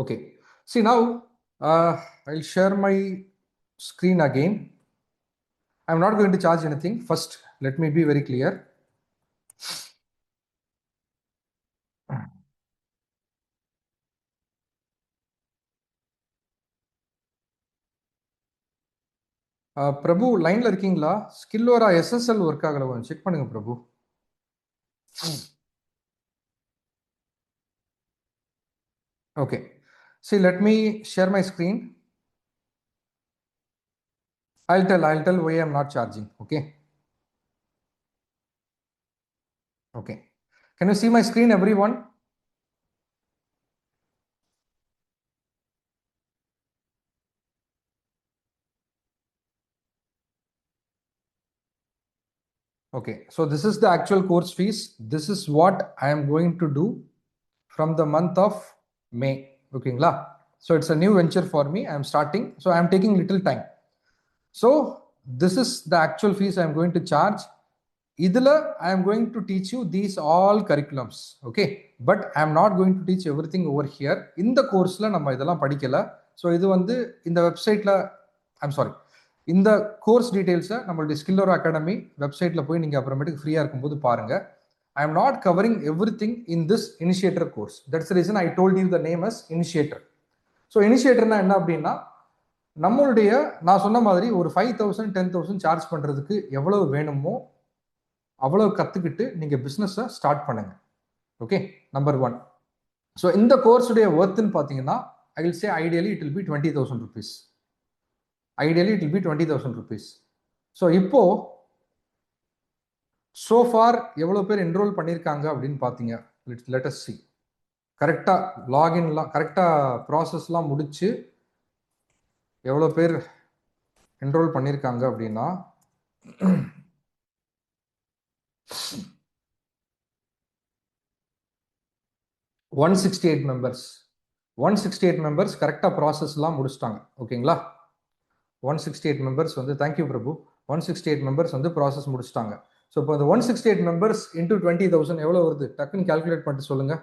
Speaker 1: Okay. See now, I'll share my screen again. I'm not going to charge anything. First, let me be very clear. பிரபு லைன்ல இருக்கீங்களா? ஸ்கில்லோரா SSL work ஆகல, கொஞ்சம் செக் பண்ணுங்க பிரபு. Okay. See, let me share my screen. I'll tell why I'm not charging. Okay. Okay. Can you see my screen, everyone? Okay. So this is the actual course fees. This is what I am going to do from the month of May. Okay. So it's a new venture for me. I am starting. So I am taking little time. So this is the actual fees I am going to charge. Idhula, I am going to teach you these all curriculums. Okay. But I am not going to teach everything over here. In the course la நம்ம இதெல்லாம் படிக்கல. So இது வந்து இந்த வெப்சைட்ல, I'm sorry, இந்த course டீடைல்ஸை நம்மளுடைய ஸ்கில்லோரா academy வெப்சைட்ல போய் நீங்க அப்புறமேட்டுக்கு ஃப்ரீயா இருக்கும்போது பாருங்க. I am not covering everything in this initiator course. That's the reason I told you the name as initiator. So initiatorனா என்ன அப்படின்னா, நம்மளுடைய நான் சொன்ன மாதிரி ஒரு 5,000 10,000 சார்ஜ் பண்றதுக்கு எவ்வளவு வேணுமோ அவ்வளவு கத்துக்கிட்டு நீங்க பிசினஸை ஸ்டார்ட் பண்ணுங்க. Okay, number 1. ஸோ இந்த கோர்ஸுடைய ஒர்த்துன்னு பார்த்தீங்கன்னா, I will say ideally it will be 20,000 rupees. Ideally it will be 20,000 rupees. So இப்போ so far எவ்வளோ பேர் என்ரோல் பண்ணியிருக்காங்க அப்படின்னு பார்த்தீங்க. let us see. கரெக்டாக லாகின்லாம் கரெக்டாக ப்ராசஸ்லாம் முடிச்சு எவ்வளோ பேர் என்ரோல் பண்ணியிருக்காங்க அப்படின்னா 168 மெம்பர்ஸ். 168 மெம்பர்ஸ் கரெக்டாக ப்ராசஸ்லாம் முடிச்சிட்டாங்க. ஓகேங்களா, 168 மெம்பர்ஸ் வந்து தேங்க்யூ பிரபு. 168 மெம்பர்ஸ் வந்து ப்ராசஸ் முடிச்சிட்டாங்க. ஸோ இப்போ இந்த 168 மெம்பர்ஸ் இன்டூ 20,000 எவ்வளோ வருது? டக்குன்னு கால்குலேட் பண்ணிட்டு சொல்லுங்க.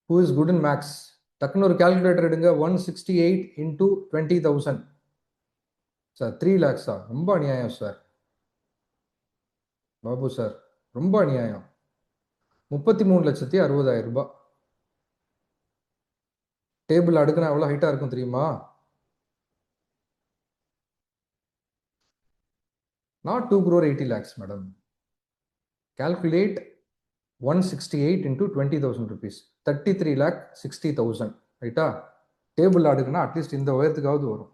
Speaker 1: Who is good in maths? டக்குன்னு ஒரு கால்குலேட்டர் எடுங்க. 168 இன்டூ 20,000 சார் 3 lakhs. ரொம்ப அநியாயம் சார் பாபு சார், ரொம்ப அநியாயம். 33,60,000 ரூபாய். டேபிள் அடுக்குனா எவ்வளோ ஹைட்டாக இருக்கும் தெரியுமா? Not 2,80 lakhs, madam. Calculate 168 into 20,000 rupees. 33,60,000. ரைட்டா? டேபிள் அடுக்குனா அட்லீஸ்ட் இந்த உயரத்துக்காவது வரும்.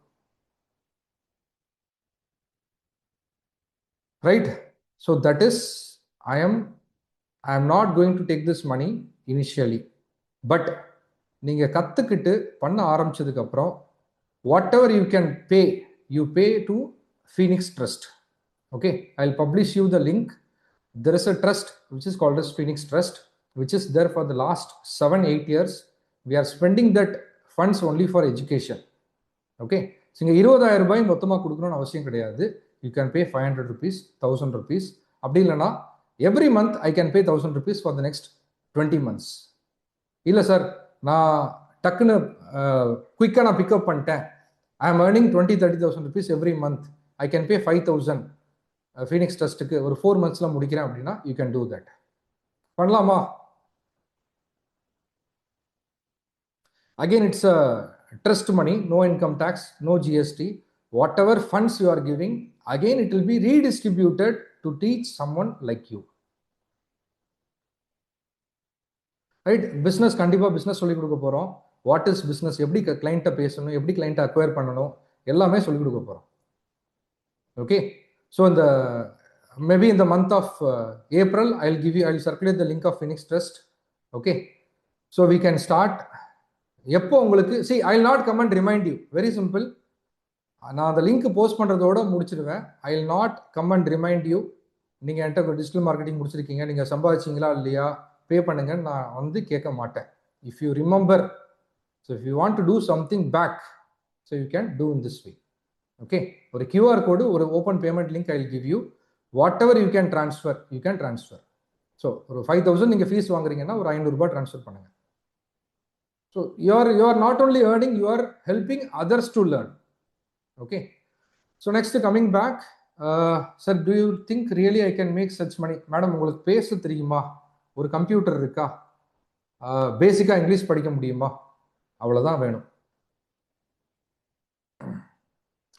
Speaker 1: Right? So that is I am not going to take this money initially. But நீங்கள் கற்றுக்கிட்டு பண்ண ஆரம்பிச்சதுக்கப்புறம் whatever you can pay, you pay to Phoenix Trust. Okay, I'll publish you the link. There is a trust which is called as Phoenix Trust, which is there for the last 7-8 years. We are spending that funds only for education. Okay, so இங்கே 20,000 ரூபாய் மொத்தமாக கொடுக்கணும்னு அவசியம் கிடையாது. You can pay 500 rupees, 1,000 rupees. அப்படி இல்லைனா every month I can pay 1,000 rupees for the next 20 months. இல்லை sir, நான் டக்குன்னு குயிக்காக நான் பிக்கப் பண்ணிட்டேன், I am earning 20,000-30,000 rupees every month, I can pay 5,000 Phoenix ட்ரஸ்ட்டுக்கு ஒரு 4 monthsல முடிக்கிறேன் அப்படின்னா யூ கேன் டூ தட். பண்ணலாமா? Again it's a trust money, no income tax, no GST. Whatever funds you are giving, again it will be redistributed to teach someone like you. Right? Business கண்டிப்பாக business சொல்லிக் கொடுக்க போகிறோம். What is business, எப்படி கிளைண்ட்டை பேசணும், எப்படி கிளைண்ட்டை acquire பண்ணணும், எல்லாமே சொல்லிக் கொடுக்க போகிறோம். Okay, so maybe in the month of April, I'll circulate the link of Phoenix Trust. Okay, so we can start. எப்போ உங்களுக்கு see, I'll not come and remind you. Very simple. நான் அந்த லிங்க் போஸ்ட் பண்ணுறதோட முடிச்சிடுவேன். I'll not come and remind you. நீங்கள் என்கிட்ட digital marketing முடிச்சிருக்கீங்க, நீங்கள் சம்பாதிச்சிங்களா இல்லையா, பே பண்ணுங்கன்னு நான் வந்து கேட்க மாட்டேன். If you remember, so if you want to do something back, so you can do in this way. Okay, ஒரு கியூஆர் கோடு, ஒரு open payment link I will give you. What ever you can transfer, you can transfer. So ஒரு 5,000 நீங்கள் fees வாங்குறீங்கன்னா ஒரு 500 ரூபாய் transfer பண்ணுங்க. So you are not only earning, you are helping others to learn. Okay, so next coming back, sir do you think really I can make such money? Madam, உங்களுக்கு பேச தெரியுமா? ஒரு கம்ப்யூட்டர் இருக்கா? பேசிக்காக இங்கிலீஷ் படிக்க முடியுமா? அவ்வளோதான் வேணும்,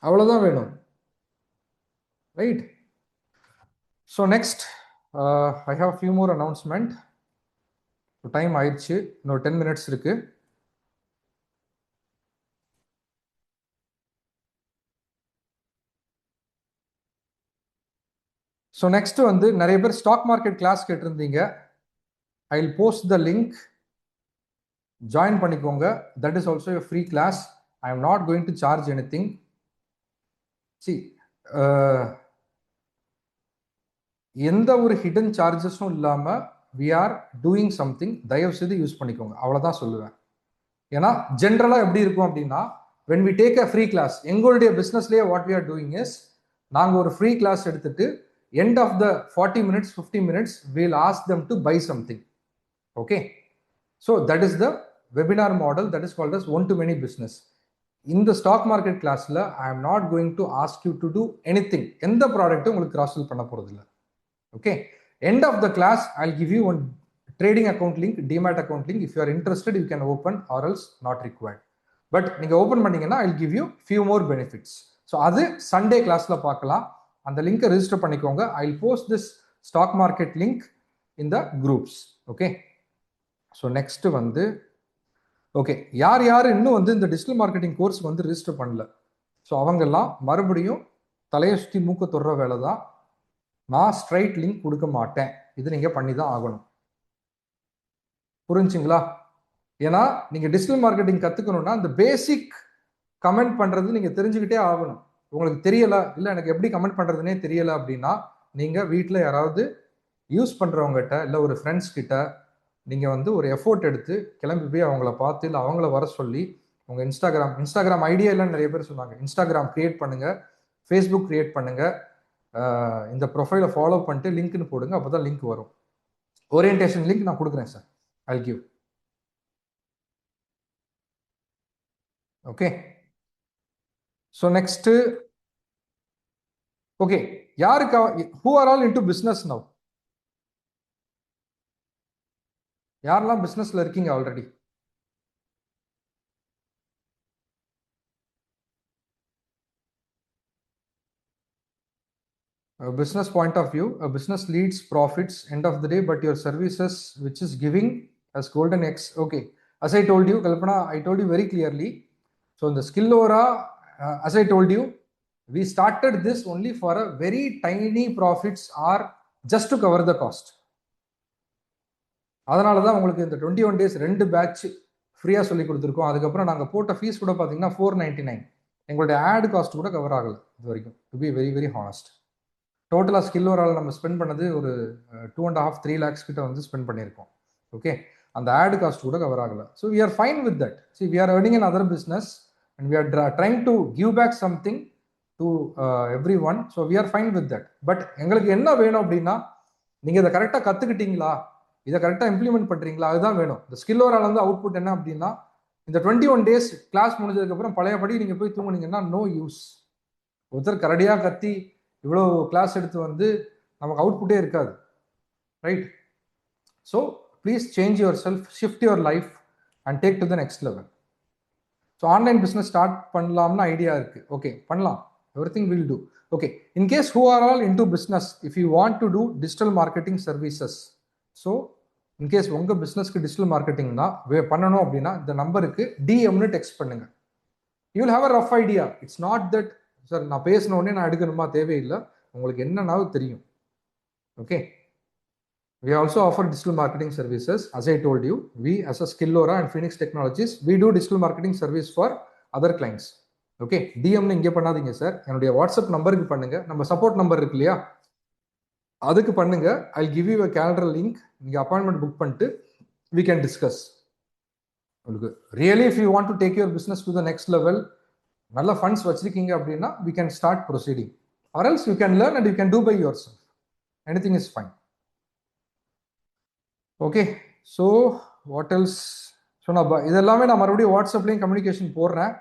Speaker 1: அவ்வளோதான் வேணும். Right? So next I have few more announcement. Time ஆயிடுச்சு, இன்னொரு 10 minutes இருக்கு. ஸோ நெக்ஸ்ட் வந்து நிறைய பேர் ஸ்டாக் மார்க்கெட் கிளாஸ் கேட்டிருந்தீங்க. I will post the link, join பண்ணிக்கோங்க. That is also a free class. I am not going to charge anything. எந்த ஒரு ஹிடன் சார்ஜஸும் இல்லாமல் வி ஆர் டூயிங் சம்திங். தயவு செய்து யூஸ் பண்ணிக்கோங்க, அவ்வளோதான் சொல்லுவேன். ஏன்னா ஜென்ரலாக எப்படி இருக்கும் அப்படின்னா, when we take a free class, எங்களுடைய பிஸ்னஸ்லேயே what we are doing is, நாங்கள் ஒரு ஃப்ரீ கிளாஸ் எடுத்துட்டு end of the 40 minutes, 50 minutes, we'll ask them to buy something. Okay, so that is the webinar model, that is called as one to many business. இந்த stock market கிளாஸ்ல ஐ am not going to ask you to two anything. எந்த ப்ராடக்ட்டும் உங்களுக்கு cross செல் பண்ண போறது இல்லை. Okay, end of the class I'll give you one trading account link, demat account link. If you are interested you can open, or else not required. But நீங்க open பண்ணீங்கன்னா I'll give you few more benefits. So அது Sunday கிளாஸ்ல பார்க்கலாம். அந்த லிங்கை register பண்ணிக்கோங்க. I'll post this stock market link in the groups. Okay, so next வந்து okay, யார் யார் இன்னும் வந்து இந்த டிஜிட்டல் மார்க்கெட்டிங் கோர்ஸ் வந்து ரெஜிஸ்டர் பண்ணல, ஸோ அவங்கெல்லாம் மறுபடியும் தலையை சுற்றி மூக்க தொடுற வேலை தான். நான் ஸ்ட்ரைட் லிங்க் கொடுக்க மாட்டேன். இது நீங்க பண்ணி தான் ஆகணும். புரிஞ்சுங்களா? ஏன்னா நீங்க டிஜிட்டல் மார்க்கெட்டிங் கத்துக்கணும்னா அந்த பேசிக் கமெண்ட் பண்றது நீங்க தெரிஞ்சுக்கிட்டே ஆகணும். உங்களுக்கு தெரியல, இல்லை எனக்கு எப்படி கமெண்ட் பண்றதுனே தெரியல அப்படின்னா நீங்க வீட்டில் யாராவது யூஸ் பண்றவங்ககிட்ட இல்லை ஒரு ஃப்ரெண்ட்ஸ் கிட்ட நீங்க வந்து ஒரு எஃபோர்ட் எடுத்து கிளம்பி போய் அவங்கள பார்த்து இல்லை அவங்கள வர சொல்லி உங்க இன்ஸ்டாகிராம் ஐடியா இல்லைன்னு நிறைய பேர் சொன்னாங்க. இன்ஸ்டாகிராம் கிரியேட் பண்ணுங்க, ஃபேஸ்புக் கிரியேட் பண்ணுங்க, இந்த ப்ரொஃபைலை ஃபாலோ பண்ணிட்டு லிங்க்னு போடுங்க. அப்போ தான் லிங்க் வரும். ஓரியன்டேஷன் லிங்க் நான் கொடுக்குறேன் sir, I give. Okay, so next okay, யாருக்கு who are all into business now? யாரெல்லாம் பிஸ்னஸ்ல இருக்கீங்க already? A business point of view, a business leads profits end of the day, but your services which is giving as golden X. Okay, as I told you, Kalpana, I told you very clearly. So in the Skillora, as I told you, we started this only for a very tiny profits or just to cover the cost. அதனால தான் உங்களுக்கு இந்த 21 days 2 batch ஃப்ரீயாக சொல்லி கொடுத்துருக்கோம். அதுக்கப்புறம் நாங்கள் போட்ட ஃபீஸ் கூட பார்த்தீங்கன்னா 499. எங்களுடைய ஆட் காஸ்ட் கூட கவர் ஆகலை இது வரைக்கும், to be very very honest. டோட்டலாக ஸ்கில்லோரால் நம்ம ஸ்பெண்ட் பண்ணது ஒரு 2.5-3 lakhs கிட்ட வந்து ஸ்பெண்ட் பண்ணியிருக்கோம். ஓகே, அந்த ஆட் காஸ்ட் கூட கவர் ஆகலை. So we are fine with that. See we are earning in other business and we are trying to give back something to every one. So we are fine with that. But எங்களுக்கு என்ன வேணும் அப்படின்னா நீங்கள் இதை கரெக்டாக கற்றுக்கிட்டீங்களா, இதை கரெக்டாக implement பண்ணுறீங்களா, அதுதான் வேணும். இந்த ஸ்கில்லோரால் வந்து அவுட்புட் என்ன அப்படின்னா இந்த 21 days கிளாஸ் முடிஞ்சதுக்கப்புறம் பழையபடி நீங்கள் போய் தூங்குனீங்கன்னா நோ யூஸ். ஒருத்தர் கரடியாக கத்தி இவ்வளோ கிளாஸ் எடுத்து வந்து நமக்கு அவுட்புட்டே இருக்காது, right? So please change yourself, shift your life and take to the next level. So online business start பண்ணலாம்னு ஐடியா இருக்கு. ஓகே, பண்ணலாம். Everything will do. Okay, in case who are all into business, if you want to do digital marketing services, so in case உங்கள் பிஸ்னஸ்க்கு digital marketing தான் பண்ணணும் அப்படின்னா இந்த நம்பருக்கு டிஎம்னு டெக்ஸ்ட் பண்ணுங்க. You will have a rough idea. It's not that sir நான் பேசின உடனே நான் எடுக்கணுமா, தேவையில்லை. உங்களுக்கு என்னன்னாலும் தெரியும். Okay, we also offer digital marketing services. As I told you, we as a Skillora and Phoenix Technologies, we do digital marketing service for other clients. ஓகே, டிஎம்னு இங்கே பண்ணாதீங்க சார், என்னுடைய வாட்ஸ்அப் நம்பருக்கு பண்ணுங்க. நம்ம சப்போர்ட் நம்பர் இருக்கு இல்லையா, அதுக்கு பண்ணுங்க. I'll give you a calendar link. நீங்கள் அப்பாயின்மெண்ட் புக் பண்ணிட்டு we can discuss. உங்களுக்கு really if you want to take your business to the next level, நல்ல ஃபண்ட்ஸ் வச்சிருக்கீங்க அப்படின்னா we can start proceeding, or else you can learn and you can do by yourself. Anything is fine. Okay, so what else? So நான் இதெல்லாமே நான் மறுபடியும் வாட்ஸ்அப்லேயும் communication போடுறேன்.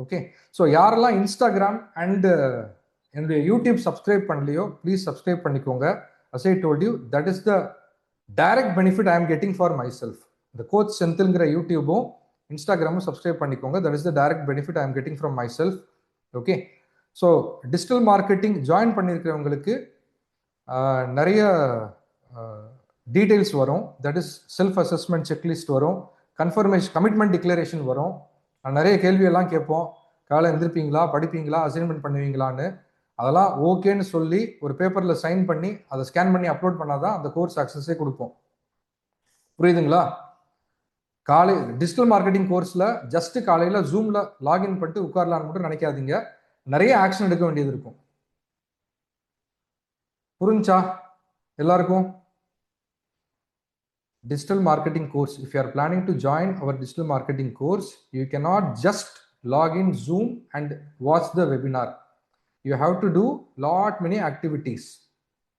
Speaker 1: Okay, so யாரெல்லாம் Instagram and என்னுடைய யூடியூப் சப்ஸ்கிரைப் பண்ணலையோ ப்ளீஸ் சப்ஸ்கிரைப் பண்ணிக்கோங்க. as I told you, that is the direct benefit I am getting for myself. இந்த coach செந்தில்ங்கிற யூடியூபும் இன்ஸ்டாகிராமும் சப்ஸ்கிரைப் பண்ணிக்கோங்க. That is the direct benefit I am getting from myself. Okay, so digital marketing join பண்ணியிருக்கிறவங்களுக்கு நிறைய details வரும். That is self assessment checklist வரும், confirmation commitment declaration வரும். நிறைய கேள்வியெல்லாம் கேட்போம், காலை எழுந்திருப்பீங்களா, படிப்பீங்களா, அசைன்மெண்ட் பண்ணுவீங்களான்னு. அதெல்லாம் ஓகேன்னு சொல்லி ஒரு பேப்பரில் சைன் பண்ணி அதை ஸ்கேன் பண்ணி அப்லோட் பண்ணாதான் அந்த கோர்ஸ் ஆக்சஸே கொடுப்போம். புரியுதுங்களா? காலை டிஜிட்டல் மார்க்கெட்டிங் கோர்ஸில் ஜஸ்ட் காலையில் ஜூமில் லாகின் பண்ணிட்டு உட்காரலான்னு மட்டும் நினைக்காதீங்க, நிறைய ஆக்ஷன் எடுக்க வேண்டியது இருக்கும். புரிஞ்சா எல்லாருக்கும்? digital marketing course, if you are planning to join our digital marketing course, you cannot just log in Zoom and watch the webinar. You have to do many activities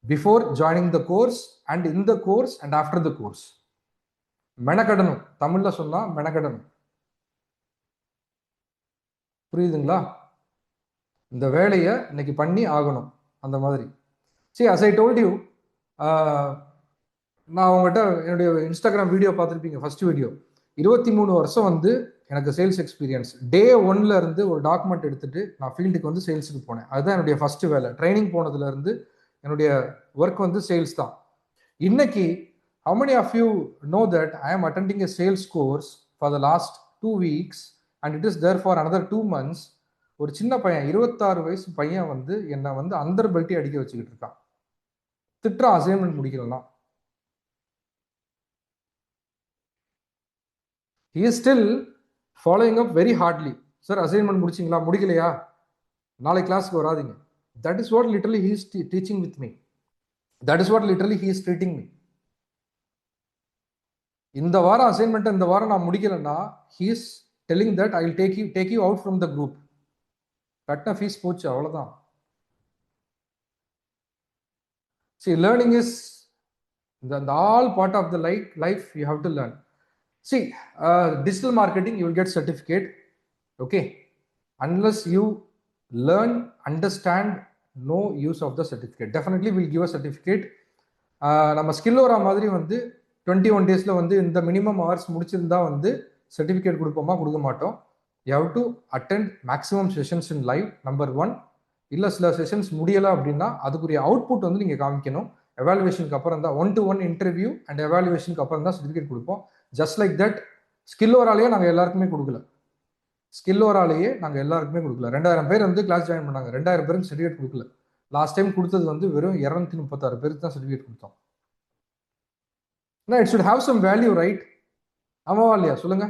Speaker 1: before joining the course and in the course and after the course. மெனக்கடணும், தமிழ்ல சொன்னா மெனக்கடணும். புரியுதுங்களா? இந்த வேலையை இன்னைக்கு பண்ணி ஆகணும் அந்த மாதிரி. See, as I told you, நான் உங்கள்கிட்ட என்னுடைய இன்ஸ்டாகிராம் வீடியோ பார்த்துருப்பீங்க. ஃபர்ஸ்ட் வீடியோ 23 வருஷம் வந்து எனக்கு சேல்ஸ் எக்ஸ்பீரியன்ஸ். டே 1ல இருந்து ஒரு டாக்குமெண்ட் எடுத்துட்டு நான் ஃபீல்டுக்கு வந்து சேல்ஸுக்கு போனேன். அதுதான் என்னுடைய ஃபர்ஸ்ட் வேலை. ட்ரைனிங் போனதுல இருந்து என்னுடைய ஒர்க் வந்து சேல்ஸ் தான். இன்னைக்கு how many of you know that I am attending a sales course for the last 2 weeks and it is there for another 2 months? ஒரு சின்ன பையன் 26 வயசு பையன் வந்து என்னை வந்து அந்தர் பெல்ட்டி அடிக்க வச்சுக்கிட்டு இருக்கான். திட்டம் அசைன்மெண்ட் முடிக்கலாம். He is still following up very hardly. Sir, assignment முடிச்சிங்களா? முடிக்கலையா? நாளை கிளாஸ்க்கு வராதிங்க. That is what literally he is teaching with me. That is what literally he is treating me. இந்த வாரம் அசைன்மெண்ட் இந்த வாரம் நான் முடிக்கலன்னா he is telling that I will take you out from the group. கட்டின ஃபீஸ் போச்சு, அவ்வளோதான். See, learning is the all part of the life you have to learn. See, digital marketing, you will get certificate, okay, unless you learn, understand, know use of the certificate. Definitely will give a certificate. நம்ம ஸ்கில்லோரா மாதிரி வந்து 21 டேஸில் வந்து இந்த minimum hours முடிச்சிருந்தா வந்து certificate கொடுப்போமா? கொடுக்க மாட்டோம். You have to attend maximum sessions in live, number 1. இல்லை சில செஷன்ஸ் முடியலை அப்படின்னா அதுக்குரிய அவுட்புட் வந்து நீங்கள் காமிக்கணும். எவாலுவேஷனுக்கு அப்புறம் தான் 1-to-1 இன்டர்வியூ அண்ட் எவாலுவேஷனுக்கு அப்புறம் தான் சர்டிஃபிகேட் கொடுப்போம். ஜஸ்ட் லைக் தட் ஸ்கில்லோராலேயே நாங்கள் எல்லாருக்குமே கொடுக்கல. ஸ்கில்லோராலேயே நாங்கள் எல்லாருக்குமே கொடுக்கல. 2000 பேர் வந்து கிளாஸ் ஜாயின் பண்ணாங்க. 2000 பேருக்கு சர்டிஃபிகேட் கொடுக்கல. லாஸ்ட் டைம் கொடுத்தது வந்து வெறும் 236 பேருக்கு தான் சர்டிஃபிகேட் கொடுத்தோம். It should have some value, right? ஆமாவா இல்லையா? சொல்லுங்க.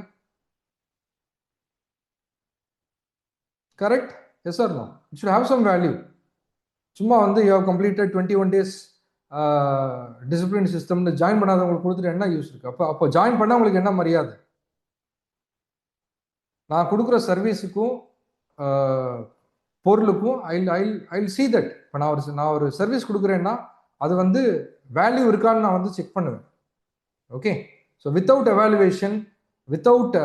Speaker 1: Correct? Yes or no? It should have some value. சும்மா வந்து you have completed 21 days discipline சிஸ்டம்னு ஜாயின் பண்ணாதவங்களுக்கு கொடுத்துட்டு என்ன யூஸ் இருக்கு? அப்போ ஜாயின் பண்ண உங்களுக்கு என்ன மரியாதை? நான் கொடுக்குற சர்வீஸுக்கும் பொருளுக்கும் ஐ சி தட். இப்போ நான் ஒரு சர்வீஸ் கொடுக்குறேன்னா அது வந்து வேல்யூ இருக்கான்னு நான் வந்து செக் பண்ணுவேன். Okay, so without evaluation, without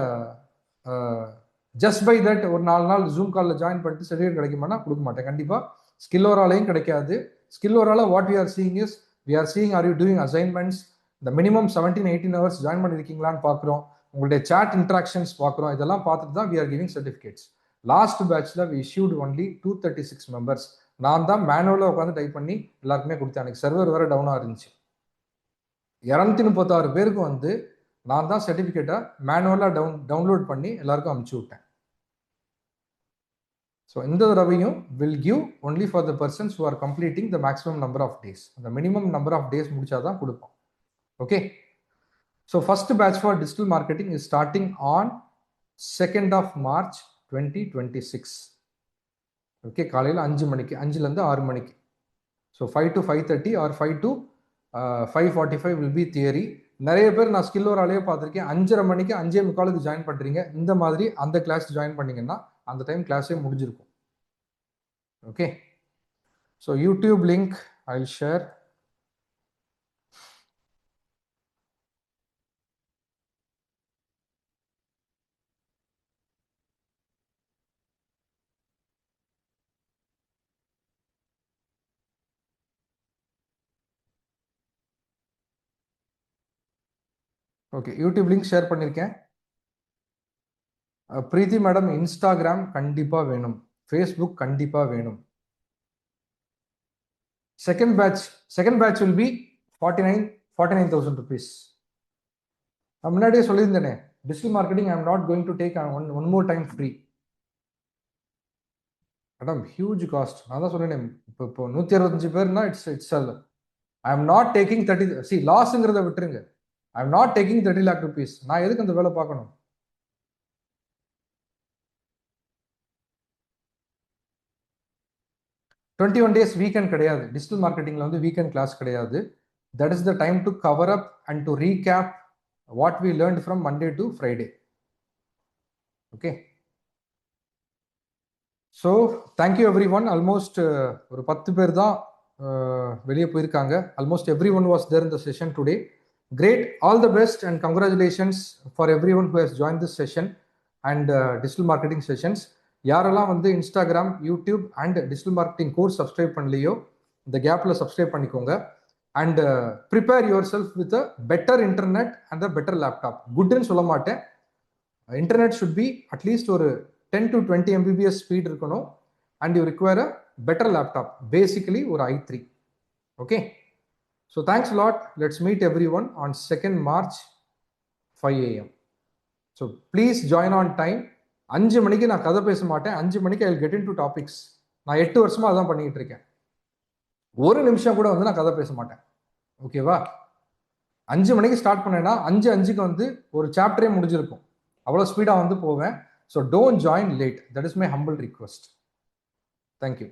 Speaker 1: just by that ஒரு 4 நாள் ஜூம் காலில் ஜாயின் பண்ணிட்டு சர்டிஃபிகேட் கிடைக்குமானா கொடுக்க மாட்டேன். கண்டிப்பாக ஸ்கில்லோராலையும் கிடைக்காது. ஸ்கில்லோரால what we are seeing is, we are seeing are you doing assignments, இந்த மினிமம் 17-18 ஹவர்ஸ் ஜாயின் பண்ணியிருக்கீங்களான்னு பார்க்குறோம். உங்களுடைய சாட் இன்ட்ராக்ஷன்ஸ் பார்க்குறோம். இதெல்லாம் பார்த்துட்டு தான் we are giving certificates. Last பேட்ச்ல வி இஷ்யூட் ஒன்லி 236 மெம்பர்ஸ். நான் தான் மேனுவலாக உட்காந்து டைப் பண்ணி எல்லாருக்குமே கொடுத்தேன். எனக்கு சர்வர் வேறு டவுனாக இருந்துச்சு. 236 பேருக்கு வந்து நான் தான் சர்டிஃபிகேட்டை மேனுவலாக டவுன்லோட் பண்ணி எல்லாருக்கும் அனுப்பிச்சு விட்டேன். ஸோ இந்த தடவையும் will give only for the persons who are completing the maximum number of days. அந்த மினிமம் நம்பர் ஆஃப் டேஸ் முடிச்சாதான் கொடுப்போம். Okay, so first batch for digital marketing is starting on 2nd of March 2026. Okay, காலையில் 5 மணிக்கு, 5லேருந்து 6 மணிக்கு. So 5 to 5:30 or 5 to 5:45 will be theory. நிறைய பேர் நான் ஸ்கில்லோராலேயே பார்த்துருக்கேன் 5:30 மணிக்கு 5:45 ஜாயின் பண்ணுறீங்க. இந்த மாதிரி அந்த கிளாஸ் ஜாயின் பண்ணீங்கன்னா அந்த டைம் கிளாஸே முடிஞ்சிருக்கும். Okay, so YouTube link I will share. Okay, YouTube link share பண்ணியிருக்கேன். பிரீத்தி மேடம், இன்ஸ்டாகிராம் கண்டிப்பாக வேணும், ஃபேஸ்புக் கண்டிப்பாக வேணும். Second batch will be 49,000 rupees. நான் முன்னாடியே சொல்லியிருந்தேனே, digital marketing I am not going to take one more time free. Madam huge cost. நான் தான் சொன்னேன், இப்போ 165 பேர்னா it's I am not taking 30. லாஸ்ங்கிறத விட்டுருங்க. I am not taking 30 lakh rupees. நான் எதுக்கு அந்த வேலை பார்க்கணும்? 21 days வீக்கெண்ட் கிடையாது. டிஜிட்டல் மார்க்கெட்டிங்ல வந்து வீக்கெண்ட் கிளாஸ் கிடையாது. That is the time to cover up and to recap what we learned from Monday to Friday. Okay, so thank you everyone. Almost ஒரு 10 பேர் தான் வெளியே போயிருக்காங்க. Almost everyone was there in the session today. Great, all the best and congratulations for everyone who has joined this session and digital marketing sessions. யாரெல்லாம் வந்து Instagram, YouTube and digital marketing course subscribe பண்ணலையோ இந்த கேப்பில் subscribe பண்ணிக்கோங்க. And prepare yourself with a better internet and a better laptop. குட்னு சொல்ல மாட்டேன், internet should be at least ஒரு 10 to 20 Mbps ஸ்பீட் இருக்கணும். And you require a better laptop, basically ஒரு i3. Okay, so thanks lot. Let's meet every one on 2nd March 5 AM. So please join on time. 5 மணிக்கு நான் கதை பேச மாட்டேன். 5 மணிக்கு I will get in to topics. நான் 8 வருஷமா அதான் பண்ணிட்டு இருக்கேன். ஒரு நிமிஷம் கூட வந்து நான் கதை பேச மாட்டேன். ஓகேவா? 5 மணிக்கு ஸ்டார்ட் பண்ணேன்னா 5:05க்கு வந்து ஒரு சாப்டரே முடிஞ்சிருக்கும். அவ்வளோ ஸ்பீடாக வந்து போவேன். So don't join late. That is my humble request. Thank you.